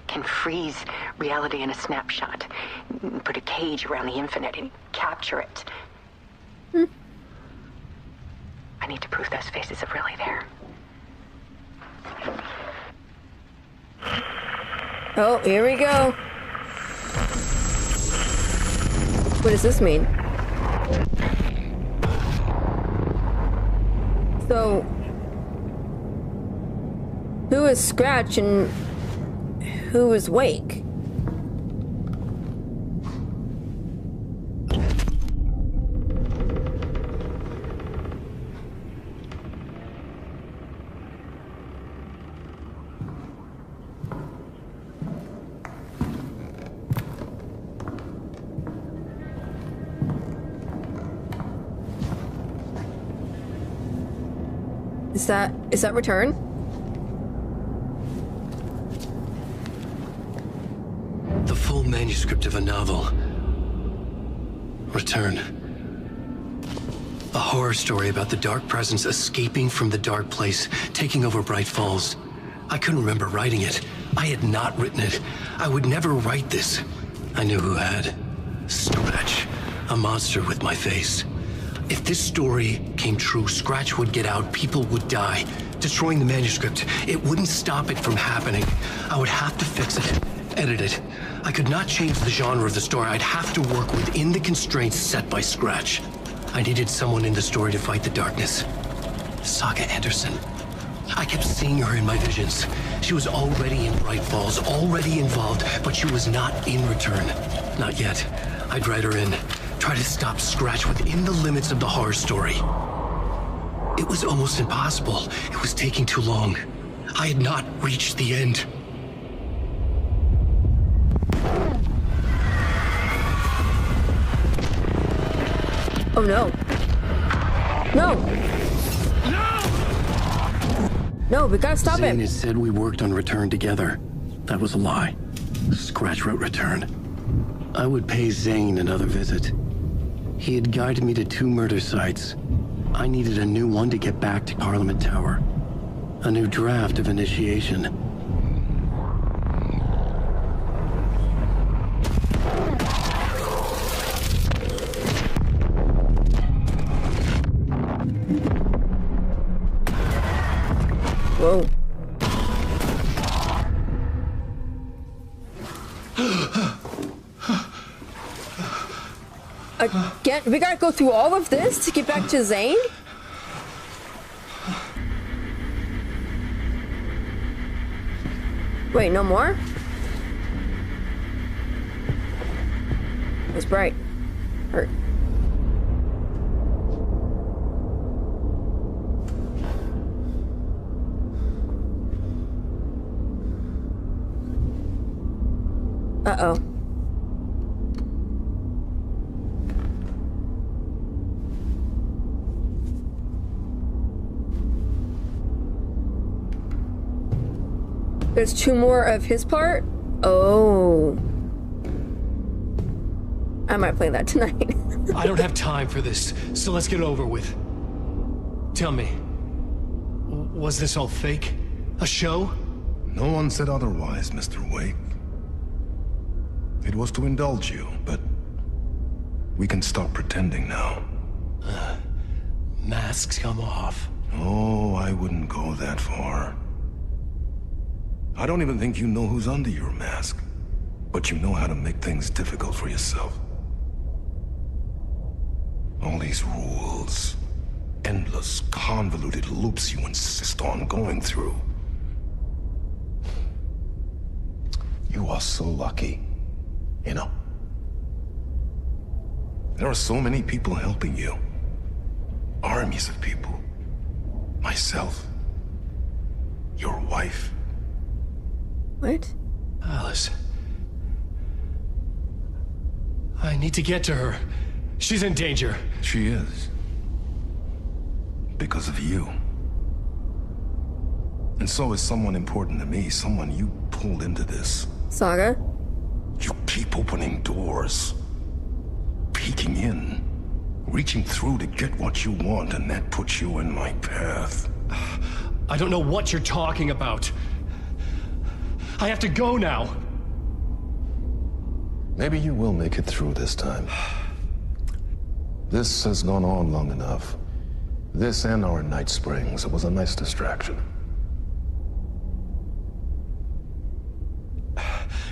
can freeze reality in a snapshot, put a cage around the infinite and capture it. I need to prove those faces are really there. Oh, here we go. What does this mean? So, who is Scratch and who is Wake? Is that Return? The full manuscript of a novel. Return. A horror story about the dark presence escaping from the dark place, taking over Bright Falls. I couldn't remember writing it. I had not written it. I would never write this. I knew who had. Scratch. A monster with my face. If this story came true, Scratch would get out, people would die. Destroying the manuscript, it wouldn't stop it from happening. I would have to fix it, edit it. I could not change the genre of the story. I'd have to work within the constraints set by Scratch. I needed someone in the story to fight the darkness. Saga Anderson. I kept seeing her in my visions. She was already in Bright Falls, already involved, but she was not in Return. Not yet. I'd write her in. Try to stop Scratch within the limits of the horror story. It was almost impossible. It was taking too long. I had not reached the end. Oh no. No! No, we gotta stop him. Zane had said we worked on Return together. That was a lie. Scratch wrote Return. I would pay Zane another visit. He had guided me to 2 murder sites. I needed a new one to get back to Parliament Tower. A new draft of initiation. Whoa. Again, we gotta go through all of this to get back to Zane? Wait, no more? It was bright. Hurt. Uh-oh. There's 2 more of his part? Oh. I might play that tonight. I don't have time for this, so let's get it over with. Tell me, was this all fake? A show? No one said otherwise, Mr. Wake. It was to indulge you, but we can stop pretending now. Masks come off. Oh, I wouldn't go that far. I don't even think you know who's under your mask, but you know how to make things difficult for yourself. All these rules, endless, convoluted loops you insist on going through. You are so lucky, you know. There are so many people helping you. Armies of people. Myself. Your wife. What? Alice. I need to get to her. She's in danger. She is. Because of you. And so is someone important to me, someone you pulled into this. Saga? You keep opening doors. Peeking in. Reaching through to get what you want, and that puts you in my path. I don't know what you're talking about. I have to go now. Maybe you will make it through this time. This has gone on long enough. This and our Night Springs. It was a nice distraction.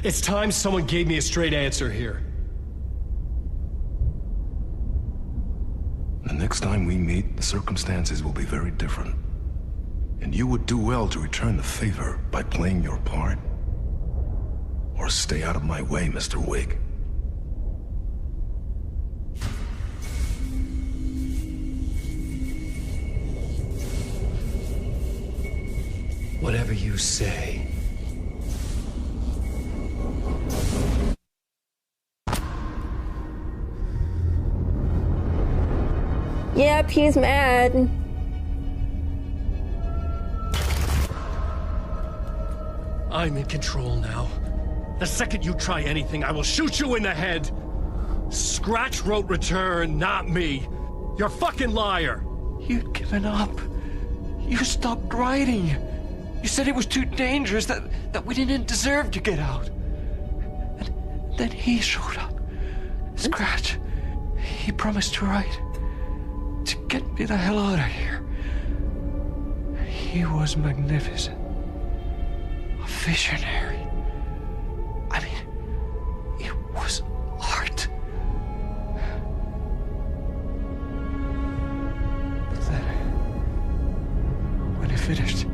It's time someone gave me a straight answer here. The next time we meet, the circumstances will be very different. And you would do well to return the favor by playing your part. Or stay out of my way, Mr. Wig. Whatever you say. Yep, he's mad. I'm in control now. The second you try anything, I will shoot you in the head. Scratch wrote return, not me. You're a fucking liar. You'd given up. You stopped writing. You said it was too dangerous, that we didn't deserve to get out. And then he showed up. Scratch. He promised to write. To get me the hell out of here. He was magnificent. A visionary. I mean, it was art. But then, when he finished,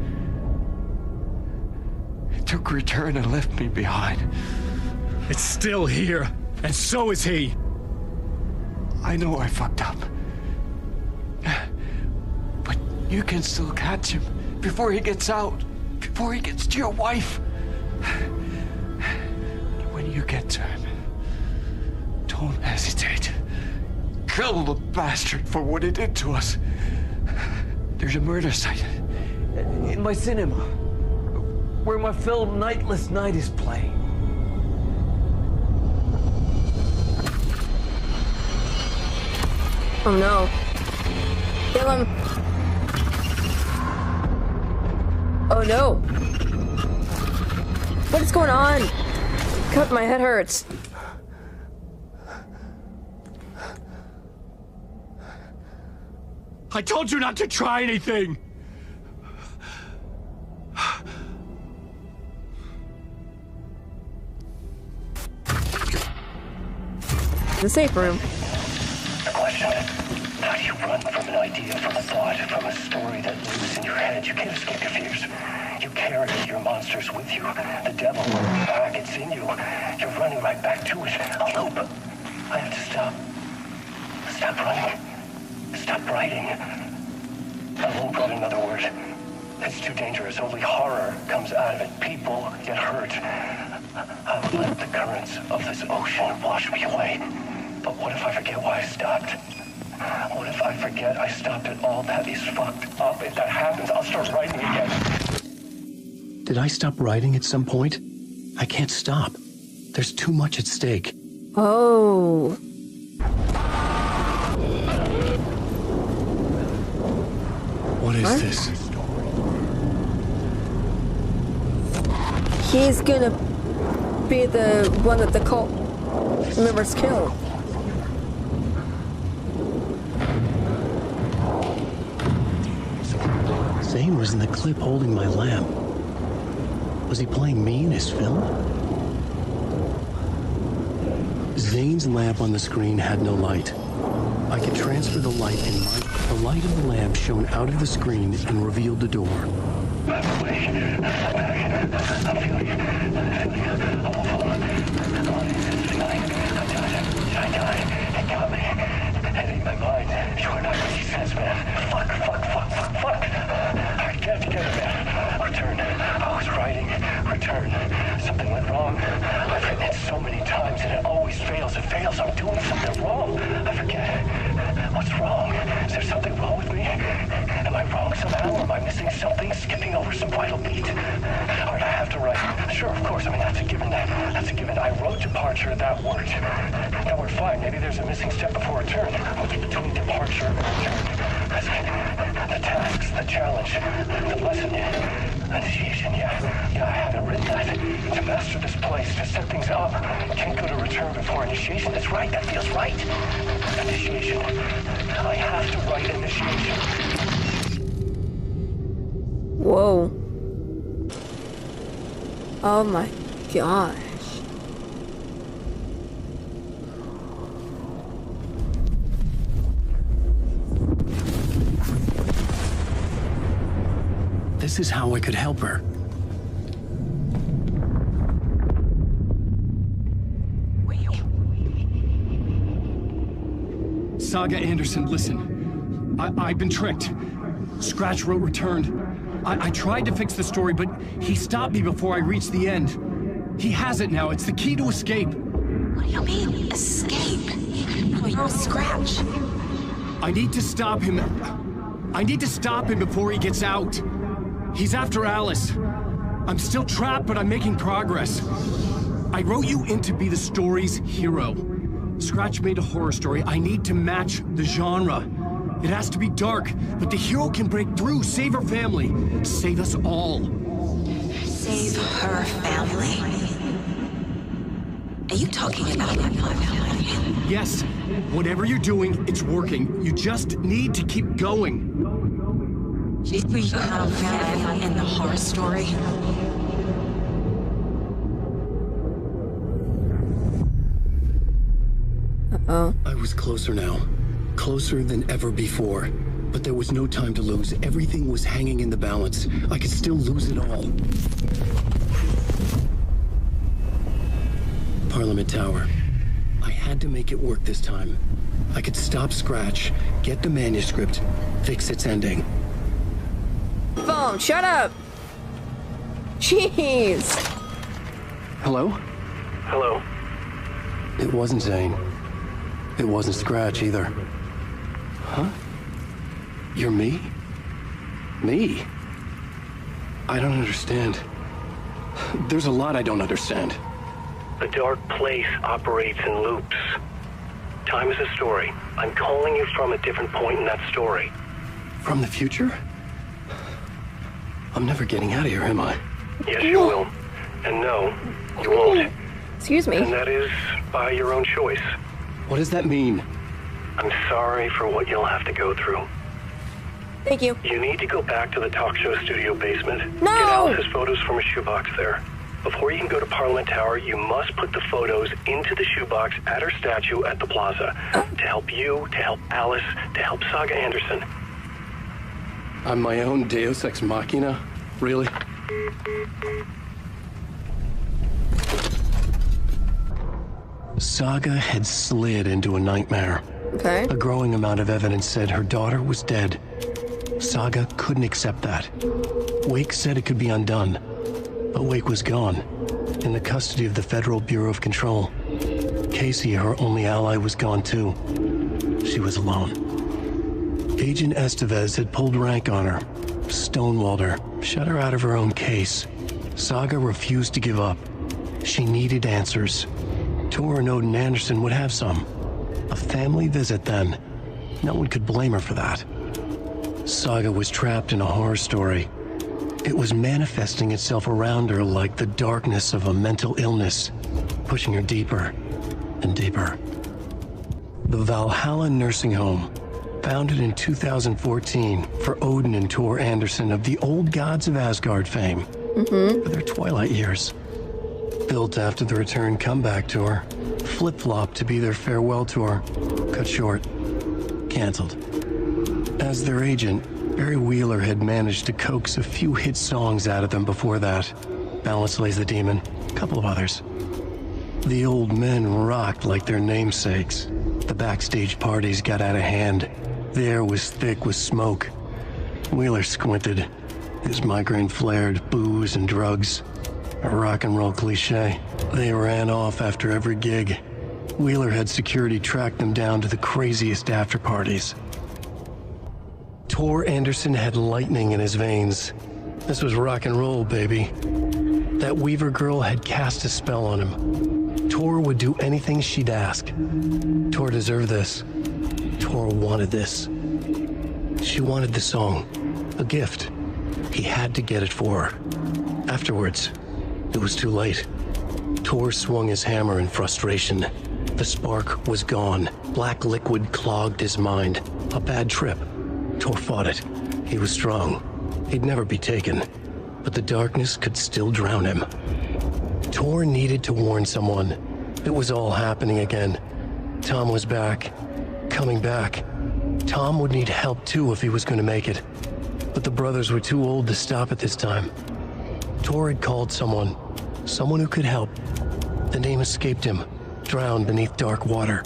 he took return and left me behind. It's still here, and so is he. I know I fucked up. But you can still catch him before he gets out, before he gets to your wife. When you get to him, don't hesitate. Kill the bastard for what he did to us. There's a murder site in my cinema where my film Nightless Night is playing. Oh no. Kill him. Oh no. What is going on? God, my head hurts. I told you not to try anything. The safe room. The question, how do you run from an idea, from a thought, from a story that lives in your head? You can't escape your fears. You carry your monsters with you. The devil on your back, it's in you. You're running right back to it. A loop. I have to stop. Stop running. Stop writing. I won't write another word. It's too dangerous. Only horror comes out of it. People get hurt. I'll let the currents of this ocean wash me away. But what if I forget why I stopped? What if I forget I stopped at all? That is fucked up. If that happens, I'll start writing again. Did I stop writing at some point? I can't stop. There's too much at stake. Oh. What is this? He's gonna be the one that the cult members killed. Zane was in the clip holding my lamp. Was he playing me in his film? Zane's lamp on the screen had no light. I could transfer the light and the light of the lamp shone out of the screen and revealed the door. I'm awake. I'm back. I'm feeling it. I'm awful. I'm feeling. I died. It got me. And in my mind, you're not what he says, man. Fuck. I get together, man. Return. I was writing. Return. Something went wrong. I've written it so many times and it always fails. It fails. I'm doing something wrong. I forget. What's wrong? Is there something wrong with me? Am I wrong somehow? Or am I missing something? Skipping over some vital beat? Alright, I have to write. Sure, of course. I mean, that's a given. That's a given. I wrote departure, that worked. That worked fine. Maybe there's a missing step before return. What's between departure and return? That's it. The tasks, the challenge, the lesson, initiation, yeah, I haven't written that. To master this place, to set things up. Can't go to return before initiation. That's right, that feels right. Initiation. I have to write initiation. Whoa. Oh my gosh. This is how I could help her. Saga Anderson, listen. I've been tricked. Scratch wrote returned. I tried to fix the story, but he stopped me before I reached the end. He has it now. It's the key to escape. What do you mean, escape? You're Scratch. I need to stop him. I need to stop him before he gets out. He's after Alice. I'm still trapped, but I'm making progress. I wrote you in to be the story's hero. Scratch made a horror story. I need to match the genre. It has to be dark, but the hero can break through, save her family, save us all. Save her family? Are you talking about my family? Yes. Whatever you're doing, it's working. You just need to keep going. You have family in the horror story? Uh-oh. I was closer now. Closer than ever before. But there was no time to lose. Everything was hanging in the balance. I could still lose it all. Parliament Tower. I had to make it work this time. I could stop Scratch, get the manuscript, fix its ending. Phone, shut up! Jeez! Hello? Hello? It wasn't Zane. It wasn't Scratch either. Huh? You're me? Me? I don't understand. There's a lot I don't understand. The dark place operates in loops. Time is a story. I'm calling you from a different point in that story. From the future? I'm never getting out of here, am I? Yes, you will. And no, you won't. Excuse me. And that is by your own choice. What does that mean? I'm sorry for what you'll have to go through. Thank you. You need to go back to the talk show studio basement. No! Get Alice's photos from a shoebox there. Before you can go to Parliament Tower, you must put the photos into the shoebox at her statue at the plaza. To help you, to help Alice, to help Saga Anderson. I'm my own Deus Ex Machina? Really? Saga had slid into a nightmare. Okay. A growing amount of evidence said her daughter was dead. Saga couldn't accept that. Wake said it could be undone. But Wake was gone, in the custody of the Federal Bureau of Control. Casey, her only ally, was gone too. She was alone. Agent Estevez had pulled rank on her, stonewalled her, shut her out of her own case. Saga refused to give up. She needed answers. Tor and Odin Anderson would have some. A family visit then. No one could blame her for that. Saga was trapped in a horror story. It was manifesting itself around her like the darkness of a mental illness, pushing her deeper and deeper. The Valhalla nursing home, Founded in 2014 for Odin and Tor Anderson of the Old Gods of Asgard fame for their twilight years. Built after the Return comeback tour, flip-flopped to be their farewell tour, cut short, canceled. As their agent, Barry Wheeler had managed to coax a few hit songs out of them before that. Balance Lays the Demon, a couple of others. The old men rocked like their namesakes. The backstage parties got out of hand. The air was thick with smoke. Wheeler squinted. His migraine flared, booze and drugs. A rock and roll cliche. They ran off after every gig. Wheeler had security track them down to the craziest after parties. Tor Anderson had lightning in his veins. This was rock and roll, baby. That Weaver girl had cast a spell on him. Tor would do anything she'd ask. Tor deserved this. Tor wanted this. She wanted the song, a gift. He had to get it for her. Afterwards, it was too late. Tor swung his hammer in frustration. The spark was gone. Black liquid clogged his mind. A bad trip. Tor fought it. He was strong. He'd never be taken. But the darkness could still drown him. Tor needed to warn someone. It was all happening again. Tom was back. Coming back. Tom would need help too if he was going to make it. But the brothers were too old to stop at this time. Tor had called someone. Someone who could help. The name escaped him. Drowned beneath dark water.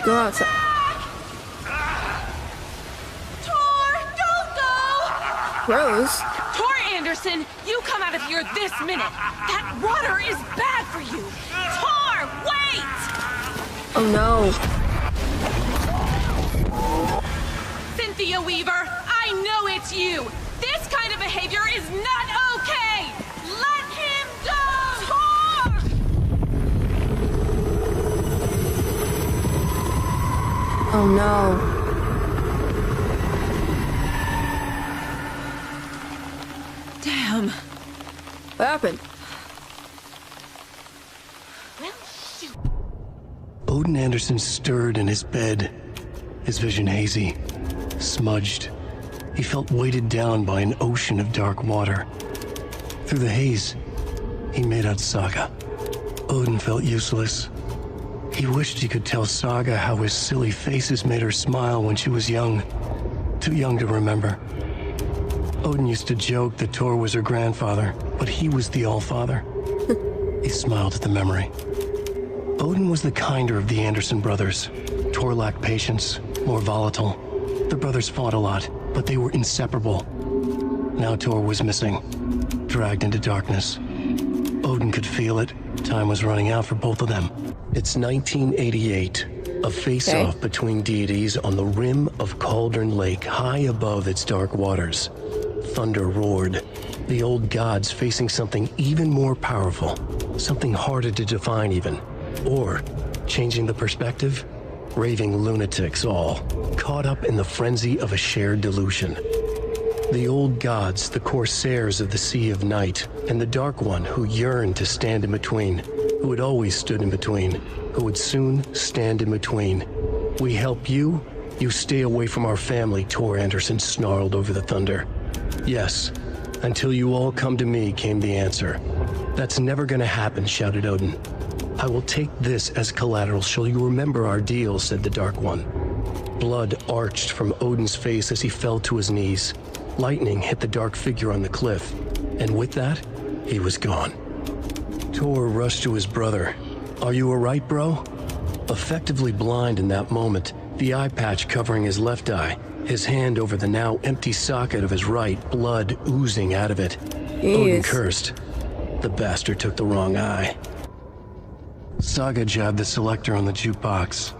Go outside. Rose? Tor Anderson, you come out of here this minute. That water is bad for you. Tor, wait! Oh no. Cynthia Weaver, I know it's you. This kind of behavior is not okay. Let him go! Tor! Oh no. Damn. What happened? Odin Anderson stirred in his bed, his vision hazy, smudged. He felt weighted down by an ocean of dark water. Through the haze, he made out Saga. Odin felt useless. He wished he could tell Saga how his silly faces made her smile when she was young. Too young to remember. Odin used to joke that Tor was her grandfather, but he was the Allfather. He smiled at the memory. Odin was the kinder of the Anderson brothers. Tor lacked patience, more volatile. The brothers fought a lot, but they were inseparable. Now Tor was missing, dragged into darkness. Odin could feel it. Time was running out for both of them. It's 1988. A face-off between deities on the rim of Cauldron Lake, high above its dark waters. Thunder roared. The old gods facing something even more powerful. Something harder to define even. Or, changing the perspective, raving lunatics all, caught up in the frenzy of a shared delusion. The old gods, the corsairs of the Sea of Night, and the Dark One who yearned to stand in between, who had always stood in between, who would soon stand in between. We help you, you stay away from our family, Tor Anderson snarled over the thunder. Yes, until you all come to me, came the answer. That's never gonna happen, shouted Odin. I will take this as collateral. Shall you remember our deal, said the Dark One. Blood arched from Odin's face as he fell to his knees. Lightning hit the dark figure on the cliff, and with that, he was gone. Tor rushed to his brother. Are you all right, bro? Effectively blind in that moment, the eye patch covering his left eye, his hand over the now empty socket of his right, blood oozing out of it. Odin cursed. The bastard took the wrong eye. Saga jabbed the selector on the jukebox.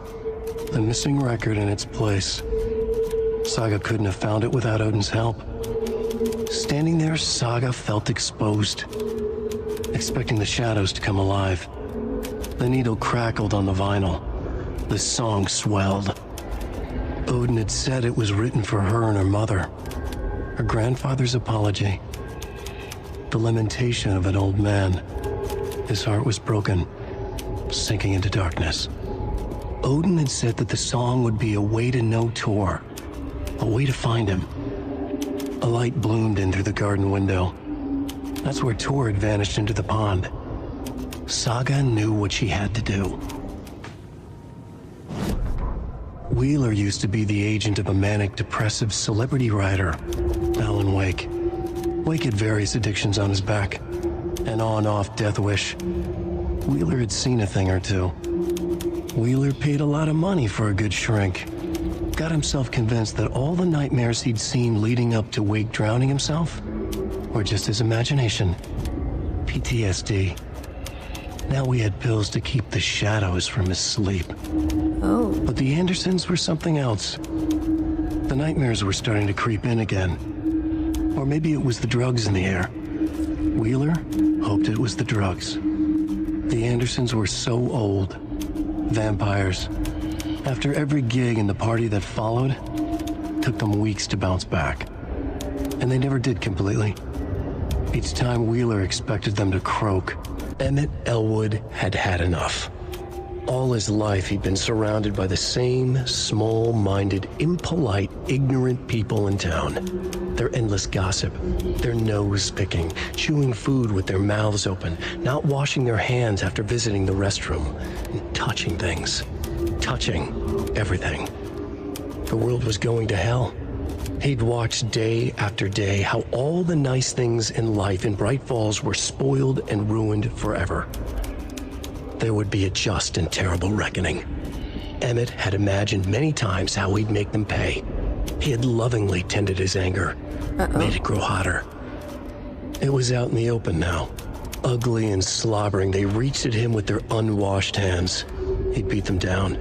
The missing record in its place. Saga couldn't have found it without Odin's help. Standing there, Saga felt exposed, expecting the shadows to come alive. The needle crackled on the vinyl. The song swelled. Odin had said it was written for her and her mother. Her grandfather's apology. The lamentation of an old man. His heart was broken, sinking into darkness. Odin had said that the song would be a way to know Tor, a way to find him. A light bloomed in through the garden window. That's where Tor had vanished into the pond. Saga knew what she had to do. Wheeler used to be the agent of a manic-depressive celebrity writer, Alan Wake. Wake had various addictions on his back, an on-off death wish. Wheeler had seen a thing or two. Wheeler paid a lot of money for a good shrink. Got himself convinced that all the nightmares he'd seen leading up to Wake drowning himself were just his imagination. PTSD. Now he had pills to keep the shadows from his sleep. Oh. But the Andersons were something else. The nightmares were starting to creep in again. Or maybe it was the drugs in the air. Wheeler hoped it was the drugs. The Andersons were so old. Vampires. After every gig and the party that followed, took them weeks to bounce back. And they never did completely. Each time Wheeler expected them to croak. Emmett Elwood had had enough. All his life he'd been surrounded by the same small-minded, impolite, ignorant people in town. Their endless gossip, their nose-picking, chewing food with their mouths open, not washing their hands after visiting the restroom, and touching things. Touching everything. The world was going to hell. He'd watched day after day how all the nice things in life in Bright Falls were spoiled and ruined forever. There would be a just and terrible reckoning. Emmett had imagined many times how he'd make them pay. He had lovingly tended his anger, made it grow hotter. It was out in the open now. Ugly and slobbering, they reached at him with their unwashed hands. He'd beat them down,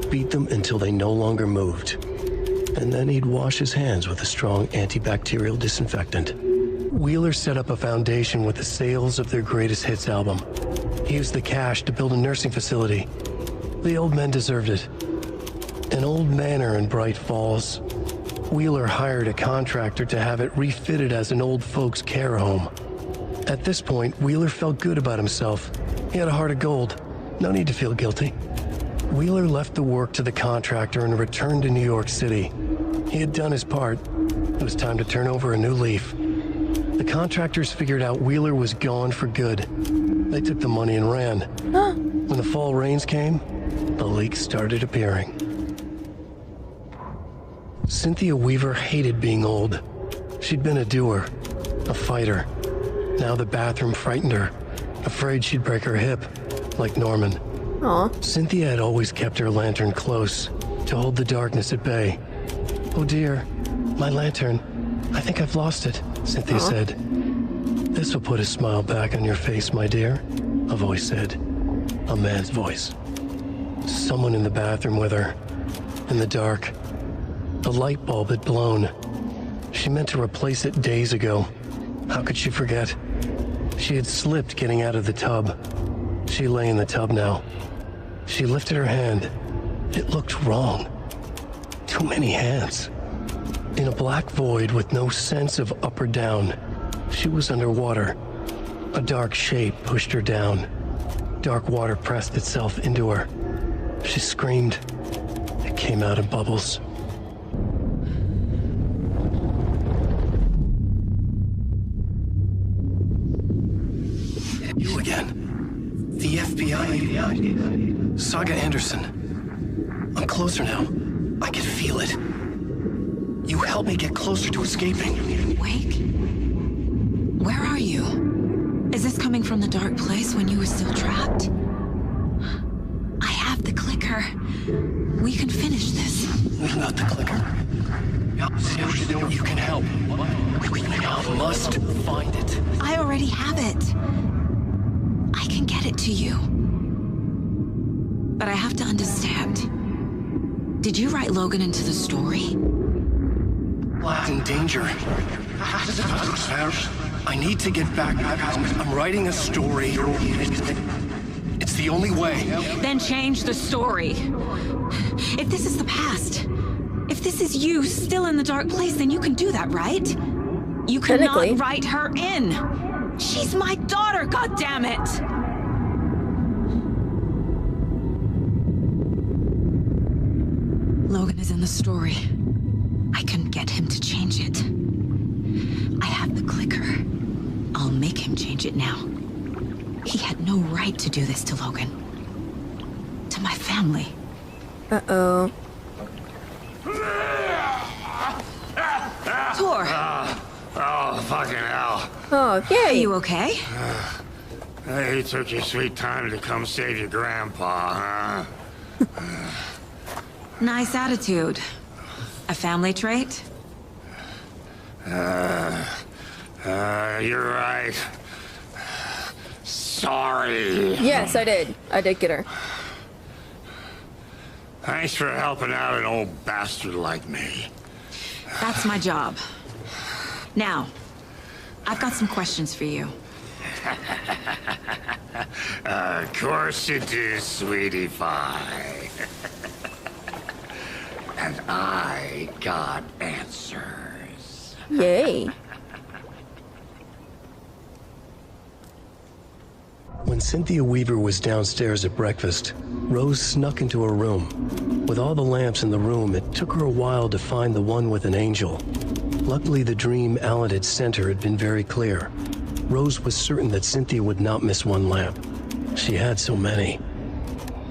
beat them until they no longer moved. And then he'd wash his hands with a strong antibacterial disinfectant. Wheeler set up a foundation with the sales of their greatest hits album. He used the cash to build a nursing facility. The old men deserved it. An old manor in Bright Falls. Wheeler hired a contractor to have it refitted as an old folks' care home. At this point, Wheeler felt good about himself. He had a heart of gold. No need to feel guilty. Wheeler left the work to the contractor and returned to New York City. He had done his part. It was time to turn over a new leaf. The contractors figured out Wheeler was gone for good. They took the money and ran. When the fall rains came, the leaks started appearing. Cynthia Weaver hated being old. She'd been a doer, a fighter. Now the bathroom frightened her, afraid she'd break her hip, like Norman. Aww. Cynthia had always kept her lantern close to hold the darkness at bay. "Oh dear, my lantern. I think I've lost it," Cynthia said. "This will put a smile back on your face, my dear," a voice said. A man's voice. Someone in the bathroom with her. In the dark. The light bulb had blown. She meant to replace it days ago. How could she forget? She had slipped getting out of the tub. She lay in the tub now. She lifted her hand. It looked wrong. Too many hands. In a black void with no sense of up or down, she was underwater. A dark shape pushed her down. Dark water pressed itself into her. She screamed. It came out in bubbles. You again. The FBI. Saga Anderson. I'm closer now. I can feel it. You helped me get closer to escaping. Wake? Where are you? Is this coming from the dark place when you were still trapped? I have the clicker. We can finish this. We've got the clicker. You can help. We must find it. I already have it. I can get it to you. But I have to understand. Did you write Logan into the story? In danger. I need to get back. I'm writing a story. It's the only way. Then change the story. If this is the past, if this is you still in the dark place, then you can do that, right? You cannot write her in. She's my daughter, goddammit! is in the story. I couldn't get him to change it. I have the clicker. I'll make him change it now. He had no right to do this to Logan. To my family. Uh-oh. Tor! Oh, fucking hell. Oh, yay! Are you okay? Hey, you took your sweet time to come save your grandpa, huh? Nice attitude. A family trait? You're right. Sorry. Yes, I did. I did get her. Thanks for helping out an old bastard like me. That's my job. Now, I've got some questions for you. Of course you do, sweetie pie. And I got answers. Yay. When Cynthia Weaver was downstairs at breakfast, Rose snuck into her room. With all the lamps in the room, it took her a while to find the one with an angel. Luckily, the dream Alan had sent her had been very clear. Rose was certain that Cynthia would not miss one lamp. She had so many.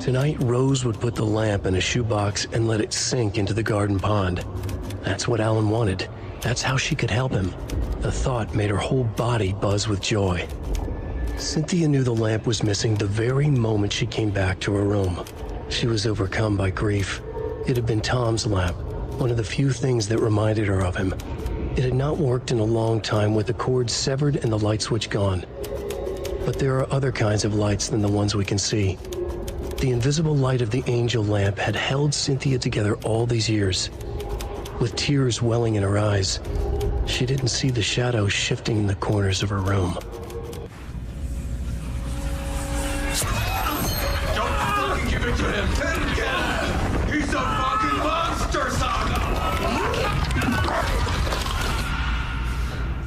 Tonight, Rose would put the lamp in a shoebox and let it sink into the garden pond. That's what Alan wanted. That's how she could help him. The thought made her whole body buzz with joy. Cynthia knew the lamp was missing the very moment she came back to her room. She was overcome by grief. It had been Tom's lamp, one of the few things that reminded her of him. It had not worked in a long time with the cord severed and the light switch gone. But there are other kinds of lights than the ones we can see. The invisible light of the angel lamp had held Cynthia together all these years. With tears welling in her eyes, she didn't see the shadows shifting in the corners of her room. Don't fucking give it to him! He's a fucking monster, Saga!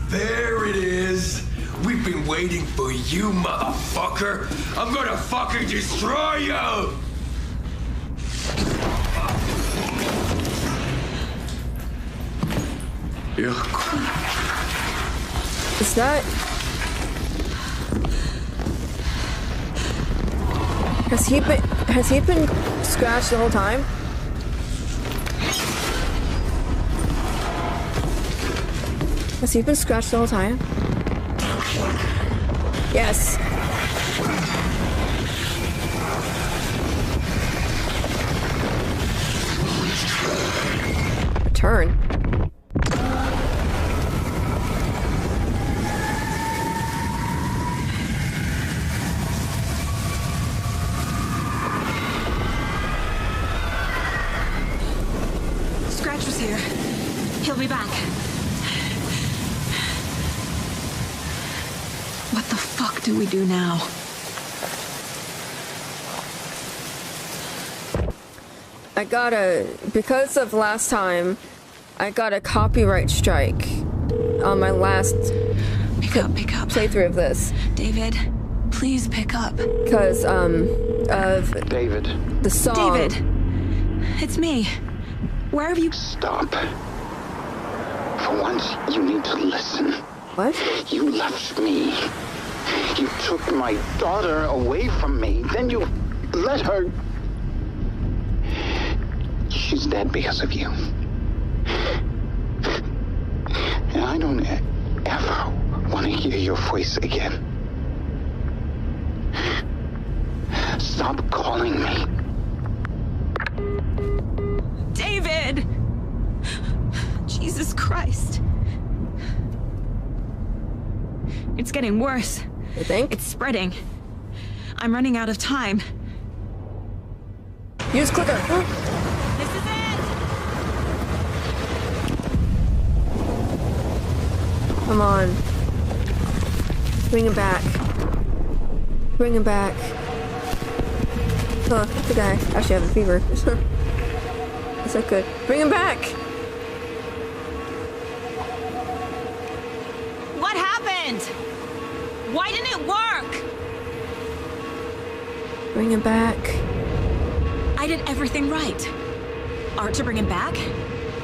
There it is! We've been waiting for you, motherfucker! I'm gonna fucking destroy you! Is that... Has he been scratched the whole time? Has he been scratched the whole time? Yes. Return. Scratch was here. He'll be back. What the fuck do we do now? Because of last time, I got a copyright strike on my last pick up playthrough of this. David, please pick up. Because, of... David. The song. David! It's me. Where have you... Stop. For once, you need to listen. What? You left me. You took my daughter away from me. Then you let her... She's dead because of you. And I don't ever want to hear your voice again. Stop calling me. David! Jesus Christ. It's getting worse. You think? It's spreading. I'm running out of time. Use clicker. This is it! Come on. Bring him back. Bring him back. Oh, the guy actually have a fever. Is that good? Bring him back! What happened? Why didn't it work? Bring him back. I did everything right. Art to bring him back?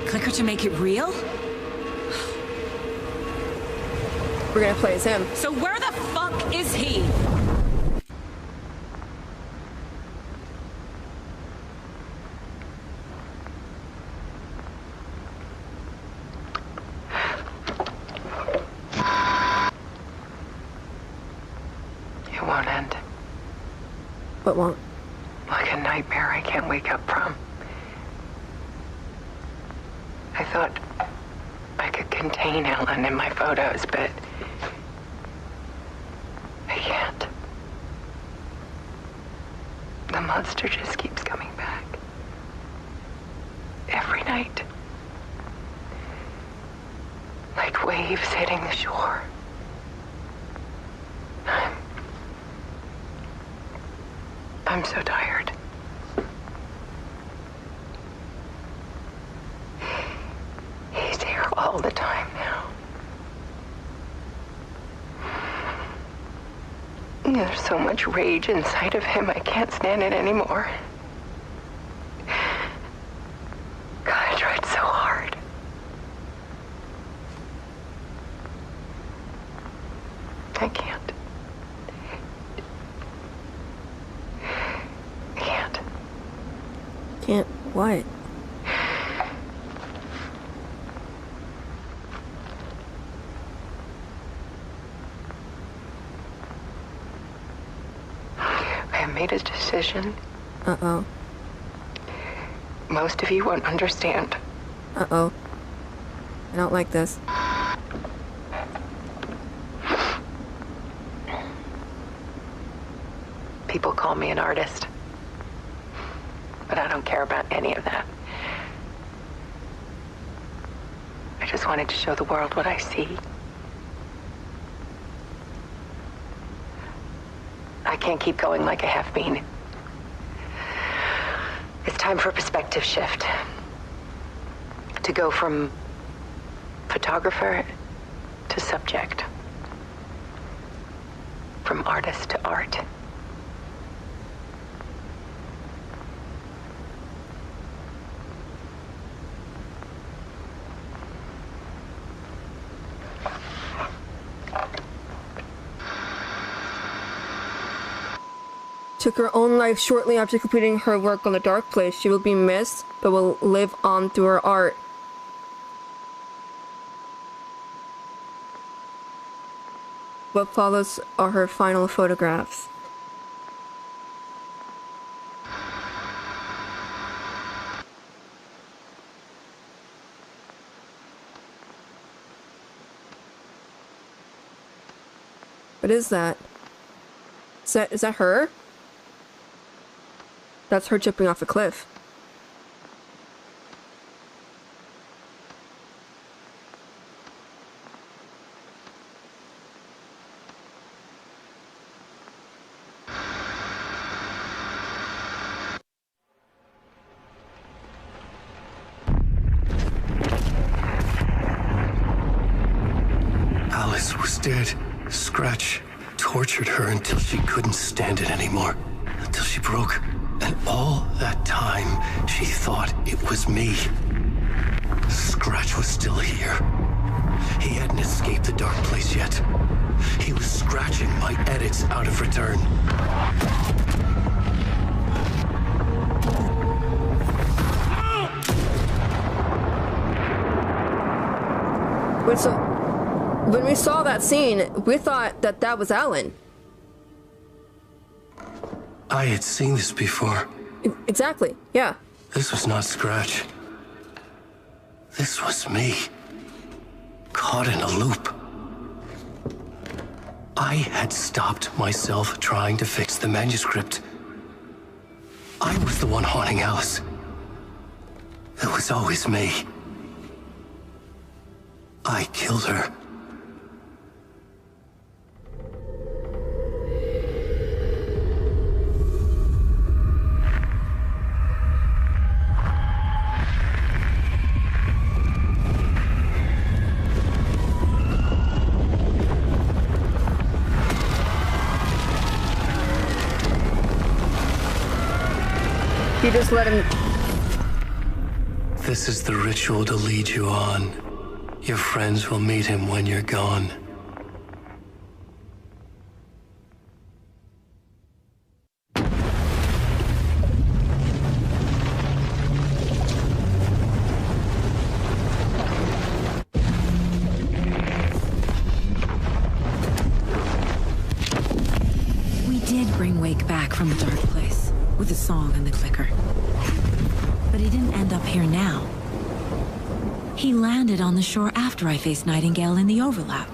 Clicker to make it real? We're gonna play as him. So where the fuck is he? It won't end. What won't? Like a nightmare I can't wake up from. I thought I could contain Ellen in my photos, but I can't. The monster just keeps coming back. Every night. Like waves hitting the shore. I'm so tired. He's here all the time now. There's so much rage inside of him, I can't stand it anymore. God, I tried so hard. I can't. Can't what? I have made a decision. Uh-oh. Most of you won't understand. Uh-oh. I don't like this. People call me an artist. But I don't care about any of that. I just wanted to show the world what I see. I can't keep going like a half-bean. It's time for a perspective shift. To go from photographer to subject. From artist to art. Took her own life shortly after completing her work on The Dark Place. She will be missed, but will live on through her art. What follows are her final photographs. What is that? Is that her? That's her jumping off a cliff. Alice was dead. Scratch tortured her until she couldn't stand it anymore. Until she broke. And all that time, she thought it was me. Scratch was still here. He hadn't escaped the Dark Place yet. He was scratching my edits out of return. Wait, so when we saw that scene, we thought that that was Alan. I had seen this before. Exactly, yeah. This was not Scratch. This was me. Caught in a loop. I had stopped myself trying to fix the manuscript. I was the one haunting Alice. It was always me. I killed her. You just let him... This is the ritual to lead you on. Your friends will meet him when you're gone. We did bring Wake back from the dark place with the song and the clicker. But he didn't end up here now. He landed on the shore after I faced Nightingale in the overlap.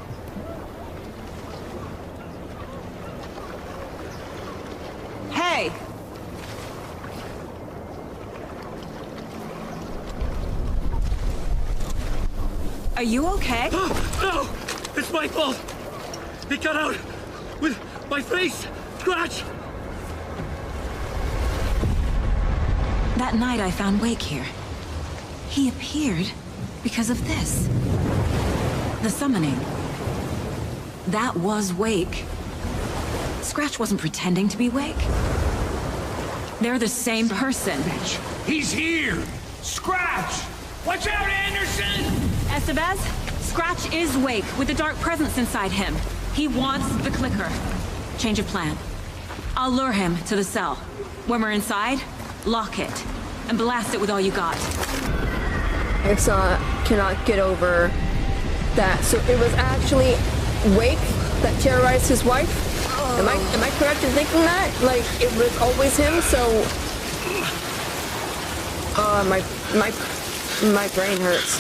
Hey! Are you okay? No! It's my fault! It got out with my face! Scratch! That night I found Wake here. He appeared because of this. The summoning. That was Wake. Scratch wasn't pretending to be Wake. They're the same person. He's here! Scratch! Watch out, Anderson! Estevez, Scratch is Wake with the dark presence inside him. He wants the clicker. Change of plan. I'll lure him to the cell. When we're inside, lock it and blast it with all you got. I cannot get over that. So it was actually Wake that terrorized his wife? Am I correct in thinking that? Like, it was always him, so... my brain hurts.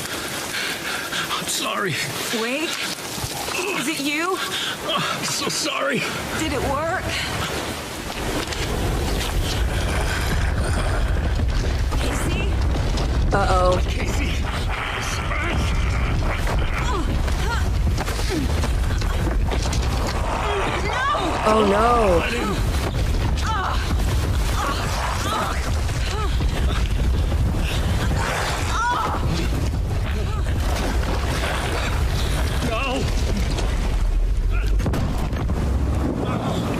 I'm sorry. Wake? Is it you? I'm so sorry. Did it work? Casey? Uh-oh. Casey. Oh no.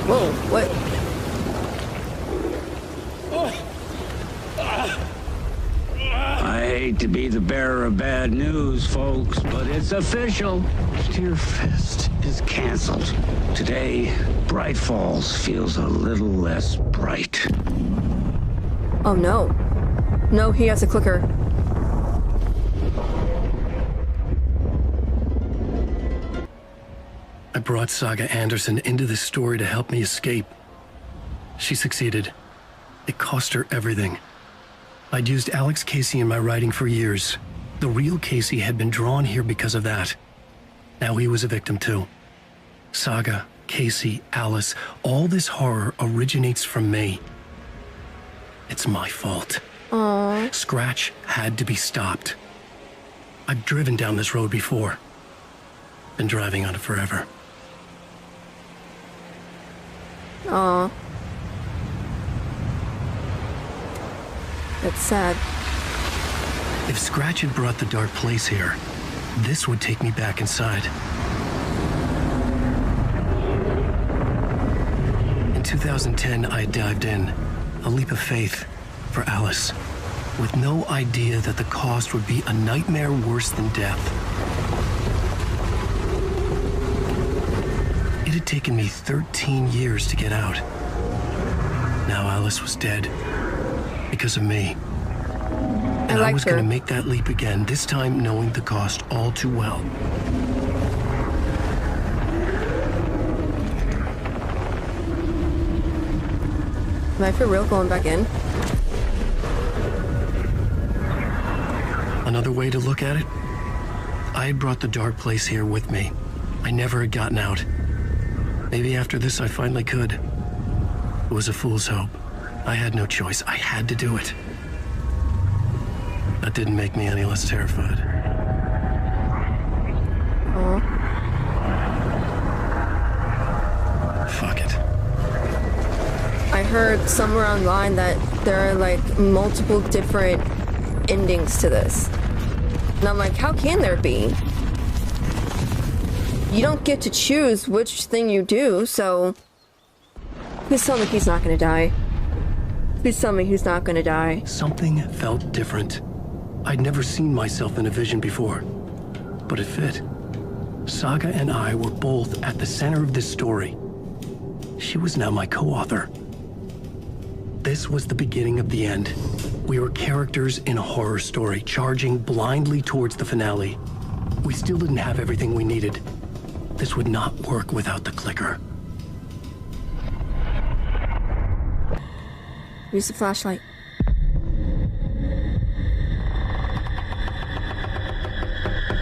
Whoa, what? I hate to be the bearer of bad news, folks, but it's official. Steer Fest is canceled. Today, Bright Falls feels a little less bright. Oh no. No, he has a clicker. I brought Saga Anderson into this story to help me escape. She succeeded. It cost her everything. I'd used Alex Casey in my writing for years. The real Casey had been drawn here because of that. Now he was a victim too. Saga, Casey, Alice, all this horror originates from me. It's my fault. Aww. Scratch had to be stopped. I've driven down this road before. Been driving on it forever. Aw. That's sad. If Scratch had brought the dark place here, this would take me back inside. In 2010, I dived in, a leap of faith, for Alice, with no idea that the cost would be a nightmare worse than death. It had taken me 13 years to get out. Now Alice was dead. Because of me. And I was going to make that leap again, this time knowing the cost all too well. Am I for real going back in? Another way to look at it? I had brought the dark place here with me. I never had gotten out. Maybe after this I finally could. It was a fool's hope. I had no choice. I had to do it. That didn't make me any less terrified. Fuck it. I heard somewhere online that there are like multiple different endings to this. And I'm like, how can there be? You don't get to choose which thing you do, so... Please tell me he's not gonna die. Please tell me he's not gonna die. Something felt different. I'd never seen myself in a vision before, but it fit. Saga and I were both at the center of this story. She was now my co-author. This was the beginning of the end. We were characters in a horror story, charging blindly towards the finale. We still didn't have everything we needed. This would not work without the clicker. Use the flashlight.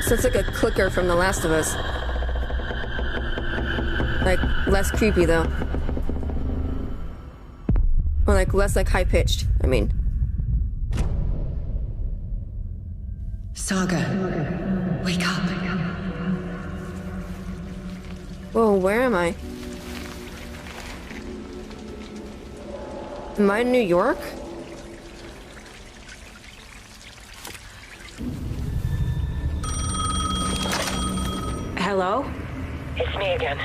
So it's like a clicker from The Last of Us. Like, less creepy though. Or like, less like high-pitched, I mean. Saga, wake up. Whoa, where am I? Am I in New York? Hello? It's me again.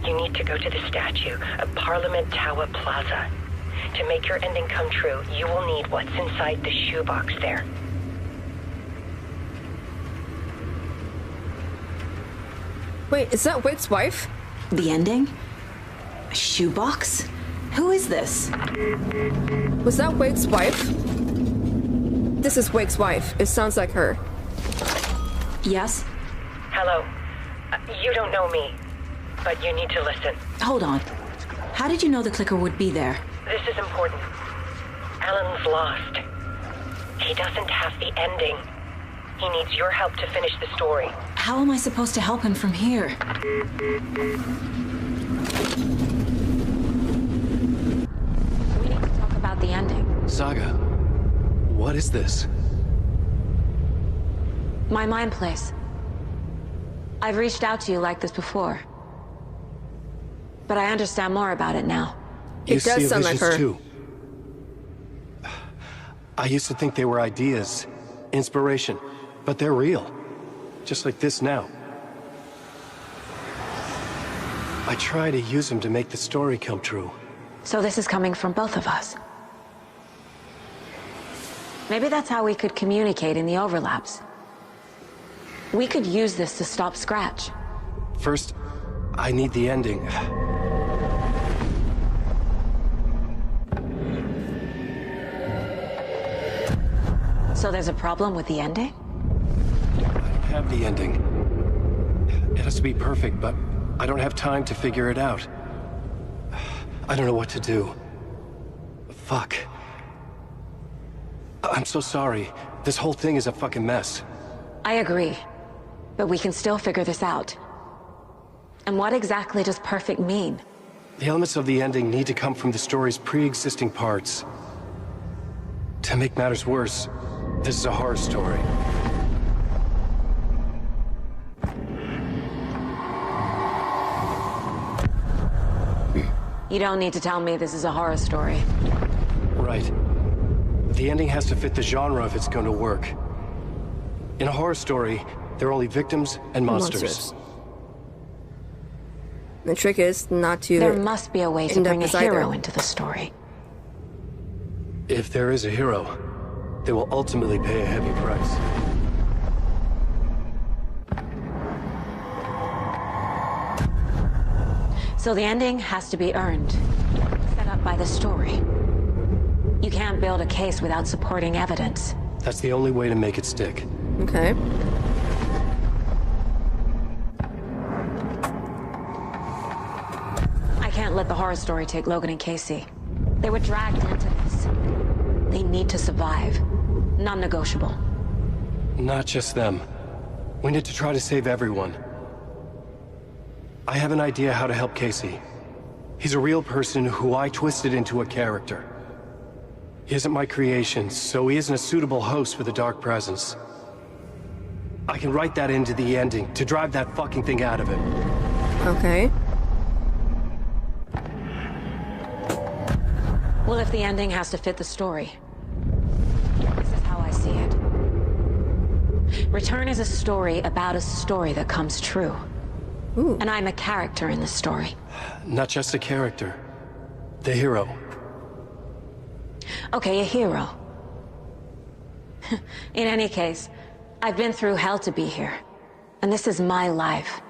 You need to go to the statue of Parliament Tower Plaza. To make your ending come true, you will need what's inside the shoebox there. Wait, is that Wake's wife? The ending? A shoebox? Who is this? Was that Wake's wife? This is Wake's wife. It sounds like her. Yes? Hello. You don't know me, but you need to listen. Hold on. How did you know the clicker would be there? This is important. Alan's lost. He doesn't have the ending. He needs your help to finish the story. How am I supposed to help him from here? We need to talk about the ending. Saga, what is this? My mind place. I've reached out to you like this before. But I understand more about it now. It does sound like her. Too. I used to think they were ideas, inspiration, but they're real. Just like this now. I try to use them to make the story come true. So this is coming from both of us. Maybe that's how we could communicate in the overlaps. We could use this to stop Scratch. First, I need the ending. So there's a problem with the ending? I don't have the ending. It has to be perfect, but I don't have time to figure it out. I don't know what to do. Fuck. I'm so sorry. This whole thing is a fucking mess. I agree. But we can still figure this out. And what exactly does perfect mean? The elements of the ending need to come from the story's pre-existing parts. To make matters worse, this is a horror story. You don't need to tell me this is a horror story. Right. The ending has to fit the genre if it's going to work. In a horror story, there are only victims and monsters. The trick is not to. There must be a way to bring a hero into the story. If there is a hero, they will ultimately pay a heavy price. So the ending has to be earned, set up by the story. You can't build a case without supporting evidence. That's the only way to make it stick. Okay. I can't let the horror story take Logan and Casey. They were dragged into this. They need to survive. Non-negotiable. Not just them. We need to try to save everyone. I have an idea how to help Casey. He's a real person who I twisted into a character. He isn't my creation, so he isn't a suitable host for the Dark Presence. I can write that into the ending to drive that fucking thing out of him. Okay. Well, if the ending has to fit the story, this is how I see it. Return is a story about a story that comes true. Ooh. And I'm a character in the story. Not just a character. The hero. Okay, a hero. In any case, I've been through hell to be here. And this is my life.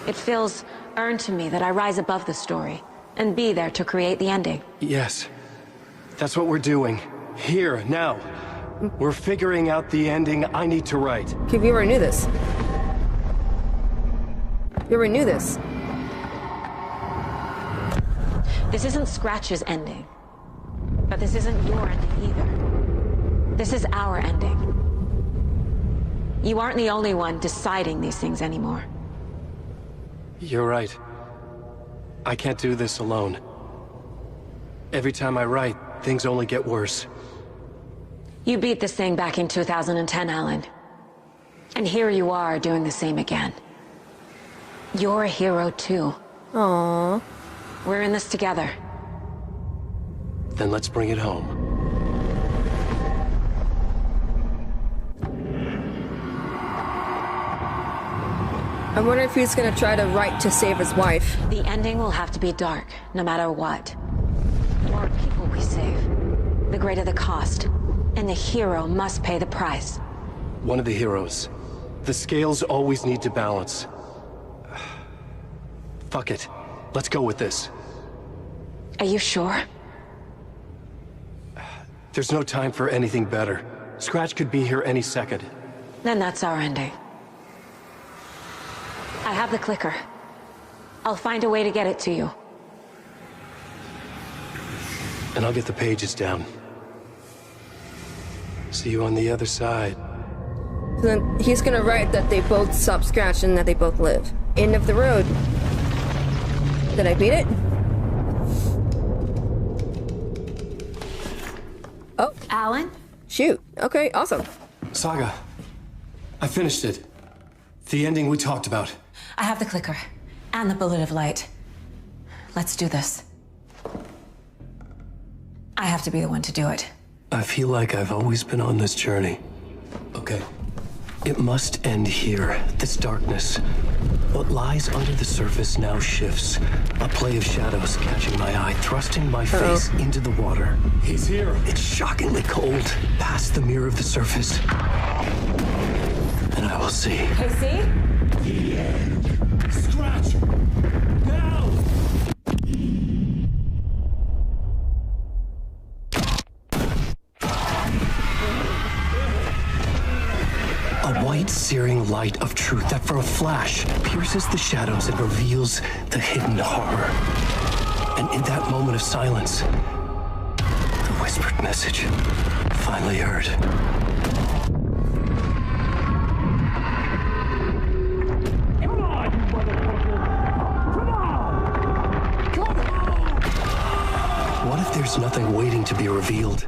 It feels earned to me that I rise above the story and be there to create the ending. Yes. That's what we're doing. Here, now. We're figuring out the ending I need to write. Okay, we already knew this. We already knew this. This isn't Scratch's ending. But this isn't your ending either. This is our ending. You aren't the only one deciding these things anymore. You're right. I can't do this alone. Every time I write, things only get worse. You beat this thing back in 2010, Alan. And here you are doing the same again. You're a hero too. Aww. We're in this together. Then let's bring it home. I wonder if he's gonna try to write to save his wife. The ending will have to be dark, no matter what. The more people we save, the greater the cost. And the hero must pay the price. One of the heroes. The scales always need to balance. Fuck it. Let's go with this. Are you sure? There's no time for anything better. Scratch could be here any second. Then that's our ending. I have the clicker. I'll find a way to get it to you. And I'll get the pages down. See you on the other side. So then he's gonna write that they both stop Scratch and that they both live. End of the road. Did I beat it? Oh. Alan? Shoot. Okay, awesome. Saga. I finished it. The ending we talked about. I have the clicker. And the bullet of light. Let's do this. I have to be the one to do it. I feel like I've always been on this journey. Okay. It must end here, this darkness. What lies under the surface now shifts. A play of shadows catching my eye, thrusting my face into the water. He's here. It's shockingly cold, past the mirror of the surface. And I will see. Hey, see? Scratch! Now! A white, searing light of truth that for a flash pierces the shadows and reveals the hidden horror. And in that moment of silence, the whispered message finally heard. What if there's nothing waiting to be revealed?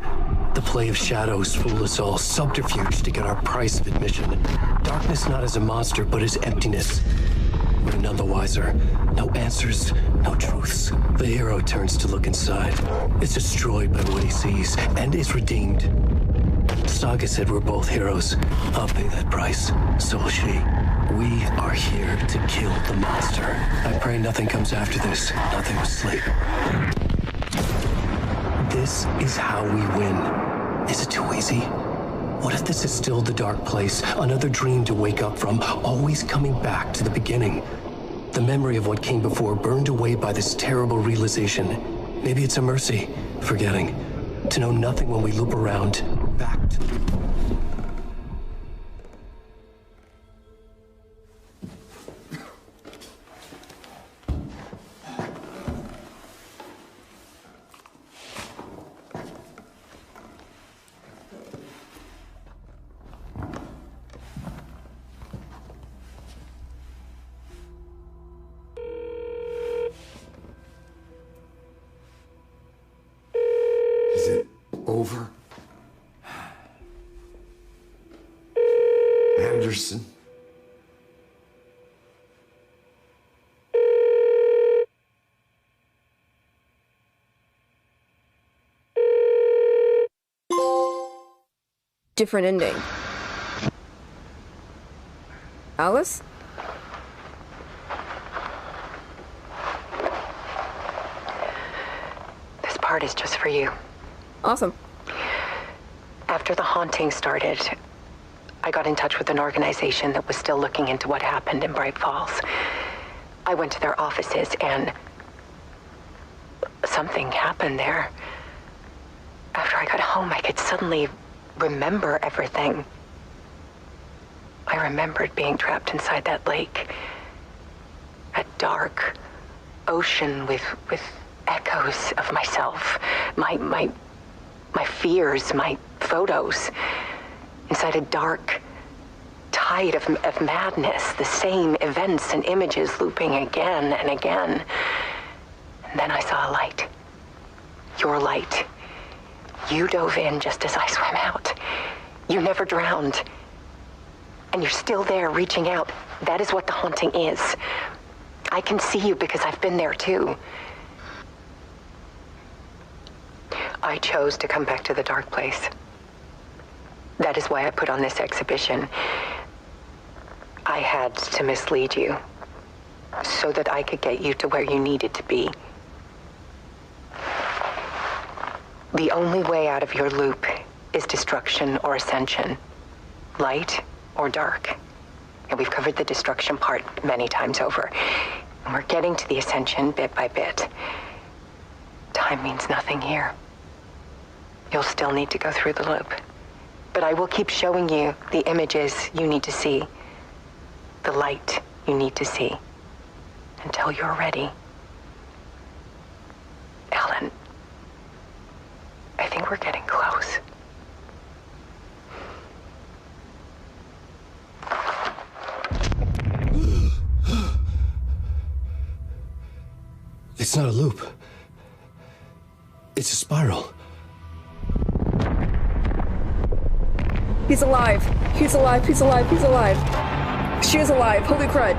The play of shadows fool us all, subterfuge to get our price of admission. Darkness not as a monster, but as emptiness. We're none the wiser. No answers, no truths. The hero turns to look inside. Is destroyed by what he sees, and is redeemed. Saga said we're both heroes. I'll pay that price. So will she. We are here to kill the monster. I pray nothing comes after this. Nothing but sleep. This is how we win. Is it too easy? What if this is still the dark place? Another dream to wake up from, always coming back to the beginning. The memory of what came before burned away by this terrible realization. Maybe it's a mercy, forgetting. To know nothing when we loop around, back to... Is it over? Anderson? Different ending. Alice? This part is just for you. Awesome. After the haunting started, I got in touch with an organization that was still looking into what happened in Bright Falls. I went to their offices and something happened there. After I got home, I could suddenly remember everything. I remembered being trapped inside that lake. A dark ocean with echoes of myself. My fears, my photos. Inside a dark tide of madness, the same events and images looping again and again. And then I saw a light. Your light. You dove in just as I swam out. You never drowned. And you're still there reaching out. That is what the haunting is. I can see you because I've been there too. I chose to come back to the dark place. That is why I put on this exhibition. I had to mislead you so that I could get you to where you needed to be. The only way out of your loop is destruction or ascension, light or dark. And we've covered the destruction part many times over. And we're getting to the ascension bit by bit. Time means nothing here. You'll still need to go through the loop. But I will keep showing you the images you need to see, the light you need to see, until you're ready. Ellen, I think we're getting close. It's not a loop. It's a spiral. He's alive. He's alive. He's alive. He's alive. She is alive. Holy crud.